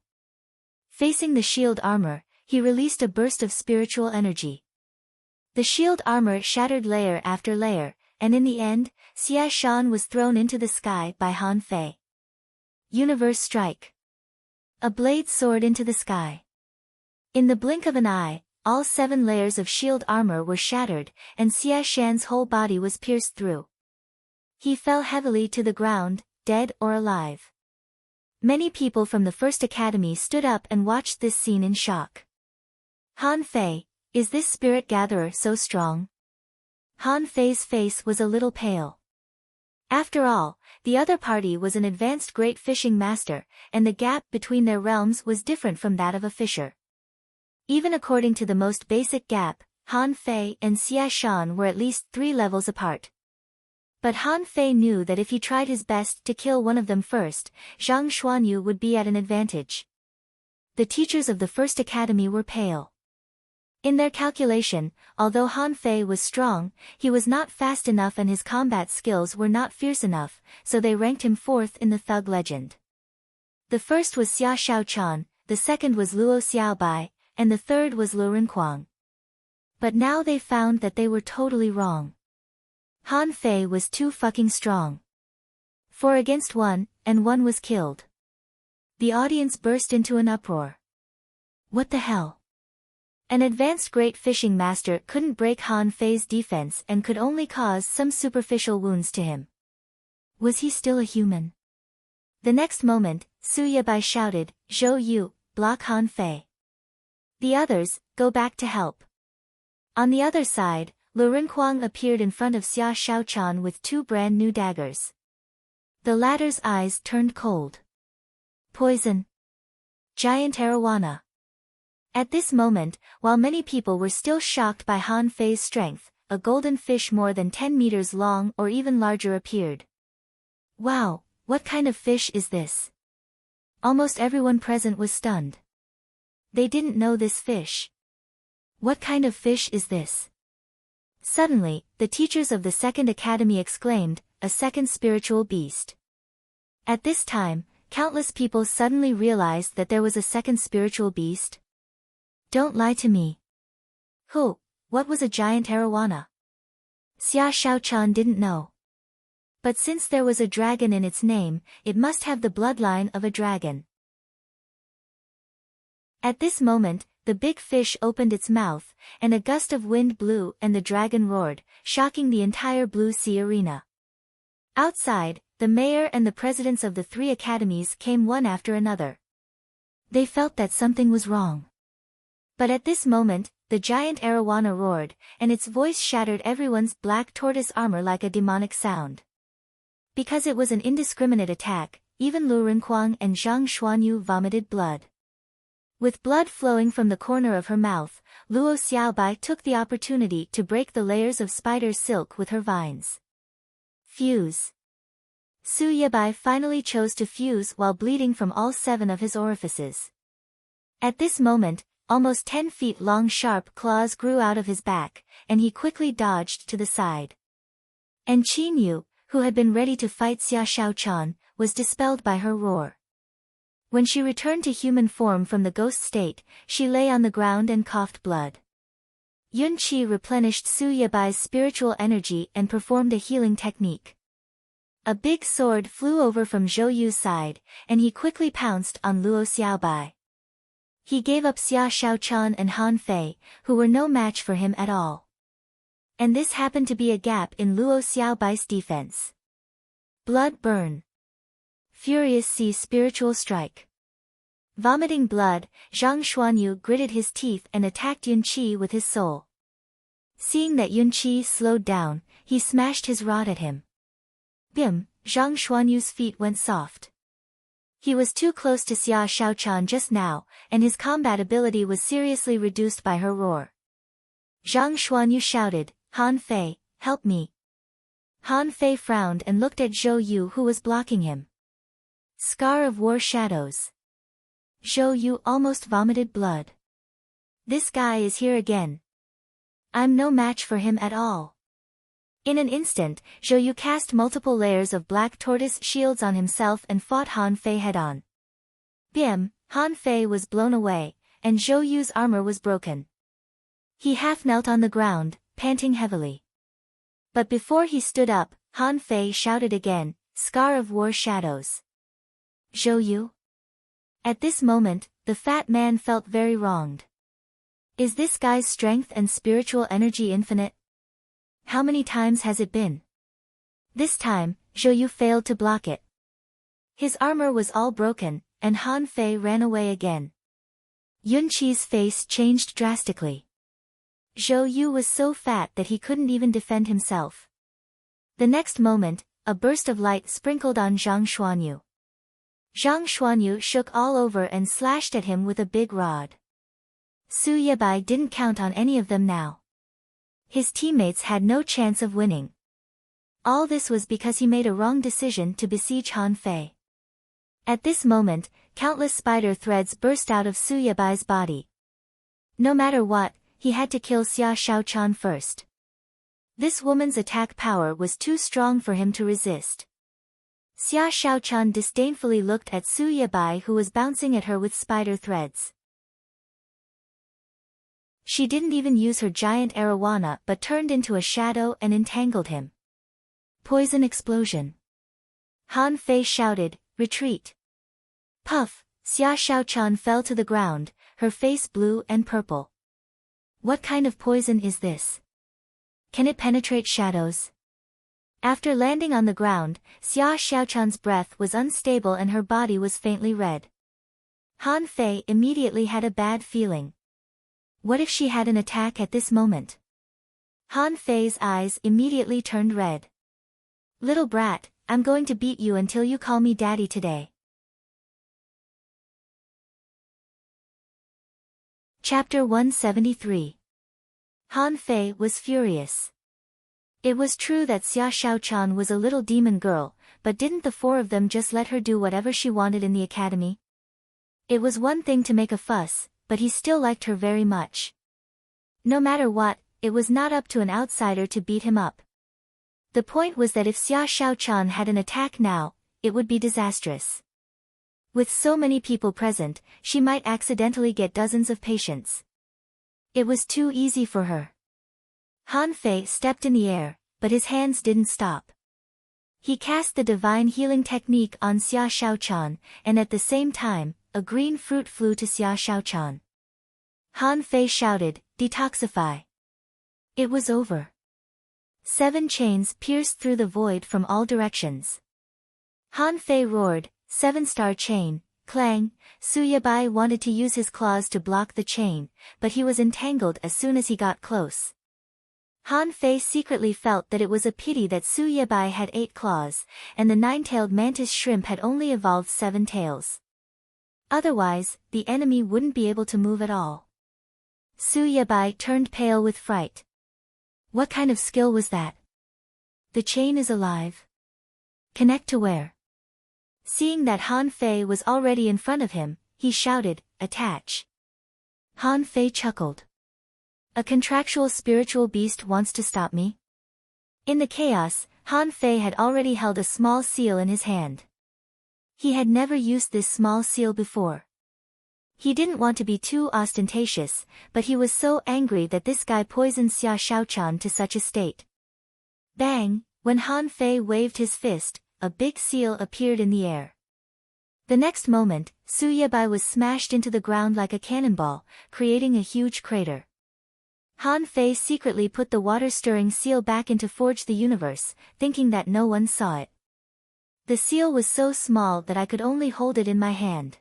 Facing the shield armor, he released a burst of spiritual energy. The shield armor shattered layer after layer, and in the end, Xia Shan was thrown into the sky by Han Fei. Universe strike. A blade soared into the sky. In the blink of an eye, all 7 layers of shield armor were shattered, and Xia Shan's whole body was pierced through. He fell heavily to the ground, dead or alive. Many people from the First Academy stood up and watched this scene in shock. Han Fei, is this spirit gatherer so strong? Han Fei's face was a little pale. After all, the other party was an advanced great fishing master, and the gap between their realms was different from that of a fisher. Even according to the most basic gap, Han Fei and Xia Shan were at least 3 levels apart. But Han Fei knew that if he tried his best to kill one of them first, Zhang Xuanyu would be at an advantage. The teachers of the First Academy were pale. In their calculation, although Han Fei was strong, he was not fast enough and his combat skills were not fierce enough, so they ranked him 4th in the thug legend. The first was Xia Shaochan, the second was Luo Xiaobai, and the third was Lu Renquang. But now they found that they were totally wrong. Han Fei was too fucking strong. 4 against 1, and 1 was killed. The audience burst into an uproar. What the hell? An advanced great fishing master couldn't break Han Fei's defense and could only cause some superficial wounds to him. Was he still a human? The next moment, Su Yabai shouted, "Zhou Yu, block Han Fei. The others, go back to help." On the other side, Lu Renquang appeared in front of Xia Shaochan with 2 brand new daggers. The latter's eyes turned cold. Poison. Giant arowana. At this moment, while many people were still shocked by Han Fei's strength, a golden fish more than 10 meters long or even larger appeared. Wow, what kind of fish is this? Almost everyone present was stunned. They didn't know this fish. What kind of fish is this? Suddenly, the teachers of the Second Academy exclaimed, "A second spiritual beast." At this time, countless people suddenly realized that there was a second spiritual beast. Don't lie to me. Who? What was a giant arowana? Xia Shaochan didn't know. But since there was a dragon in its name, it must have the bloodline of a dragon. At this moment, the big fish opened its mouth, and a gust of wind blew and the dragon roared, shocking the entire Blue Sea arena. Outside, the mayor and the presidents of the 3 academies came one after another. They felt that something was wrong. But at this moment, the giant arowana roared, and its voice shattered everyone's black tortoise armor like a demonic sound. Because it was an indiscriminate attack, even Lu Renquang and Zhang Xuanyu vomited blood. With blood flowing from the corner of her mouth, Luo Xiaobai took the opportunity to break the layers of spider silk with her vines. Fuse. Su Yabai finally chose to fuse while bleeding from all 7 of his orifices. At this moment, almost 10 feet long sharp claws grew out of his back, and he quickly dodged to the side. And Qin Yu, who had been ready to fight Xia Shaochan, was dispelled by her roar. When she returned to human form from the ghost state, she lay on the ground and coughed blood. Yun Qi replenished Su Yabai's spiritual energy and performed a healing technique. A big sword flew over from Zhou Yu's side, and he quickly pounced on Luo Xiaobai. He gave up Xia Shaochan and Han Fei, who were no match for him at all. And this happened to be a gap in Luo Xiaobai's defense. Blood burn. Furious Sea spiritual strike. Vomiting blood, Zhang Xuanyu gritted his teeth and attacked Yun Qi with his soul. Seeing that Yun Qi slowed down, he smashed his rod at him. Bim, Zhang Xuanyu's feet went soft. He was too close to Xia Shaochan just now, and his combat ability was seriously reduced by her roar. Zhang Xuanyu shouted, "Han Fei, help me." Han Fei frowned and looked at Zhou Yu who was blocking him. Scar of War Shadows. Zhou Yu almost vomited blood. This guy is here again. I'm no match for him at all. In an instant, Zhou Yu cast multiple layers of black tortoise shields on himself and fought Han Fei head-on. Bim, Han Fei was blown away, and Zhou Yu's armor was broken. He half knelt on the ground, panting heavily. But before he stood up, Han Fei shouted again, "Scar of War Shadows." Zhou Yu? At this moment, the fat man felt very wronged. Is this guy's strength and spiritual energy infinite? How many times has it been? This time, Zhou Yu failed to block it. His armor was all broken, and Han Fei ran away again. Yun Qi's face changed drastically. Zhou Yu was so fat that he couldn't even defend himself. The next moment, a burst of light sprinkled on Zhang Xuanyu. Zhang Xuanyu shook all over and slashed at him with a big rod. Su Yebai didn't count on any of them now. His teammates had no chance of winning. All this was because he made a wrong decision to besiege Han Fei. At this moment, countless spider threads burst out of Su Yebai's body. No matter what, he had to kill Xia Shaochan first. This woman's attack power was too strong for him to resist. Xia Shaochan disdainfully looked at Su Yebai, who was bouncing at her with spider threads. She didn't even use her giant arowana but turned into a shadow and entangled him. Poison explosion. Han Fei shouted, "Retreat!" Puff, Xia Shaochan fell to the ground, her face blue and purple. What kind of poison is this? Can it penetrate shadows? After landing on the ground, Xia Shaochan's breath was unstable and her body was faintly red. Han Fei immediately had a bad feeling. What if she had an attack at this moment? Han Fei's eyes immediately turned red. Little brat, I'm going to beat you until you call me daddy today. Chapter 173. Han Fei was furious. It was true that Xia Shaochan was a little demon girl, but didn't the four of them just let her do whatever she wanted in the academy? It was one thing to make a fuss, but he still liked her very much. No matter what, it was not up to an outsider to beat him up. The point was that if Xia Shaochan had an attack now, it would be disastrous. With so many people present, she might accidentally get dozens of patients. It was too easy for her. Han Fei stepped in the air, but his hands didn't stop. He cast the divine healing technique on Xia Shaochan, and at the same time, a green fruit flew to Xia Shaochan. Han Fei shouted, "Detoxify!" It was over. 7 chains pierced through the void from all directions. Han Fei roared, 7-star chain, clang. Su Yebai wanted to use his claws to block the chain, but he was entangled as soon as he got close. Han Fei secretly felt that it was a pity that Su Yebai had 8 claws, and the 9-tailed mantis shrimp had only evolved 7 tails. Otherwise, the enemy wouldn't be able to move at all. Su Yebai turned pale with fright. What kind of skill was that? The chain is alive. Connect to where? Seeing that Han Fei was already in front of him, he shouted, "Attach." Han Fei chuckled. A contractual spiritual beast wants to stop me? In the chaos, Han Fei had already held a small seal in his hand. He had never used this small seal before. He didn't want to be too ostentatious, but he was so angry that this guy poisoned Xia Shaochan to such a state. Bang! When Han Fei waved his fist, a big seal appeared in the air. The next moment, Su Yebai was smashed into the ground like a cannonball, creating a huge crater. Han Fei secretly put the water-stirring seal back into Forge the Universe, thinking that no one saw it. The seal was so small that I could only hold it in my hand.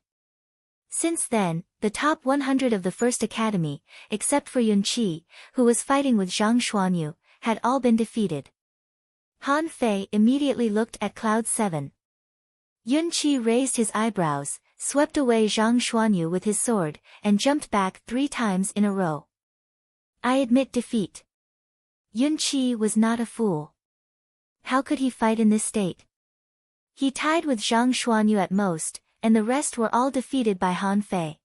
Since then, the top 100 of the First Academy, except for Yun Qi, who was fighting with Zhang Xuanyu, had all been defeated. Han Fei immediately looked at Cloud 7. Yun Qi raised his eyebrows, swept away Zhang Xuanyu with his sword, and jumped back 3 times in a row. I admit defeat. Yun Qi was not a fool. How could he fight in this state? He tied with Zhang Xuanyu at most, and the rest were all defeated by Han Fei.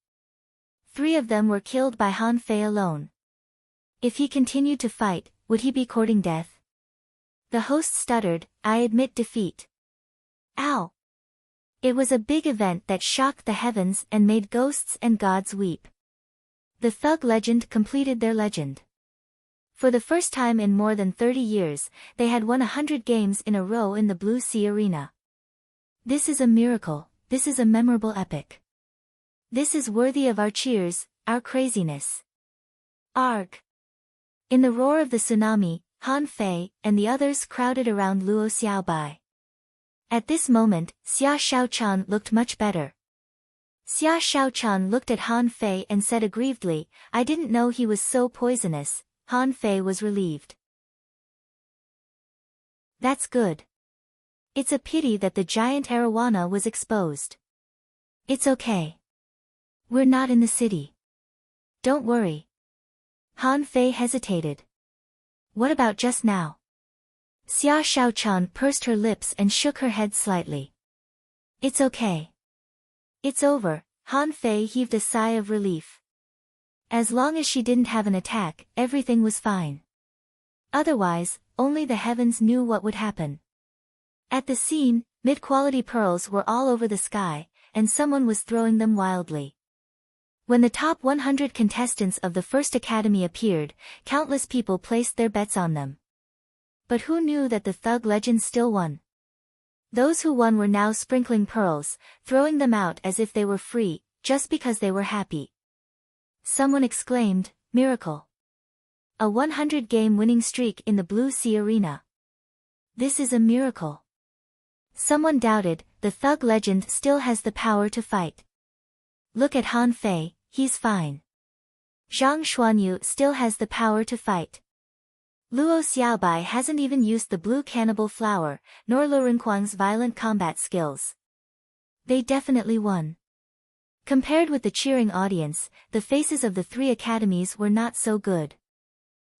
3 of them were killed by Han Fei alone. If he continued to fight, would he be courting death? The host stuttered, "I admit defeat." Ow! It was a big event that shocked the heavens and made ghosts and gods weep. The thug legend completed their legend. For the first time in more than 30 years, they had won 100 games in a row in the Blue Sea Arena. This is a miracle, this is a memorable epic. This is worthy of our cheers, our craziness. Arg! In the roar of the tsunami, Han Fei and the others crowded around Luo Xiaobai. At this moment, Xia Shaochan looked much better. Xia Shaochan looked at Han Fei and said aggrievedly, I didn't know he was so poisonous. Han Fei was relieved. That's good. It's a pity that the giant arowana was exposed. It's okay. We're not in the city. Don't worry. Han Fei hesitated. What about just now? Xia Shaochan pursed her lips and shook her head slightly. It's okay. It's over. Han Fei heaved a sigh of relief. As long as she didn't have an attack, everything was fine. Otherwise, only the heavens knew what would happen. At the scene, mid-quality pearls were all over the sky, and someone was throwing them wildly. When the top 100 contestants of the first academy appeared, countless people placed their bets on them. But who knew that the thug legend still won? Those who won were now sprinkling pearls, throwing them out as if they were free, just because they were happy. Someone exclaimed, Miracle! A 100-game winning streak in the Blue Sea Arena. This is a miracle. Someone doubted, the thug legend still has the power to fight. Look at Han Fei, he's fine. Zhang Xuanyu still has the power to fight. Luo Xiaobai hasn't even used the blue cannibal flower, nor Lu Renkuang's violent combat skills. They definitely won. Compared with the cheering audience, the faces of the three academies were not so good.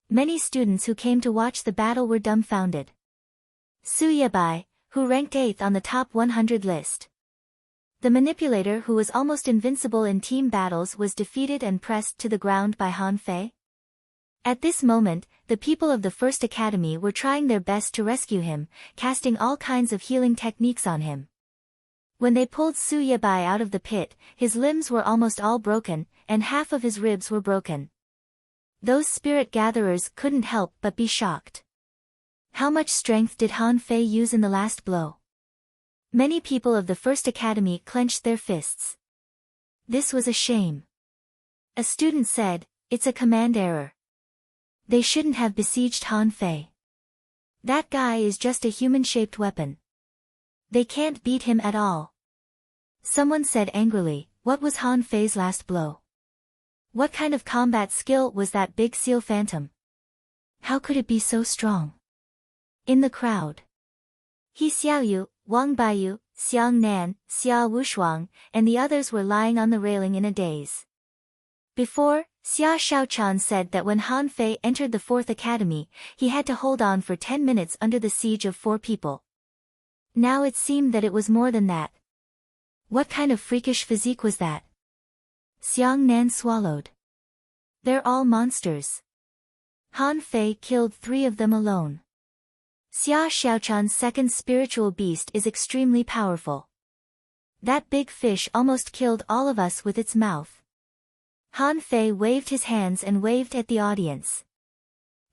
Many students who came to watch the battle were dumbfounded. Su Yebai, who ranked 8th on the top 100 list. The manipulator who was almost invincible in team battles was defeated and pressed to the ground by Han Fei. At this moment, the people of the First Academy were trying their best to rescue him, casting all kinds of healing techniques on him. When they pulled Su Yebai out of the pit, his limbs were almost all broken, and half of his ribs were broken. Those spirit gatherers couldn't help but be shocked. How much strength did Han Fei use in the last blow? Many people of the First Academy clenched their fists. This was a shame. A student said, it's a command error. They shouldn't have besieged Han Fei. That guy is just a human-shaped weapon. They can't beat him at all. Someone said angrily, what was Han Fei's last blow? What kind of combat skill was that big seal phantom? How could it be so strong? In the crowd, He Xiaoyu, Wang Baiyu, Xiang Nan, Xia Wushuang, and the others were lying on the railing in a daze. Before, Xia Shaochan said that when Han Fei entered the Fourth Academy, he had to hold on for 10 minutes under the siege of 4 people. Now it seemed that it was more than that. What kind of freakish physique was that? Xiang Nan swallowed. They're all monsters. Han Fei killed 3 of them alone. Xia Shaochan's second spiritual beast is extremely powerful. That big fish almost killed all of us with its mouth. Han Fei waved his hands and waved at the audience.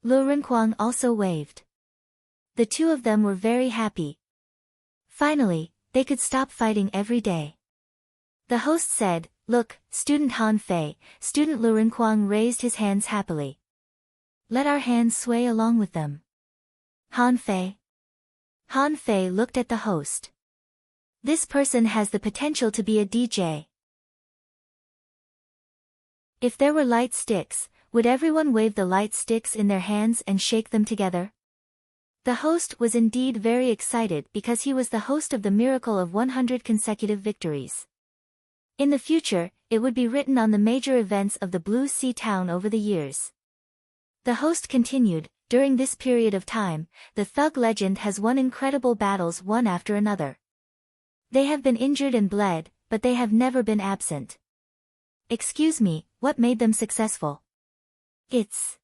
Lu Renkuang also waved. The two of them were very happy. Finally, they could stop fighting every day. The host said, look, student Han Fei. Student Lu Renkuang raised his hands happily. Let our hands sway along with them. Han Fei. Han Fei looked at the host. This person has the potential to be a DJ. If there were light sticks, would everyone wave the light sticks in their hands and shake them together? The host was indeed very excited because he was the host of the miracle of 100 consecutive victories. In the future, it would be written on the major events of the Blue Sea town over the years. The host continued, during this period of time, the thug legend has won incredible battles one after another. They have been injured and bled, but they have never been absent. Excuse me, what made them successful? It's...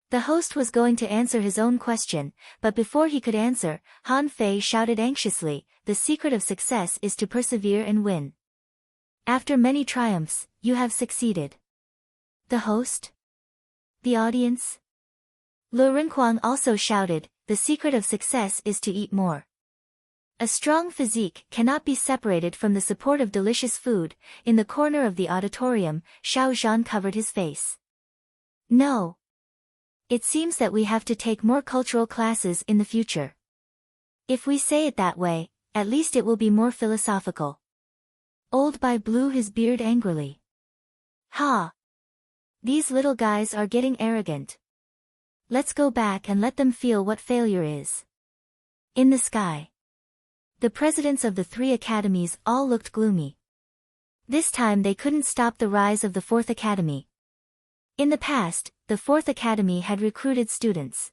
The host was going to answer his own question, but before he could answer, Han Fei shouted anxiously, the secret of success is to persevere and win. After many triumphs, you have succeeded. The host? The audience? Lu Renkuang also shouted, the secret of success is to eat more. A strong physique cannot be separated from the support of delicious food. In the corner of the auditorium, Xiao Zhan covered his face. No. It seems that we have to take more cultural classes in the future. If we say it that way, at least it will be more philosophical. Old Bai blew his beard angrily. Ha! These little guys are getting arrogant. Let's go back and let them feel what failure is. In the sky. The presidents of the 3 academies all looked gloomy. This time they couldn't stop the rise of the 4th academy. In the past, the 4th academy had recruited students.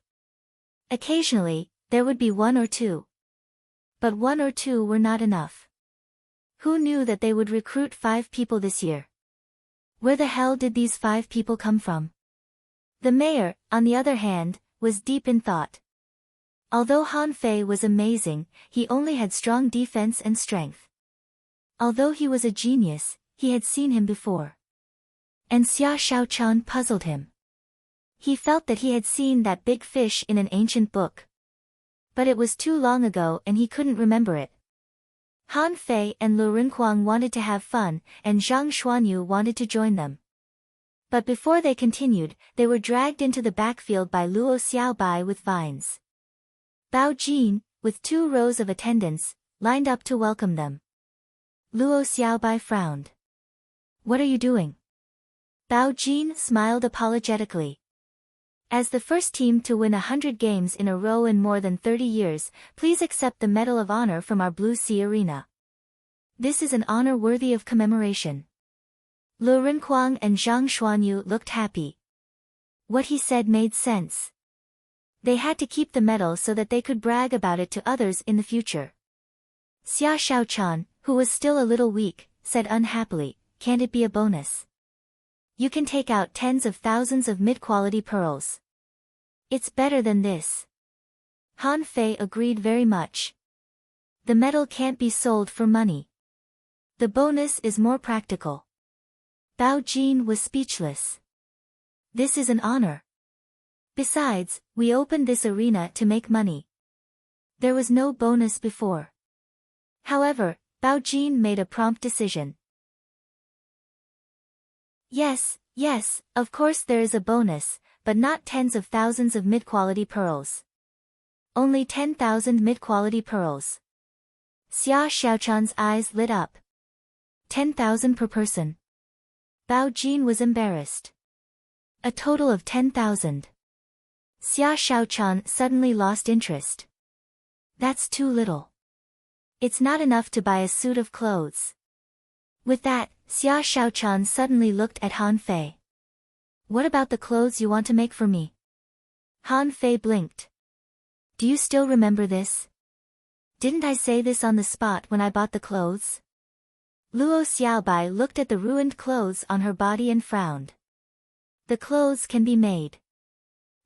Occasionally, there would be 1 or 2. But 1 or 2 were not enough. Who knew that they would recruit 5 people this year? Where the hell did these 5 people come from? The mayor, on the other hand, was deep in thought. Although Han Fei was amazing, he only had strong defense and strength. Although he was a genius, he had seen him before. And Xia Shaochan puzzled him. He felt that he had seen that big fish in an ancient book. But it was too long ago and he couldn't remember it. Han Fei and Lu Renkuang wanted to have fun, and Zhang Xuanyu wanted to join them. But before they continued, they were dragged into the backfield by Luo Xiaobai with vines. Bao Jin, with 2 rows of attendants, lined up to welcome them. Luo Xiaobai frowned. What are you doing? Bao Jin smiled apologetically. As the first team to win 100 games in a row in more than 30 years, please accept the Medal of Honor from our Blue Sea Arena. This is an honor worthy of commemoration. Lu Renkuang and Zhang Xuanyu looked happy. What he said made sense. They had to keep the medal so that they could brag about it to others in the future. Xia Shaochan, who was still a little weak, said unhappily, "Can't it be a bonus? You can take out tens of thousands of mid-quality pearls. It's better than this." Han Fei agreed very much. The medal can't be sold for money. The bonus is more practical. Bao Jin was speechless. This is an honor. Besides, we opened this arena to make money. There was no bonus before. However, Bao Jin made a prompt decision. Yes, of course there is a bonus, but not tens of thousands of mid-quality pearls. Only 10,000 mid-quality pearls. Xia Xiaochan's eyes lit up. 10,000 per person. Bao Jin was embarrassed. A total of 10,000. Xia Shaochan suddenly lost interest. That's too little. It's not enough to buy a suit of clothes. With that, Xia Shaochan suddenly looked at Han Fei. What about the clothes you want to make for me? Han Fei blinked. Do you still remember this? Didn't I say this on the spot when I bought the clothes? Luo Xiaobai looked at the ruined clothes on her body and frowned. The clothes can be made.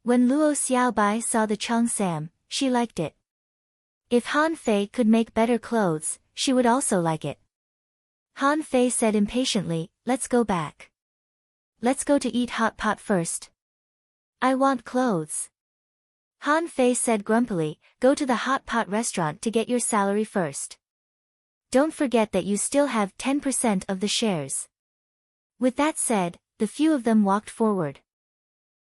When Luo Xiaobai saw the cheongsam, she liked it. If Han Fei could make better clothes, she would also like it. Han Fei said impatiently, "Let's go back. Let's go to eat hot pot first." "I want clothes." Han Fei said grumpily, "Go to the hot pot restaurant to get your salary first. Don't forget that you still have 10% of the shares." With that said, the few of them walked forward.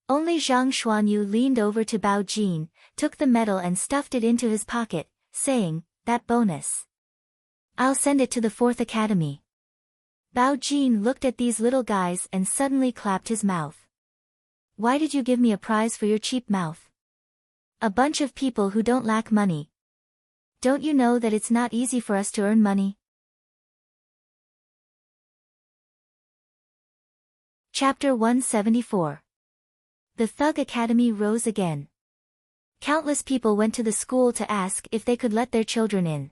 Only Zhang Xuanyu leaned over to Bao Jin, took the medal and stuffed it into his pocket, saying, "That bonus. I'll send it to the 4th academy." Bao Jin looked at these little guys and suddenly clapped his mouth. "Why did you give me a prize for your cheap mouth? A bunch of people who don't lack money. Don't you know that it's not easy for us to earn money?" Chapter 174. The Thug Academy rose again. Countless people went to the school to ask if they could let their children in.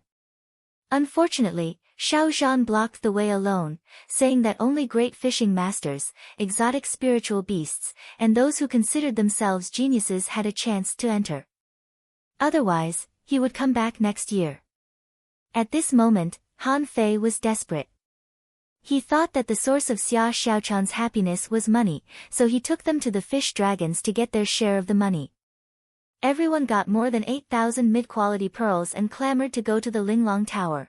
Unfortunately, Xiao Zhan blocked the way alone, saying that only great fishing masters, exotic spiritual beasts, and those who considered themselves geniuses had a chance to enter. Otherwise, he would come back next year. At this moment, Han Fei was desperate. He thought that the source of Xia Xiaochan's happiness was money, so he took them to the fish dragons to get their share of the money. Everyone got more than 8,000 mid-quality pearls and clamored to go to the Linglong Tower.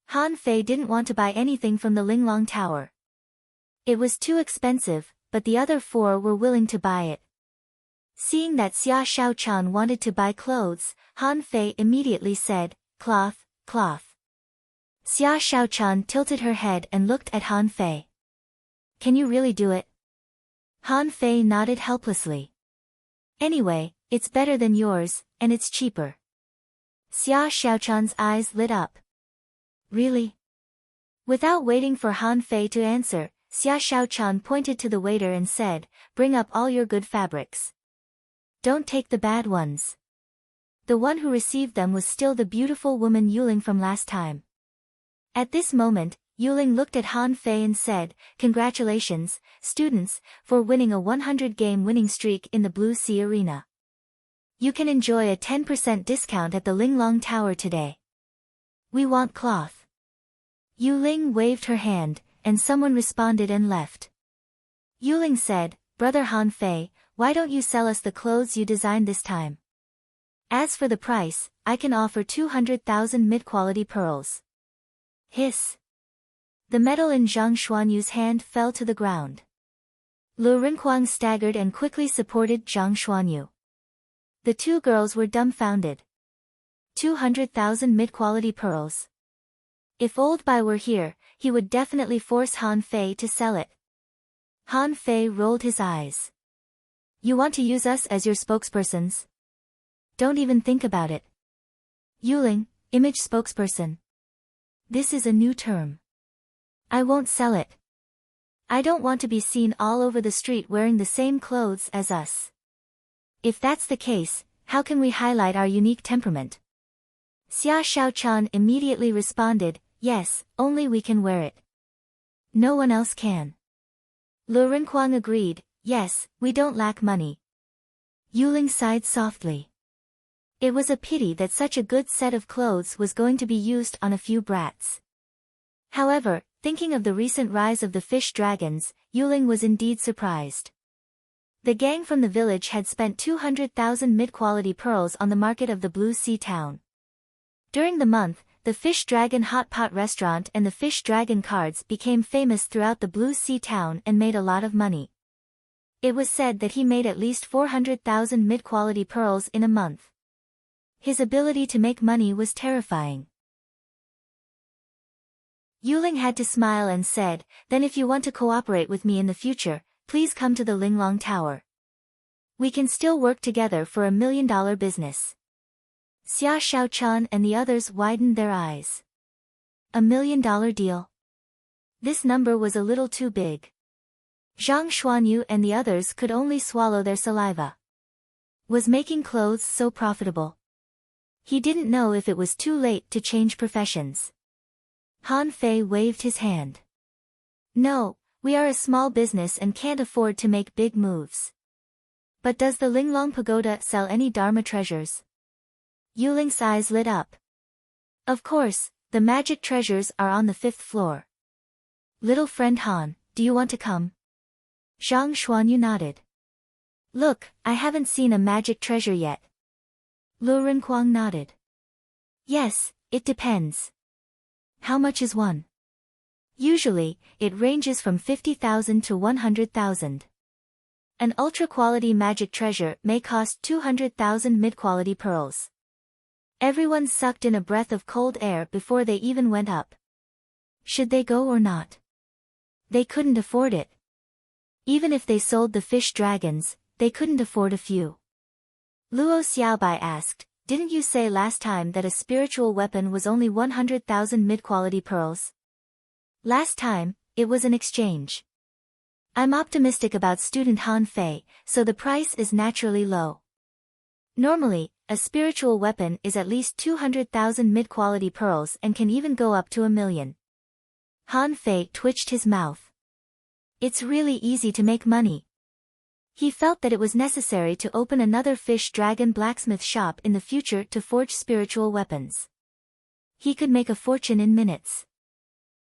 Han Fei didn't want to buy anything from the Linglong Tower. It was too expensive, but the other four were willing to buy it. Seeing that Xia Shaochan wanted to buy clothes, Han Fei immediately said, "Cloth, cloth." Xia Shaochan tilted her head and looked at Han Fei. "Can you really do it?" Han Fei nodded helplessly. "Anyway, it's better than yours, and it's cheaper." Xia Shaochan's eyes lit up. "Really?" Without waiting for Han Fei to answer, Xia Shaochan pointed to the waiter and said, "Bring up all your good fabrics. Don't take the bad ones." The one who received them was still the beautiful woman Yuling from last time. At this moment, Yuling looked at Han Fei and said, "Congratulations, students, for winning a 100-game winning streak in the Blue Sea Arena. You can enjoy a 10% discount at the Linglong Tower today. We want cloth." Yuling waved her hand, and someone responded and left. Yuling said, "Brother Han Fei, why don't you sell us the clothes you designed this time? As for the price, I can offer 200,000 mid-quality pearls." Hiss. The metal in Zhang Xuanyu's hand fell to the ground. Lu Rinquang staggered and quickly supported Zhang Xuanyu. The two girls were dumbfounded. 200,000 mid-quality pearls. If Old Bai were here, he would definitely force Han Fei to sell it. Han Fei rolled his eyes. "You want to use us as your spokespersons? Don't even think about it." Yuling, image spokesperson. This is a new term. I won't sell it. I don't want to be seen all over the street wearing the same clothes as us. If that's the case, how can we highlight our unique temperament? Xia Shaochan immediately responded, "Yes, only we can wear it. No one else can." Lu Rinquang agreed, "Yes, we don't lack money." Yuling sighed softly. It was a pity that such a good set of clothes was going to be used on a few brats. However, thinking of the recent rise of the fish dragons, Yuling was indeed surprised. The gang from the village had spent 200,000 mid-quality pearls on the market of the Blue Sea town. During the month, the Fish Dragon Hot Pot restaurant and the Fish Dragon cards became famous throughout the Blue Sea town and made a lot of money. It was said that he made at least 400,000 mid-quality pearls in a month. His ability to make money was terrifying. Yuling had to smile and said, "Then if you want to cooperate with me in the future, please come to the Linglong Tower. We can still work together for $1 million business." Xia Shaochan and the others widened their eyes. $1 million deal? This number was a little too big. Zhang Xuanyu and the others could only swallow their saliva. Was making clothes so profitable? He didn't know if it was too late to change professions. Han Fei waved his hand. "No, we are a small business and can't afford to make big moves." "But does the Linglong Pagoda sell any Dharma treasures?" Yuling's eyes lit up. "Of course, the magic treasures are on the 5th floor. Little friend Han, do you want to come?" Zhang Xuanyu nodded. "Look, I haven't seen a magic treasure yet." Lu Rinquang nodded. "Yes, it depends. How much is one?" "Usually, it ranges from 50,000 to 100,000. An ultra-quality magic treasure may cost 200,000 mid-quality pearls." Everyone sucked in a breath of cold air before they even went up. Should they go or not? They couldn't afford it. Even if they sold the fish dragons, they couldn't afford a few. Luo Xiaobai asked, "Didn't you say last time that a spiritual weapon was only 100,000 mid-quality pearls?" "Last time, it was an exchange. I'm optimistic about student Han Fei, so the price is naturally low. Normally, a spiritual weapon is at least 200,000 mid-quality pearls and can even go up to 1 million. Han Fei twitched his mouth. It's really easy to make money. He felt that it was necessary to open another fish dragon blacksmith shop in the future to forge spiritual weapons. He could make a fortune in minutes.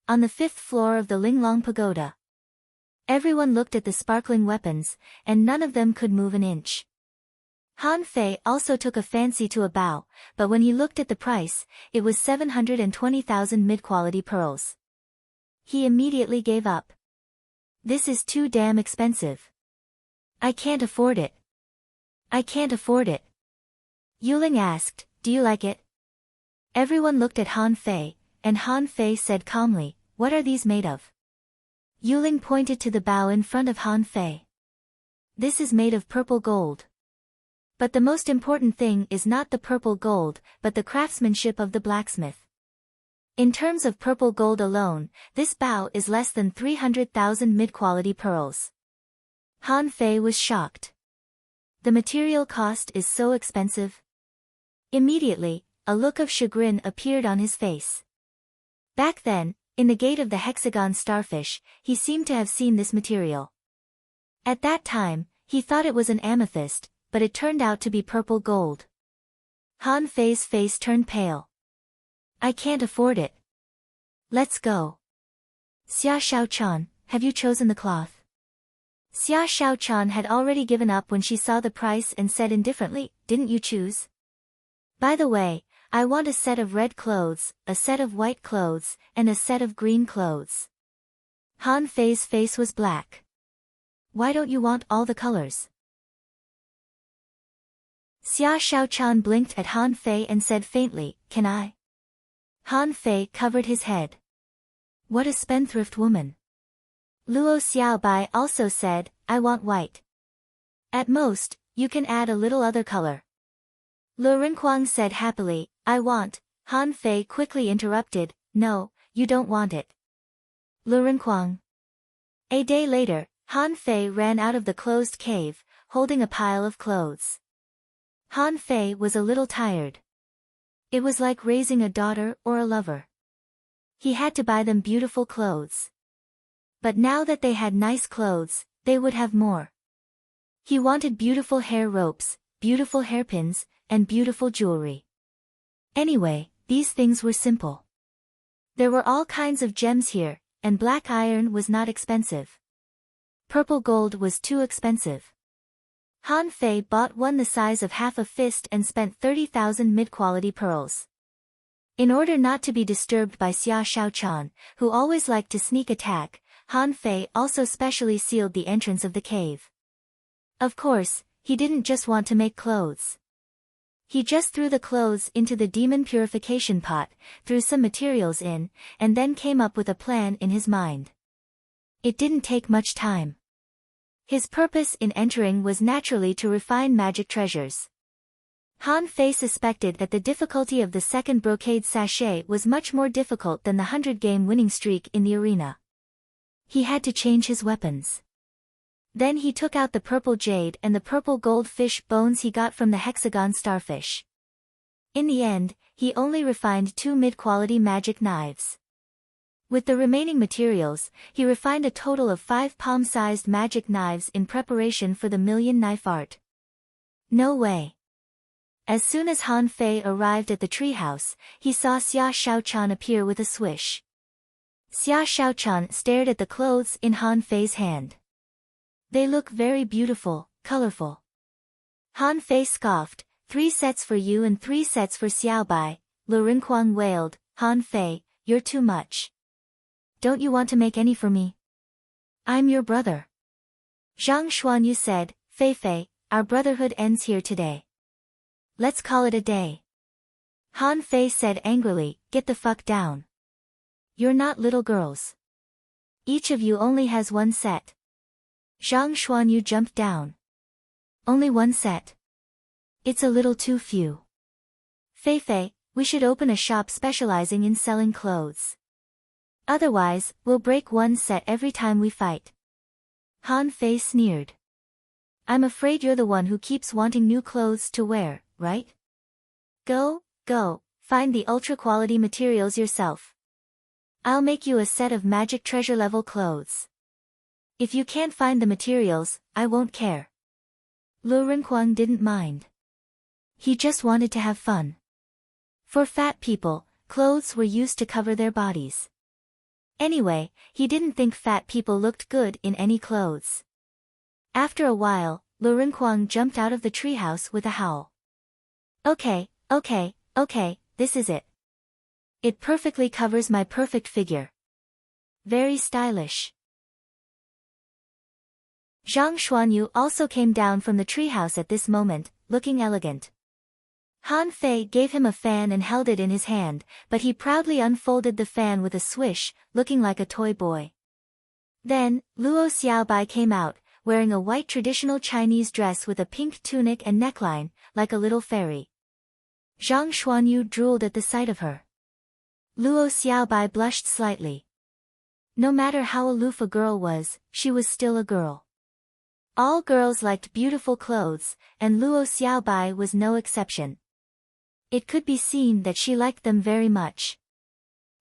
On the 5th floor of the Linglong Pagoda, everyone looked at the sparkling weapons, and none of them could move an inch. Han Fei also took a fancy to a bao, but when he looked at the price, it was 720,000 mid-quality pearls. He immediately gave up. This is too damn expensive. I can't afford it. I can't afford it. Yuling asked, do you like it? Everyone looked at Han Fei, and Han Fei said calmly, what are these made of? Yuling pointed to the bao in front of Han Fei. This is made of purple gold. But the most important thing is not the purple gold, but the craftsmanship of the blacksmith. In terms of purple gold alone, this bao is less than 300,000 mid-quality pearls. Han Fei was shocked. The material cost is so expensive. Immediately, a look of chagrin appeared on his face. Back then, in the gate of the hexagon starfish, he seemed to have seen this material. At that time, he thought it was an amethyst, but it turned out to be purple gold. Han Fei's face turned pale. I can't afford it. Let's go. Xia Xiaochan, have you chosen the cloth? Xia Xiaochan had already given up when she saw the price and said indifferently, didn't you choose? By the way, I want a set of red clothes, a set of white clothes, and a set of green clothes. Han Fei's face was black. Why don't you want all the colors? Xia Xiaochan blinked at Han Fei and said faintly, can I? Han Fei covered his head. What a spendthrift woman. Luo Xiaobai also said, I want white. At most, you can add a little other color. Lu Rinquang said happily, I want. Han Fei quickly interrupted, no, you don't want it. Lu Rinquang. A day later, Han Fei ran out of the closed cave, holding a pile of clothes. Han Fei was a little tired. It was like raising a daughter or a lover. He had to buy them beautiful clothes. But now that they had nice clothes, they would have more. He wanted beautiful hair ropes, beautiful hairpins, and beautiful jewelry. Anyway, these things were simple. There were all kinds of gems here, and black iron was not expensive. Purple gold was too expensive. Han Fei bought one the size of half a fist and spent 30,000 mid-quality pearls. In order not to be disturbed by Xia Xiaochan, who always liked to sneak attack, Han Fei also specially sealed the entrance of the cave. Of course, he didn't just want to make clothes. He just threw the clothes into the demon purification pot, threw some materials in, and then came up with a plan in his mind. It didn't take much time. His purpose in entering was naturally to refine magic treasures. Han Fei suspected that the difficulty of the second brocade sachet was much more difficult than the 100-game winning streak in the arena. He had to change his weapons. Then he took out the purple jade and the purple gold fish bones he got from the hexagon starfish. In the end, he only refined 2 mid-quality magic knives. With the remaining materials, he refined a total of 5 palm-sized magic knives in preparation for the million knife art. No way. As soon as Han Fei arrived at the treehouse, he saw Xia Xiaochan appear with a swish. Xia Xiaochan stared at the clothes in Han Fei's hand. They look very beautiful, colorful. Han Fei scoffed, 3 sets for you and 3 sets for Xiaobai. Lu Rinquang wailed, Han Fei, you're too much. Don't you want to make any for me? I'm your brother. Zhang Xuanyu said, Fei Fei, our brotherhood ends here today. Let's call it a day. Han Fei said angrily, get the fuck down. You're not little girls. Each of you only has 1 set. Zhang Xuanyu jumped down. Only 1 set. It's a little too few. Fei Fei, we should open a shop specializing in selling clothes. Otherwise, we'll break 1 set every time we fight. Han Fei sneered. I'm afraid you're the one who keeps wanting new clothes to wear, right? Go, find the ultra-quality materials yourself. I'll make you a set of magic treasure-level clothes. If you can't find the materials, I won't care. Lu Rinquang didn't mind. He just wanted to have fun. For fat people, clothes were used to cover their bodies. Anyway, he didn't think fat people looked good in any clothes. After a while, Lu Renkuang jumped out of the treehouse with a howl. Okay, this is it. It perfectly covers my perfect figure. Very stylish. Zhang Xuanyu also came down from the treehouse at this moment, looking elegant. Han Fei gave him a fan and held it in his hand, but he proudly unfolded the fan with a swish, looking like a toy boy. Then, Luo Xiaobai came out, wearing a white traditional Chinese dress with a pink tunic and neckline, like a little fairy. Zhang Xuanyu drooled at the sight of her. Luo Xiaobai blushed slightly. No matter how aloof a girl was, she was still a girl. All girls liked beautiful clothes, and Luo Xiaobai was no exception. It could be seen that she liked them very much.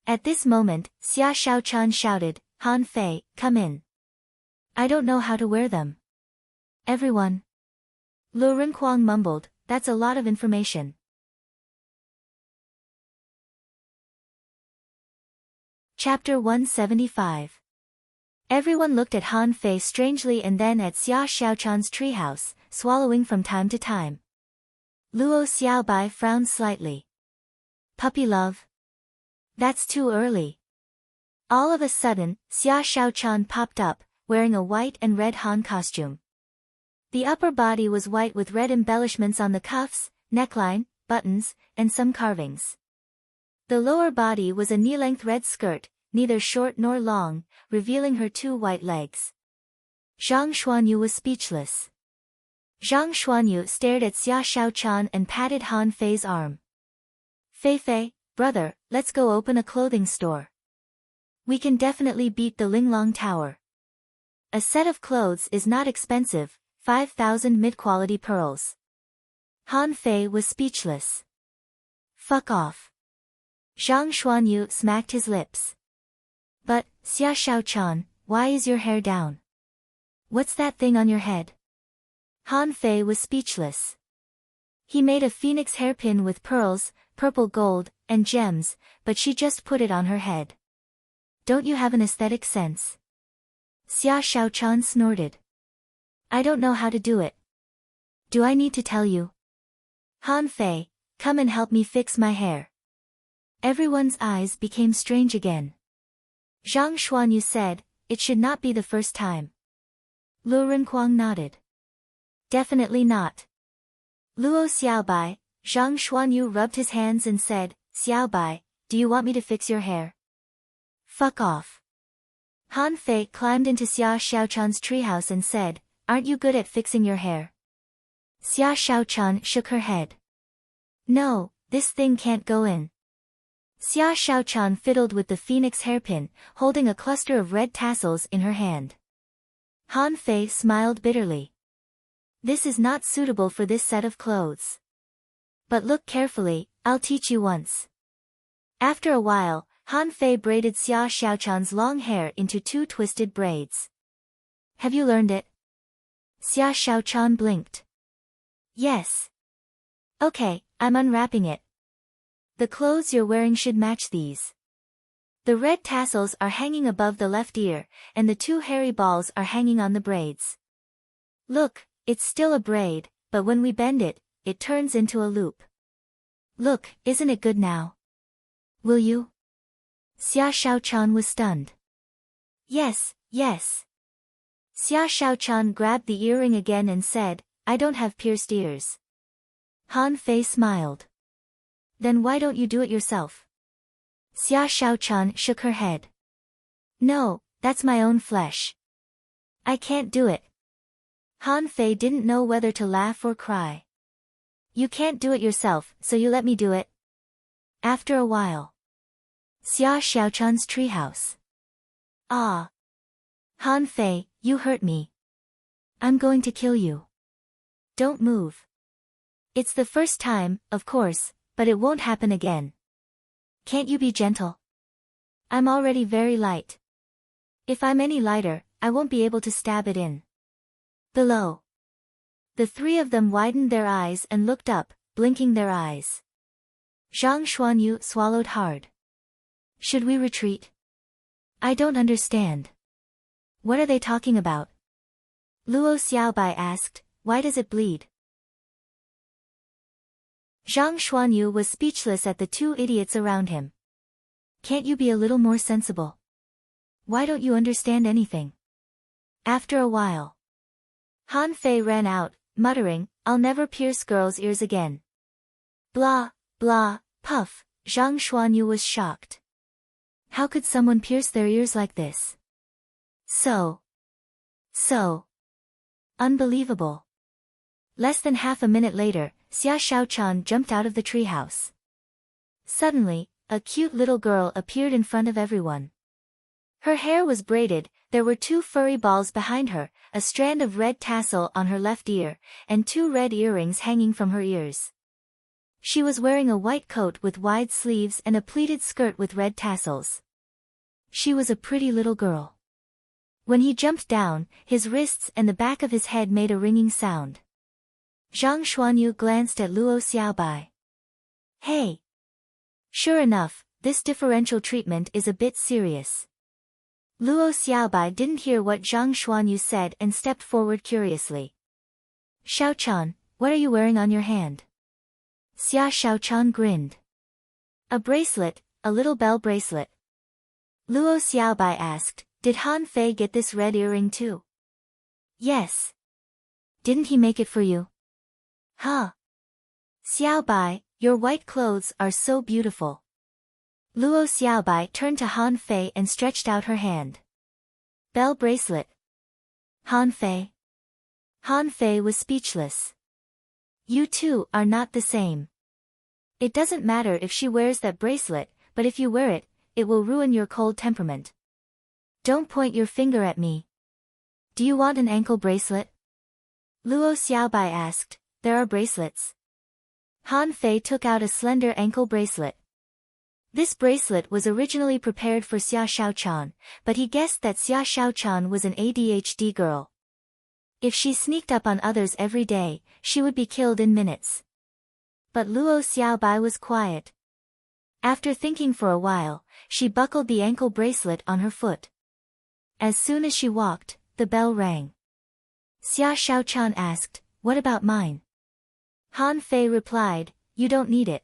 At this moment, Xia Shaochan shouted, Han Fei, come in. I don't know how to wear them. Everyone. Lu Renkuang mumbled, that's a lot of information. Chapter 175. Everyone looked at Han Fei strangely and then at Xia Shaochan's treehouse, swallowing from time to time. Luo Xiaobai frowned slightly. Puppy love? That's too early. All of a sudden, Xia Shaochan popped up, wearing a white and red Han costume. The upper body was white with red embellishments on the cuffs, neckline, buttons, and some carvings. The lower body was a knee-length red skirt, neither short nor long, revealing her two white legs. Zhang Xuanyu was speechless. Zhang Xuanyu stared at Xia Shaochan and patted Han Fei's arm. Fei, brother, let's go open a clothing store. We can definitely beat the Linglong Tower. A set of clothes is not expensive, 5,000 mid-quality pearls. Han Fei was speechless. Fuck off. Zhang Xuanyu smacked his lips. But, Xia Shaochan, why is your hair down? What's that thing on your head? Han Fei was speechless. He made a phoenix hairpin with pearls, purple gold, and gems, but she just put it on her head. Don't you have an aesthetic sense? Xia Shaochan snorted. I don't know how to do it. Do I need to tell you? Han Fei, come and help me fix my hair. Everyone's eyes became strange again. Zhang Xuanyu said, it should not be the first time. Lu Renkuang nodded. Definitely not. Luo Xiaobai, Zhang Xuanyu rubbed his hands and said, Xiaobai, do you want me to fix your hair? Fuck off. Han Fei climbed into Xia Shaochan's treehouse and said, aren't you good at fixing your hair? Xia Shaochan shook her head. No, this thing can't go in. Xia Shaochan fiddled with the phoenix hairpin, holding a cluster of red tassels in her hand. Han Fei smiled bitterly. This is not suitable for this set of clothes. But look carefully, I'll teach you once. After a while, Han Fei braided Xia Shaochan's long hair into two twisted braids. Have you learned it? Xia Shaochan blinked. Yes. Okay, I'm unwrapping it. The clothes you're wearing should match these. The red tassels are hanging above the left ear, and the two hairy balls are hanging on the braids. Look, it's still a braid, but when we bend it, it turns into a loop. Look, isn't it good now? Will you? Xia Shaochan was stunned. Yes. Xia Shaochan grabbed the earring again and said, I don't have pierced ears. Han Fei smiled. Then why don't you do it yourself? Xia Shaochan shook her head. No, that's my own flesh. I can't do it. Han Fei didn't know whether to laugh or cry. You can't do it yourself, so you let me do it? After a while. Xia Shaochan's treehouse. Ah. Han Fei, you hurt me. I'm going to kill you. Don't move. It's the first time, of course, but it won't happen again. Can't you be gentle? I'm already very light. If I'm any lighter, I won't be able to stab it in. Below. The three of them widened their eyes and looked up, blinking their eyes. Zhang Xuanyu swallowed hard. Should we retreat? I don't understand. What are they talking about? Luo Xiaobai asked, why does it bleed? Zhang Xuanyu was speechless at the two idiots around him. Can't you be a little more sensible? Why don't you understand anything? After a while, Han Fei ran out, muttering, I'll never pierce girls' ears again. Blah, blah, puff, Zhang Xuanyu was shocked. How could someone pierce their ears like this? So unbelievable. Less than half a minute later, Xia Shaochan jumped out of the treehouse. Suddenly, a cute little girl appeared in front of everyone. Her hair was braided, there were two furry balls behind her, a strand of red tassel on her left ear, and two red earrings hanging from her ears. She was wearing a white coat with wide sleeves and a pleated skirt with red tassels. She was a pretty little girl. When he jumped down, his wrists and the back of his head made a ringing sound. Zhang Xuanyu glanced at Luo Xiaobai. Hey! Sure enough, this differential treatment is a bit serious. Luo Xiaobai didn't hear what Zhang Xuanyu said and stepped forward curiously. Xiaochan, what are you wearing on your hand? Xia Shaochan grinned. A bracelet, a little bell bracelet. Luo Xiaobai asked, did Han Fei get this red earring too? Yes. Didn't he make it for you? Huh. Xiaobai, your white clothes are so beautiful. Luo Xiaobai turned to Han Fei and stretched out her hand. Bell bracelet. Han Fei. Han Fei was speechless. You two are not the same. It doesn't matter if she wears that bracelet, but if you wear it, it will ruin your cold temperament. Don't point your finger at me. Do you want an ankle bracelet? Luo Xiaobai asked. There are bracelets. Han Fei took out a slender ankle bracelet. This bracelet was originally prepared for Xia Shaochan, but he guessed that Xia Shaochan was an ADHD girl. If she sneaked up on others every day, she would be killed in minutes. But Luo Xiaobai was quiet. After thinking for a while, she buckled the ankle bracelet on her foot. As soon as she walked, the bell rang. Xia Shaochan asked, what about mine? Han Fei replied, you don't need it.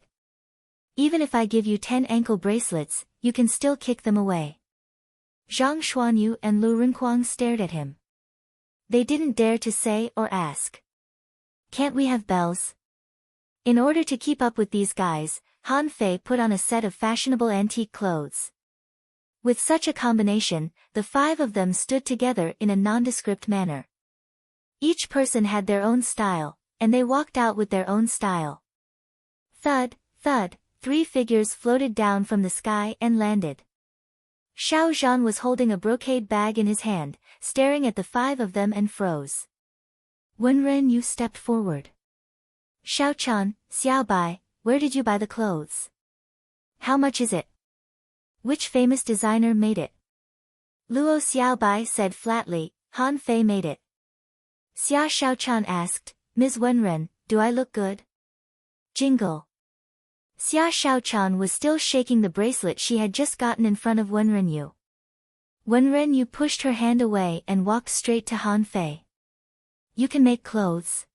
Even if I give you 10 ankle bracelets, you can still kick them away. Zhang Xuanyu and Lu Renkuang stared at him. They didn't dare to say or ask. Can't we have bells? In order to keep up with these guys, Han Fei put on a set of fashionable antique clothes. With such a combination, the five of them stood together in a nondescript manner. Each person had their own style, and they walked out with their own style. Thud, thud, 3 figures floated down from the sky and landed. Xiao Zhan was holding a brocade bag in his hand, staring at the 5 of them and froze. Wenren Yu stepped forward. Xiaochan, Xiaobai, where did you buy the clothes? How much is it? Which famous designer made it? Luo Xiaobai said flatly, Han Fei made it. Xia Shaochan asked, Ms. Wenren, do I look good? Jingle. Xia Shaochan was still shaking the bracelet she had just gotten in front of Wenren Yu. Wenren Yu pushed her hand away and walked straight to Han Fei. You can make clothes.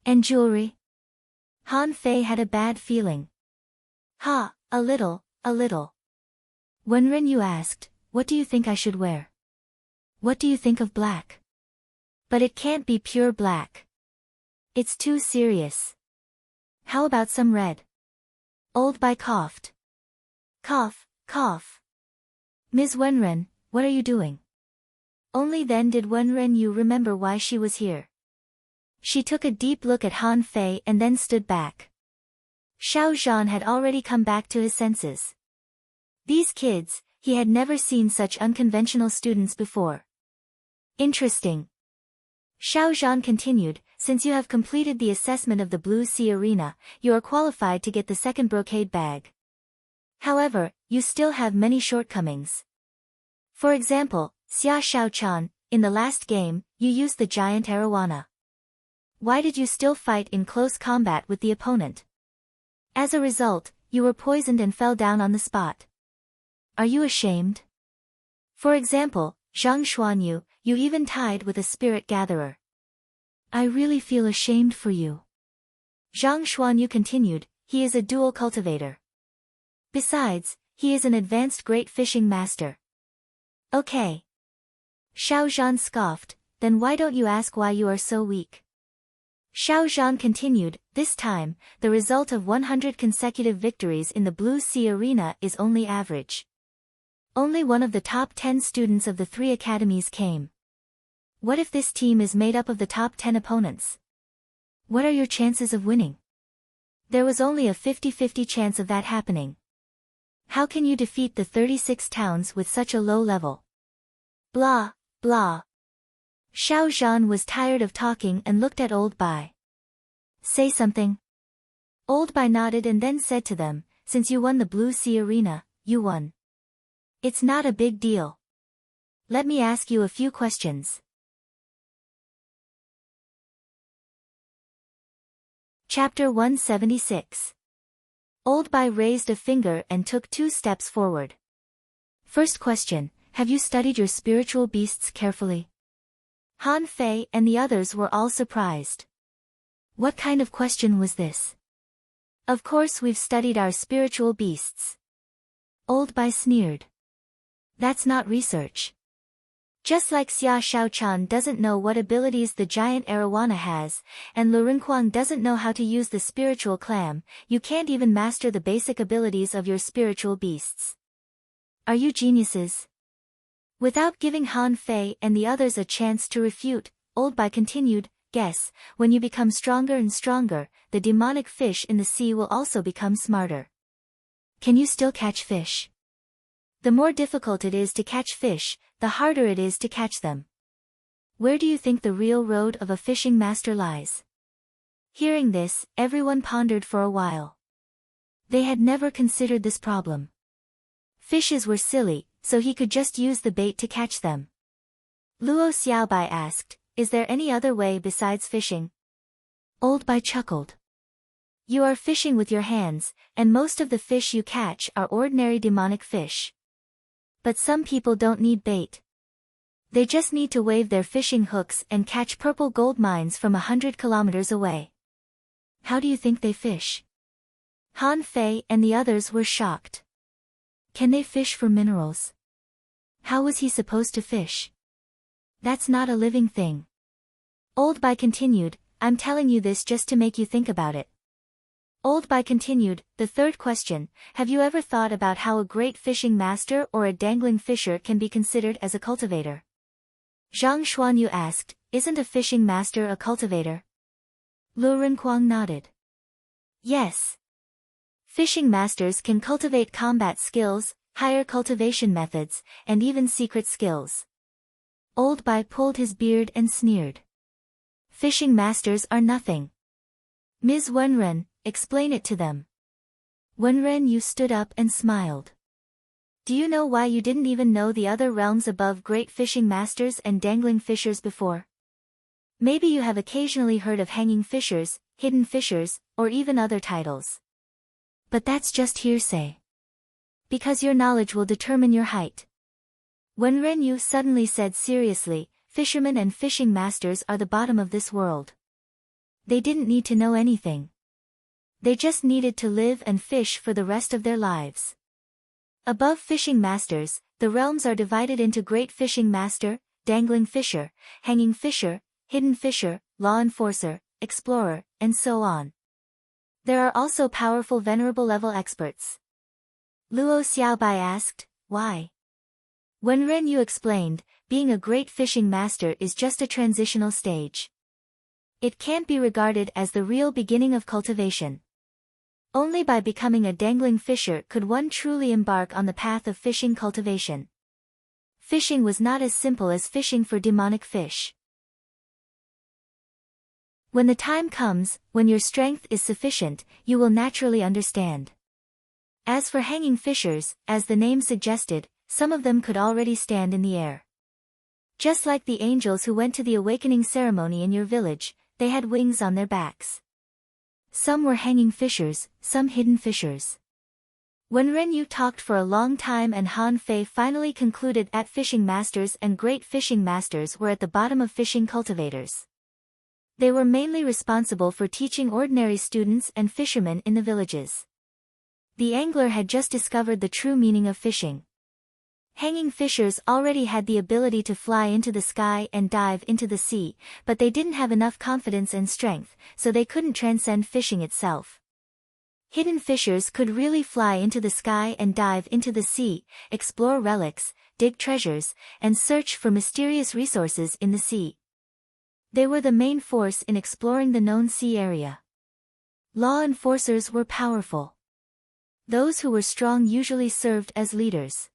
And jewelry? Han Fei had a bad feeling. Ha, a little, a little. Wenren Yu asked, what do you think I should wear? What do you think of black? But it can't be pure black. It's too serious. How about some red? Old Bai coughed. Cough, cough. Ms. Wenren, what are you doing? Only then did Wenren Yu remember why she was here. She took a deep look at Han Fei and then stood back. Xiao Zhan had already come back to his senses. These kids, he had never seen such unconventional students before. Interesting. Xiao Zhan continued, since you have completed the assessment of the Blue Sea Arena, you are qualified to get the second brocade bag. However, you still have many shortcomings. For example, Xia Shaochan, in the last game, you used the giant arowana. Why did you still fight in close combat with the opponent? As a result, you were poisoned and fell down on the spot. Are you ashamed? For example, Zhang Xuanyu, you even tied with a spirit gatherer. I really feel ashamed for you. Zhang Xuanyu continued, he is a dual cultivator. Besides, he is an advanced great fishing master. Okay. Xiao Zhan scoffed, then why don't you ask why you are so weak? Xiao Zhan continued, this time, the result of 100 consecutive victories in the Blue Sea Arena is only average. Only one of the top 10 students of the 3 academies came. What if this team is made up of the top 10 opponents? What are your chances of winning? There was only a 50-50 chance of that happening. How can you defeat the 36 towns with such a low level? Blah, blah. Xiao Zhan was tired of talking and looked at Old Bai. Say something. Old Bai nodded and then said to them, since you won the Blue Sea Arena, you won. It's not a big deal. Let me ask you a few questions. Chapter 176. Old Bai raised a finger and took 2 steps forward. First question, have you studied your spiritual beasts carefully? Han Fei and the others were all surprised. What kind of question was this? Of course we've studied our spiritual beasts. Old Bai sneered. That's not research. Just like Xia Shaochan doesn't know what abilities the giant arowana has, and Lu Renquang doesn't know how to use the spiritual clam, you can't even master the basic abilities of your spiritual beasts. Are you geniuses? Without giving Han Fei and the others a chance to refute, Old Bai continued, guess, when you become stronger and stronger, the demonic fish in the sea will also become smarter. Can you still catch fish? The more difficult it is to catch fish, the harder it is to catch them. Where do you think the real road of a fishing master lies? Hearing this, everyone pondered for a while. They had never considered this problem. Fishes were silly, so he could just use the bait to catch them. Luo Xiaobai asked, is there any other way besides fishing? Old Bai chuckled. You are fishing with your hands, and most of the fish you catch are ordinary demonic fish. But some people don't need bait. They just need to wave their fishing hooks and catch purple gold mines from 100 kilometers away. How do you think they fish? Han Fei and the others were shocked. Can they fish for minerals? How was he supposed to fish? That's not a living thing. Old Bai continued, I'm telling you this just to make you think about it. Old Bai continued, the third question, have you ever thought about how a great fishing master or a dangling fisher can be considered as a cultivator? Zhang Xuanyu asked, isn't a fishing master a cultivator? Lu Renquang nodded. Yes. Fishing masters can cultivate combat skills, higher cultivation methods, and even secret skills. Old Bai pulled his beard and sneered. Fishing masters are nothing. Ms. Wenren, explain it to them. Wenren Yu stood up and smiled. Do you know why you didn't even know the other realms above great fishing masters and dangling fishers before? Maybe you have occasionally heard of hanging fishers, hidden fishers, or even other titles. But that's just hearsay. Because your knowledge will determine your height. Wenren Yu suddenly said seriously, fishermen and fishing masters are the bottom of this world. They didn't need to know anything. They just needed to live and fish for the rest of their lives. Above fishing masters, the realms are divided into great fishing master, dangling fisher, hanging fisher, hidden fisher, law enforcer, explorer, and so on. There are also powerful venerable level experts. Luo Xiaobai asked, why? Wenren Yu explained, being a great fishing master is just a transitional stage. It can't be regarded as the real beginning of cultivation. Only by becoming a dangling fisher could one truly embark on the path of fishing cultivation. Fishing was not as simple as fishing for demonic fish. When the time comes, when your strength is sufficient, you will naturally understand. As for hanging fishers, as the name suggested, some of them could already stand in the air. Just like the angels who went to the awakening ceremony in your village, they had wings on their backs. Some were hanging fishers, some hidden fishers. Wenren Yu talked for a long time and Han Fei finally concluded that fishing masters and great fishing masters were at the bottom of fishing cultivators. They were mainly responsible for teaching ordinary students and fishermen in the villages. The angler had just discovered the true meaning of fishing. Hanging fishers already had the ability to fly into the sky and dive into the sea, but they didn't have enough confidence and strength, so they couldn't transcend fishing itself. Hidden fishers could really fly into the sky and dive into the sea, explore relics, dig treasures, and search for mysterious resources in the sea. They were the main force in exploring the known sea area. Law enforcers were powerful. Those who were strong usually served as leaders.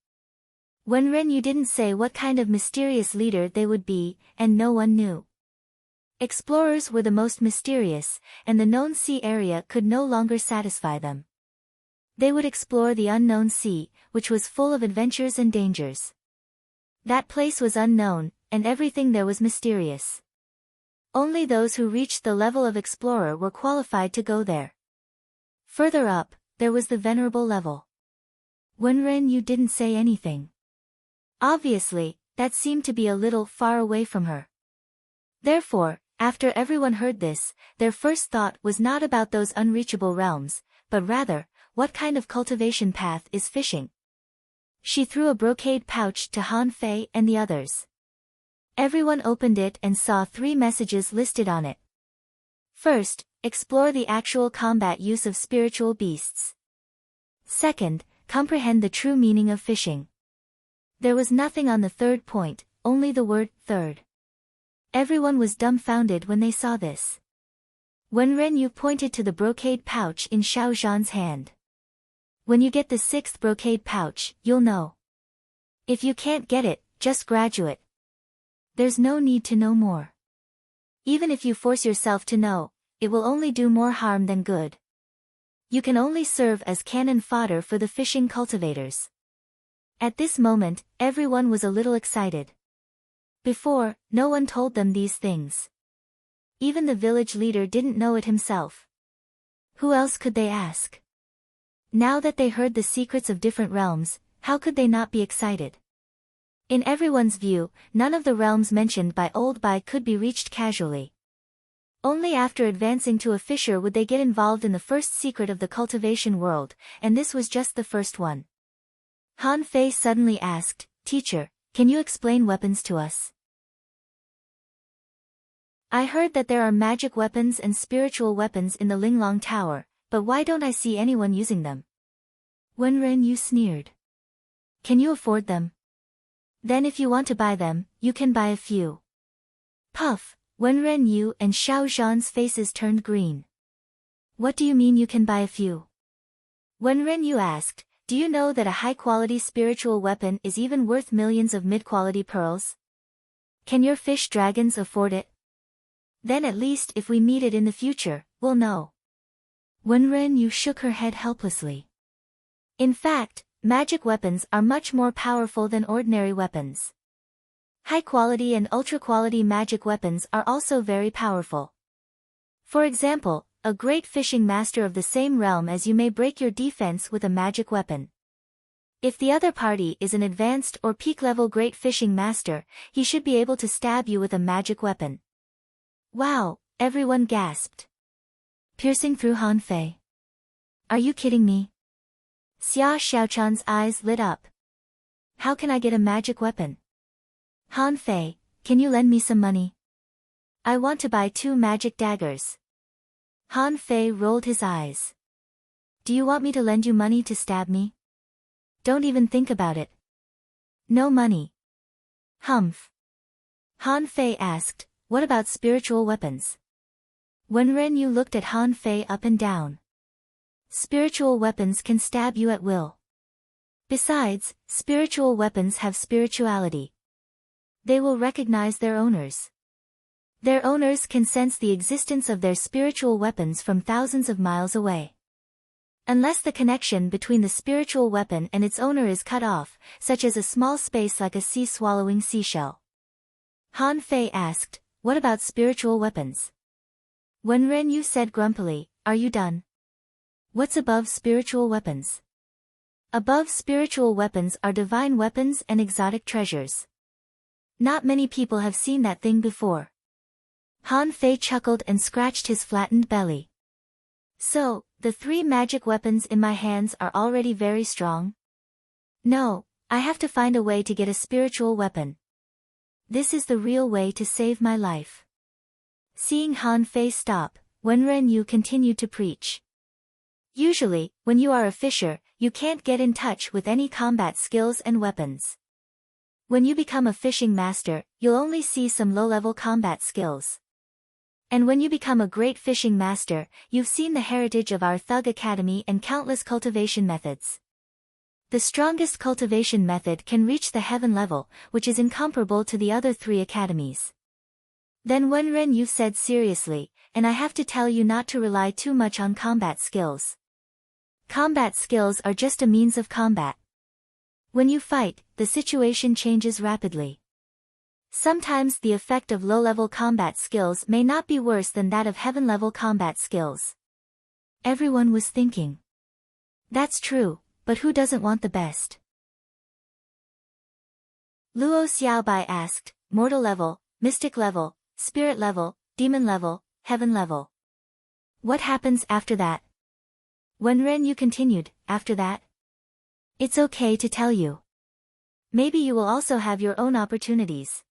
When Renyu didn't say what kind of mysterious leader they would be, and no one knew. Explorers were the most mysterious, and the known sea area could no longer satisfy them. They would explore the unknown sea, which was full of adventures and dangers. That place was unknown, and everything there was mysterious. Only those who reached the level of explorer were qualified to go there. Further up, there was the venerable level. When Renyu didn't say anything. Obviously, that seemed to be a little far away from her. Therefore, after everyone heard this, their first thought was not about those unreachable realms, but rather, what kind of cultivation path is fishing? She threw a brocade pouch to Han Fei and the others. Everyone opened it and saw 3 messages listed on it. First, explore the actual combat use of spiritual beasts. Second, comprehend the true meaning of fishing. There was nothing on the third point, only the word third. Everyone was dumbfounded when they saw this. When Renyu pointed to the brocade pouch in Xiao Zhan's hand. When you get the 6th brocade pouch, you'll know. If you can't get it, just graduate. There's no need to know more. Even if you force yourself to know, it will only do more harm than good. You can only serve as cannon fodder for the fishing cultivators. At this moment, everyone was a little excited. Before, no one told them these things. Even the village leader didn't know it himself. Who else could they ask? Now that they heard the secrets of different realms, how could they not be excited? In everyone's view, none of the realms mentioned by Old Bai could be reached casually. Only after advancing to a fisher would they get involved in the first secret of the cultivation world, and this was just the first one. Han Fei suddenly asked, "Teacher, can you explain weapons to us? I heard that there are magic weapons and spiritual weapons in the Linglong Tower, but why don't I see anyone using them?" Wen Renyu sneered. "Can you afford them? Then if you want to buy them, you can buy a few." Puff, Wen Renyu and Xiao Zhan's faces turned green. "What do you mean you can buy a few?" Wen Renyu asked, "Do you know that a high-quality spiritual weapon is even worth millions of mid-quality pearls? Can your fish dragons afford it? Then at least if we meet it in the future, we'll know." Wen Renyu shook her head helplessly. In fact, magic weapons are much more powerful than ordinary weapons. High-quality and ultra-quality magic weapons are also very powerful. For example, a great fishing master of the same realm as you may break your defense with a magic weapon. If the other party is an advanced or peak-level great fishing master, he should be able to stab you with a magic weapon. Wow, everyone gasped. Piercing through Han Fei. Are you kidding me? Xia Xiaochan's eyes lit up. How can I get a magic weapon? Han Fei, can you lend me some money? I want to buy 2 magic daggers. Han Fei rolled his eyes. Do you want me to lend you money to stab me? Don't even think about it. No money. Humph. Han Fei asked, what about spiritual weapons? Wen Renyu looked at Han Fei up and down. Spiritual weapons can stab you at will. Besides, spiritual weapons have spirituality. They will recognize their owners. Their owners can sense the existence of their spiritual weapons from thousands of miles away. Unless the connection between the spiritual weapon and its owner is cut off, such as a small space like a sea-swallowing seashell. Han Fei asked, what about spiritual weapons? Wen Renyu said grumpily, are you done? What's above spiritual weapons? Above spiritual weapons are divine weapons and exotic treasures. Not many people have seen that thing before. Han Fei chuckled and scratched his flattened belly. So, the 3 magic weapons in my hands are already very strong? No, I have to find a way to get a spiritual weapon. This is the real way to save my life. Seeing Han Fei stop, Wenren Yu continued to preach. Usually, when you are a fisher, you can't get in touch with any combat skills and weapons. When you become a fishing master, you'll only see some low-level combat skills. And when you become a great fishing master, you've seen the heritage of our Thug Academy and countless cultivation methods. The strongest cultivation method can reach the heaven level, which is incomparable to the other 3 academies. Then Wenren Yu said seriously, and I have to tell you not to rely too much on combat skills. Combat skills are just a means of combat. When you fight, the situation changes rapidly. Sometimes the effect of low-level combat skills may not be worse than that of heaven-level combat skills. Everyone was thinking. That's true, but who doesn't want the best? Luo Xiaobai asked, mortal level, mystic level, spirit level, demon level, heaven level. What happens after that? Wenren Yu continued, after that? It's okay to tell you. Maybe you will also have your own opportunities.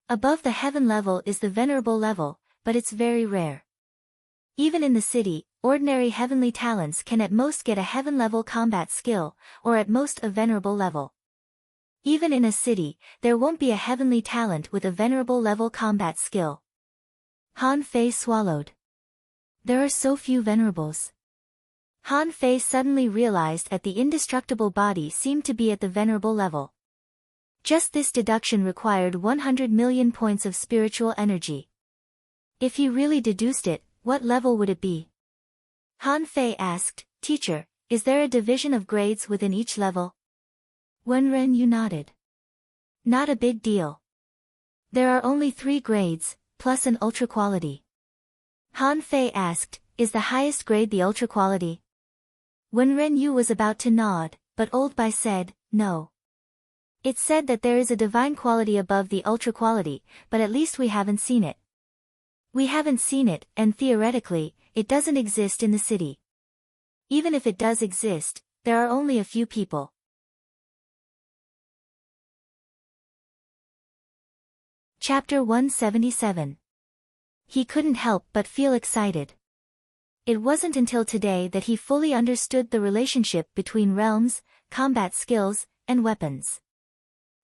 Above the heaven level is the venerable level, but it's very rare. Even in the city, ordinary heavenly talents can at most get a heaven-level combat skill, or at most a venerable level. Even in a city, there won't be a heavenly talent with a venerable level combat skill. Han Fei swallowed. There are so few venerables. Han Fei suddenly realized that the indestructible body seemed to be at the venerable level. Just this deduction required 100 million points of spiritual energy. If he really deduced it, what level would it be? Han Fei asked, Teacher, is there a division of grades within each level? Wenren Yu nodded. Not a big deal. There are only 3 grades, plus an ultra quality. Han Fei asked, is the highest grade the ultra quality? Wenren Yu was about to nod, but Old Bai said, no. It's said that there is a divine quality above the ultra quality, but at least we haven't seen it. We haven't seen it, and theoretically, it doesn't exist in the city. Even if it does exist, there are only a few people. Chapter 177. He couldn't help but feel excited. It wasn't until today that he fully understood the relationship between realms, combat skills, and weapons.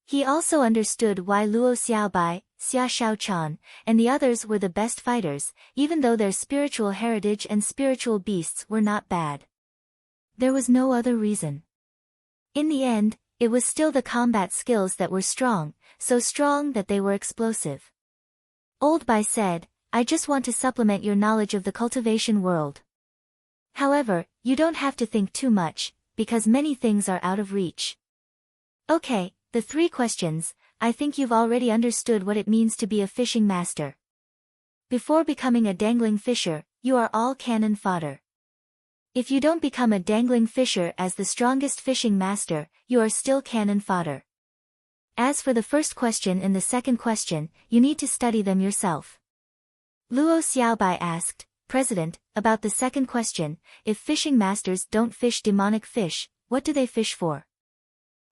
He also understood why Luo Xiaobai, Xia Shaochan, and the others were the best fighters, even though their spiritual heritage and spiritual beasts were not bad. There was no other reason. In the end, it was still the combat skills that were strong, so strong that they were explosive. Old Bai said, I just want to supplement your knowledge of the cultivation world. However, you don't have to think too much, because many things are out of reach. Okay, the 3 questions, I think you've already understood what it means to be a fishing master. Before becoming a dangling fisher, you are all cannon fodder. If you don't become a dangling fisher as the strongest fishing master, you are still cannon fodder. As for the first question and the second question, you need to study them yourself. Luo Xiaobai asked, President, about the second question, if fishing masters don't fish demonic fish, what do they fish for?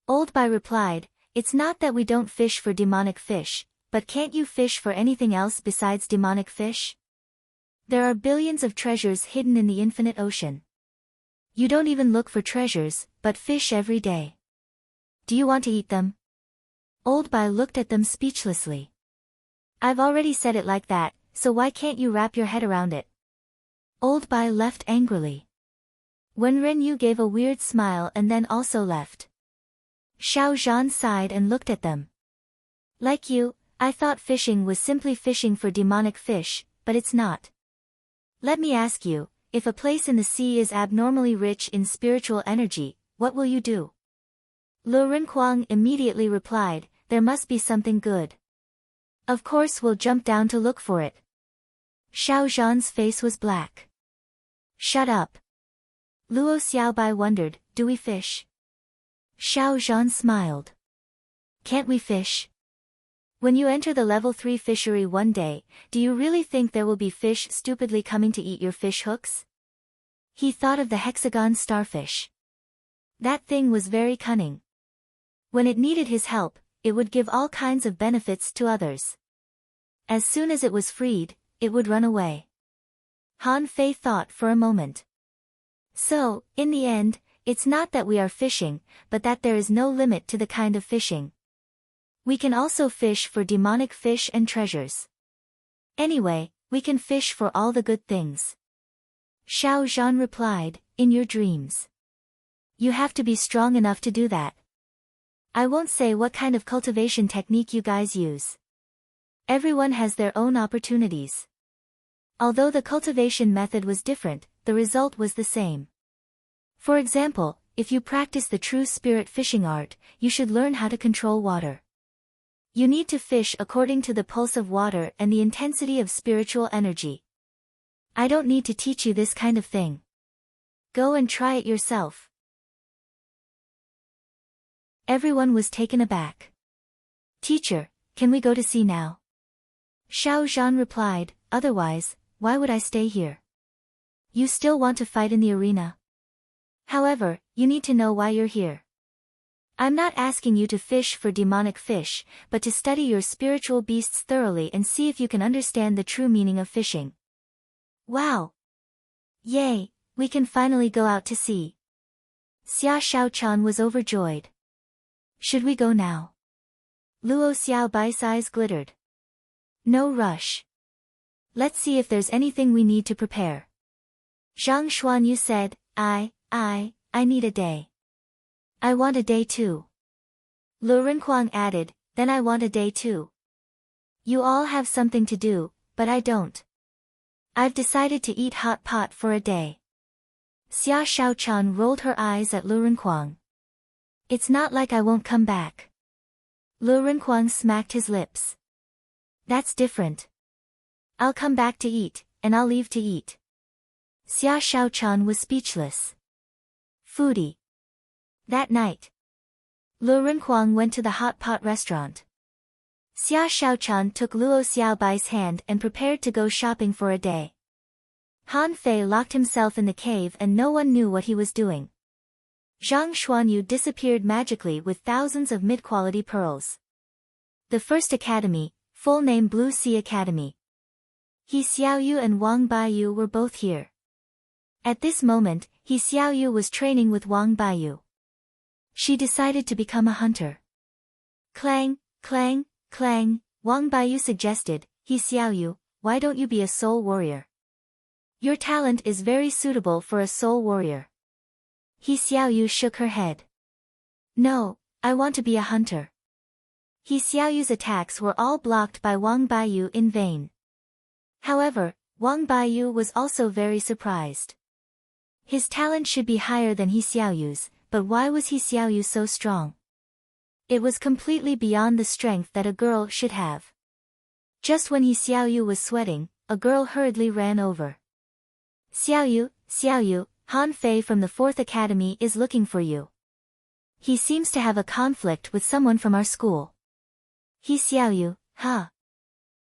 Old Bai replied, it's not that we don't fish for demonic fish, but can't you fish for anything else besides demonic fish? There are billions of treasures hidden in the infinite ocean. You don't even look for treasures, but fish every day. Do you want to eat them? Old Bai looked at them speechlessly. I've already said it like that, so why can't you wrap your head around it? Old Bai left angrily. Wenren Yu gave a weird smile and then also left. Xiao Zhan sighed and looked at them. Like you, I thought fishing was simply fishing for demonic fish, but it's not. Let me ask you, if a place in the sea is abnormally rich in spiritual energy, what will you do? Lu Rinquang immediately replied, there must be something good. Of course we'll jump down to look for it. Xiao Zhan's face was black. Shut up. Luo Xiaobai wondered, do we fish? Xiao Zhan smiled. Can't we fish? When you enter the level 3 fishery one day, do you really think there will be fish stupidly coming to eat your fish hooks? He thought of the hexagon starfish. That thing was very cunning. When it needed his help, it would give all kinds of benefits to others. As soon as it was freed, it would run away. Han Fei thought for a moment. So, in the end, it's not that we are fishing, but that there is no limit to the kind of fishing. We can also fish for demonic fish and treasures. Anyway, we can fish for all the good things. Xiao Zhan replied, in your dreams. You have to be strong enough to do that. I won't say what kind of cultivation technique you guys use. Everyone has their own opportunities. Although the cultivation method was different, the result was the same. For example, if you practice the true spirit fishing art, you should learn how to control water. You need to fish according to the pulse of water and the intensity of spiritual energy. I don't need to teach you this kind of thing. Go and try it yourself. Everyone was taken aback. Teacher, can we go to sea now? Xiao Zhan replied, otherwise, why would I stay here? You still want to fight in the arena? However, you need to know why you're here. I'm not asking you to fish for demonic fish, but to study your spiritual beasts thoroughly and see if you can understand the true meaning of fishing. Wow! Yay, we can finally go out to sea. Xia Shaochan was overjoyed. Should we go now? Luo Xiaobai's eyes glittered. No rush. Let's see if there's anything we need to prepare. Zhang Xuanyu said, I need a day. I want a day too. Lu Renkuang added, then I want a day too. You all have something to do, but I don't. I've decided to eat hot pot for a day. Xia Shaochan rolled her eyes at Lu Renkuang. It's not like I won't come back. Lu Renkuang smacked his lips. That's different. I'll come back to eat, and I'll leave to eat. Xia Shaochan was speechless. Foodie. That night, Lu Renkuang went to the hot pot restaurant. Xia Shaochan took Luo Xiaobai's hand and prepared to go shopping for a day. Han Fei locked himself in the cave and no one knew what he was doing. Zhang Xuanyu disappeared magically with thousands of mid-quality pearls. The first academy, full name Blue Sea Academy. He Xiaoyu and Wang Baiyu were both here. At this moment, He Xiaoyu was training with Wang Baiyu. She decided to become a hunter. Clang, clang, clang, Wang Baiyu suggested, He Xiaoyu, why don't you be a soul warrior? Your talent is very suitable for a soul warrior. He Xiaoyu shook her head. No, I want to be a hunter. He Xiaoyu's attacks were all blocked by Wang Baiyu in vain. However, Wang Baiyu was also very surprised. His talent should be higher than He Xiaoyu's, but why was He Xiaoyu so strong? It was completely beyond the strength that a girl should have. Just when He Xiaoyu was sweating, a girl hurriedly ran over. Xiaoyu, Xiaoyu, Han Fei from the 4th Academy is looking for you. He seems to have a conflict with someone from our school. He Xiaoyu, huh?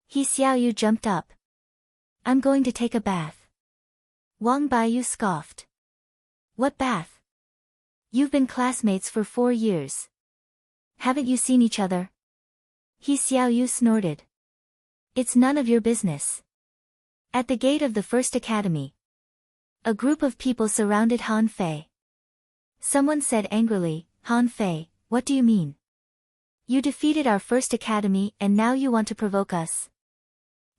He Xiaoyu jumped up. I'm going to take a bath. Wang Baiyu scoffed. What bath? You've been classmates for 4 years. Haven't you seen each other? He Xiaoyu snorted. It's none of your business. At the gate of the 1st Academy, a group of people surrounded Han Fei. Someone said angrily, Han Fei, what do you mean? You defeated our 1st Academy and now you want to provoke us?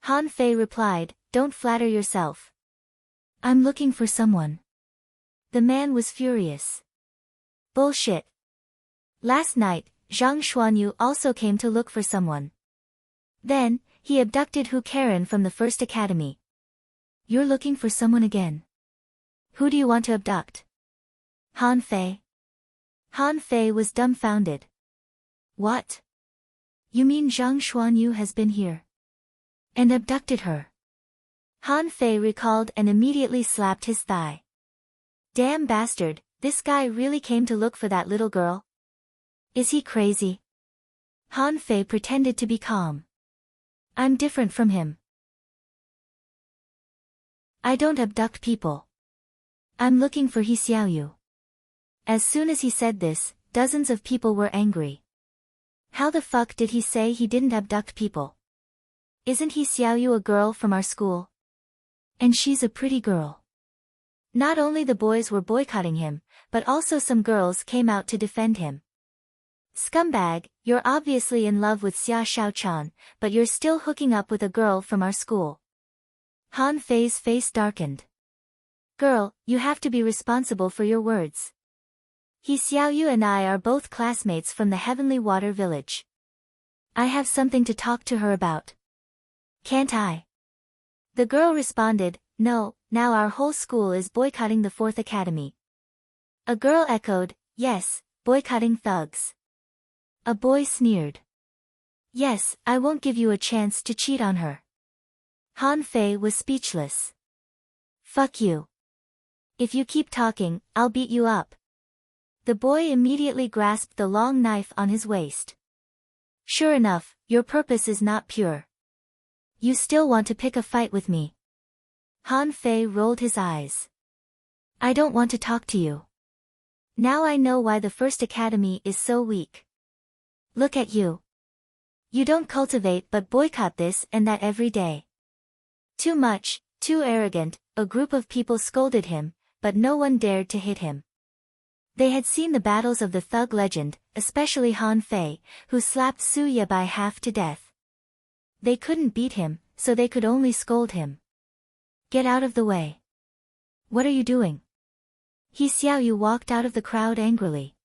Han Fei replied, don't flatter yourself. I'm looking for someone. The man was furious. Bullshit. Last night, Zhang Xuanyu also came to look for someone. Then, he abducted Hu Karen from the 1st Academy. You're looking for someone again. Who do you want to abduct? Han Fei. Han Fei was dumbfounded. What? You mean Zhang Xuanyu has been here? And abducted her? Han Fei recalled and immediately slapped his thigh. Damn bastard, this guy really came to look for that little girl? Is he crazy? Han Fei pretended to be calm. I'm different from him. I don't abduct people. I'm looking for He Xiaoyu. As soon as he said this, dozens of people were angry. How the fuck did he say he didn't abduct people? Isn't He Xiaoyu a girl from our school? And she's a pretty girl. Not only the boys were boycotting him, but also some girls came out to defend him. Scumbag, you're obviously in love with Xia Shaochan, but you're still hooking up with a girl from our school. Han Fei's face darkened. Girl, you have to be responsible for your words. He Xiaoyu and I are both classmates from the Heavenly Water Village. I have something to talk to her about. Can't I? The girl responded, no, now our whole school is boycotting the 4th Academy. A girl echoed, yes, boycotting thugs. A boy sneered. Yes, I won't give you a chance to cheat on her. Han Fei was speechless. Fuck you. If you keep talking, I'll beat you up. The boy immediately grasped the long knife on his waist. Sure enough, your purpose is not pure. You still want to pick a fight with me. Han Fei rolled his eyes. I don't want to talk to you. Now I know why the 1st Academy is so weak. Look at you. You don't cultivate but boycott this and that every day. Too much, too arrogant, a group of people scolded him, but no one dared to hit him. They had seen the battles of the thug legend, especially Han Fei, who slapped Su Yabai half to death. They couldn't beat him, so they could only scold him. Get out of the way. What are you doing? He Xiaoyu walked out of the crowd angrily.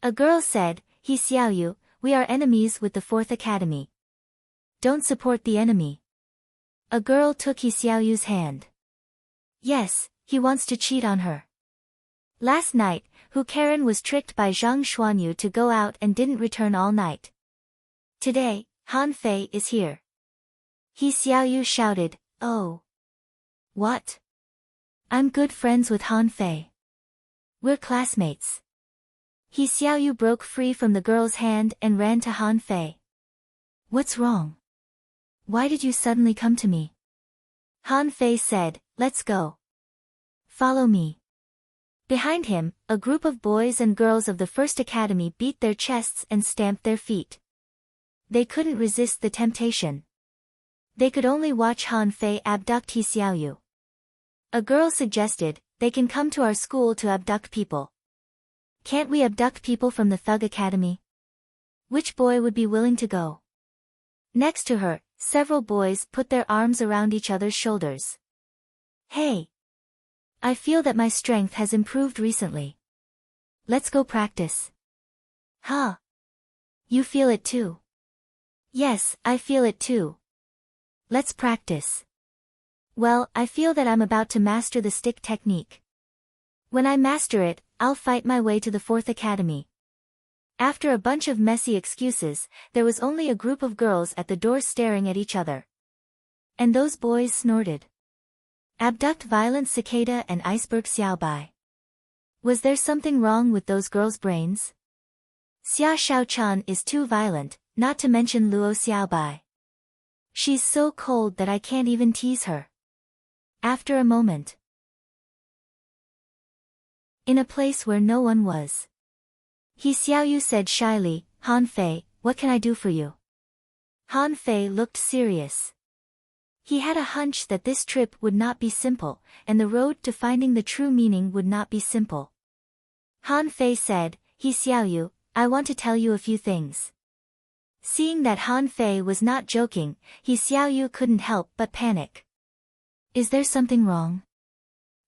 A girl said, He Xiaoyu, we are enemies with the 4th Academy. Don't support the enemy. A girl took He Xiaoyu's hand. Yes, he wants to cheat on her. Last night, Hu Karen was tricked by Zhang Xuanyu to go out and didn't return all night. Today, Han Fei is here. He Xiaoyu shouted, oh. What? I'm good friends with Han Fei. We're classmates. He Xiaoyu broke free from the girl's hand and ran to Han Fei. What's wrong? Why did you suddenly come to me? Han Fei said, let's go. Follow me. Behind him, a group of boys and girls of the 1st Academy beat their chests and stamped their feet. They couldn't resist the temptation. They could only watch Han Fei abduct He Xiaoyu. A girl suggested, they can come to our school to abduct people. Can't we abduct people from the Thug Academy? Which boy would be willing to go? Next to her, several boys put their arms around each other's shoulders. Hey! I feel that my strength has improved recently. Let's go practice. Huh? You feel it too? Yes, I feel it too. Let's practice. Well, I feel that I'm about to master the stick technique. When I master it, I'll fight my way to the 4th Academy. After a bunch of messy excuses, there was only a group of girls at the door staring at each other. And those boys snorted. Abduct Violent Cicada and Iceberg Xiaobai. Was there something wrong with those girls' brains? Xia Shaochan is too violent, not to mention Luo Xiaobai. She's so cold that I can't even tease her. After a moment. In a place where no one was. He Xiaoyu said shyly, Han Fei, what can I do for you? Han Fei looked serious. He had a hunch that this trip would not be simple, and the road to finding the true meaning would not be simple. Han Fei said, He Xiaoyu, I want to tell you a few things. Seeing that Han Fei was not joking, He Xiaoyu couldn't help but panic. Is there something wrong?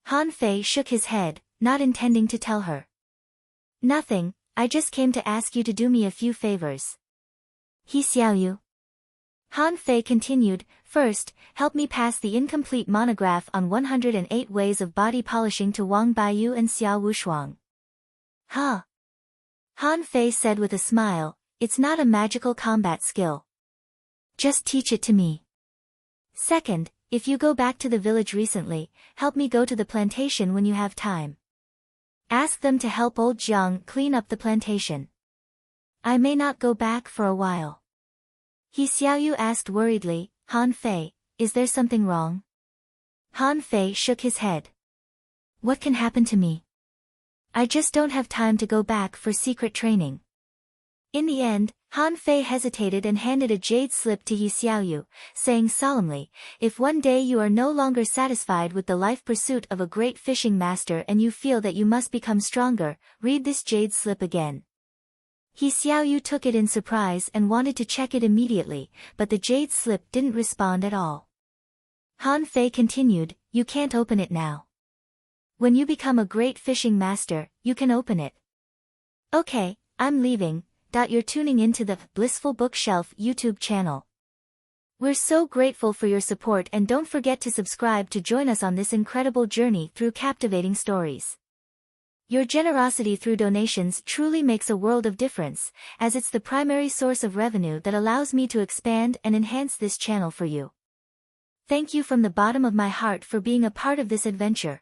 Han Fei shook his head, not intending to tell her. Nothing, I just came to ask you to do me a few favors. He Xiaoyu. Han Fei continued, first, help me pass the incomplete monograph on 108 ways of body polishing to Wang Baiyu and Xia Wushuang. Huh? Han Fei said with a smile, it's not a magical combat skill. Just teach it to me. Second, if you go back to the village recently, help me go to the plantation when you have time. Ask them to help old Jiang clean up the plantation. I may not go back for a while. He Xiaoyu asked worriedly, Han Fei, is there something wrong? Han Fei shook his head. What can happen to me? I just don't have time to go back for secret training. In the end, Han Fei hesitated and handed a jade slip to He Xiaoyu, saying solemnly, if one day you are no longer satisfied with the life pursuit of a great fishing master and you feel that you must become stronger, read this jade slip again. He Xiaoyu took it in surprise and wanted to check it immediately, but the jade slip didn't respond at all. Han Fei continued, you can't open it now. When you become a great fishing master, you can open it. Okay, I'm leaving. You're tuning into the Blissful Bookshelf YouTube channel. We're so grateful for your support and don't forget to subscribe to join us on this incredible journey through captivating stories. Your generosity through donations truly makes a world of difference, as it's the primary source of revenue that allows me to expand and enhance this channel for you. Thank you from the bottom of my heart for being a part of this adventure.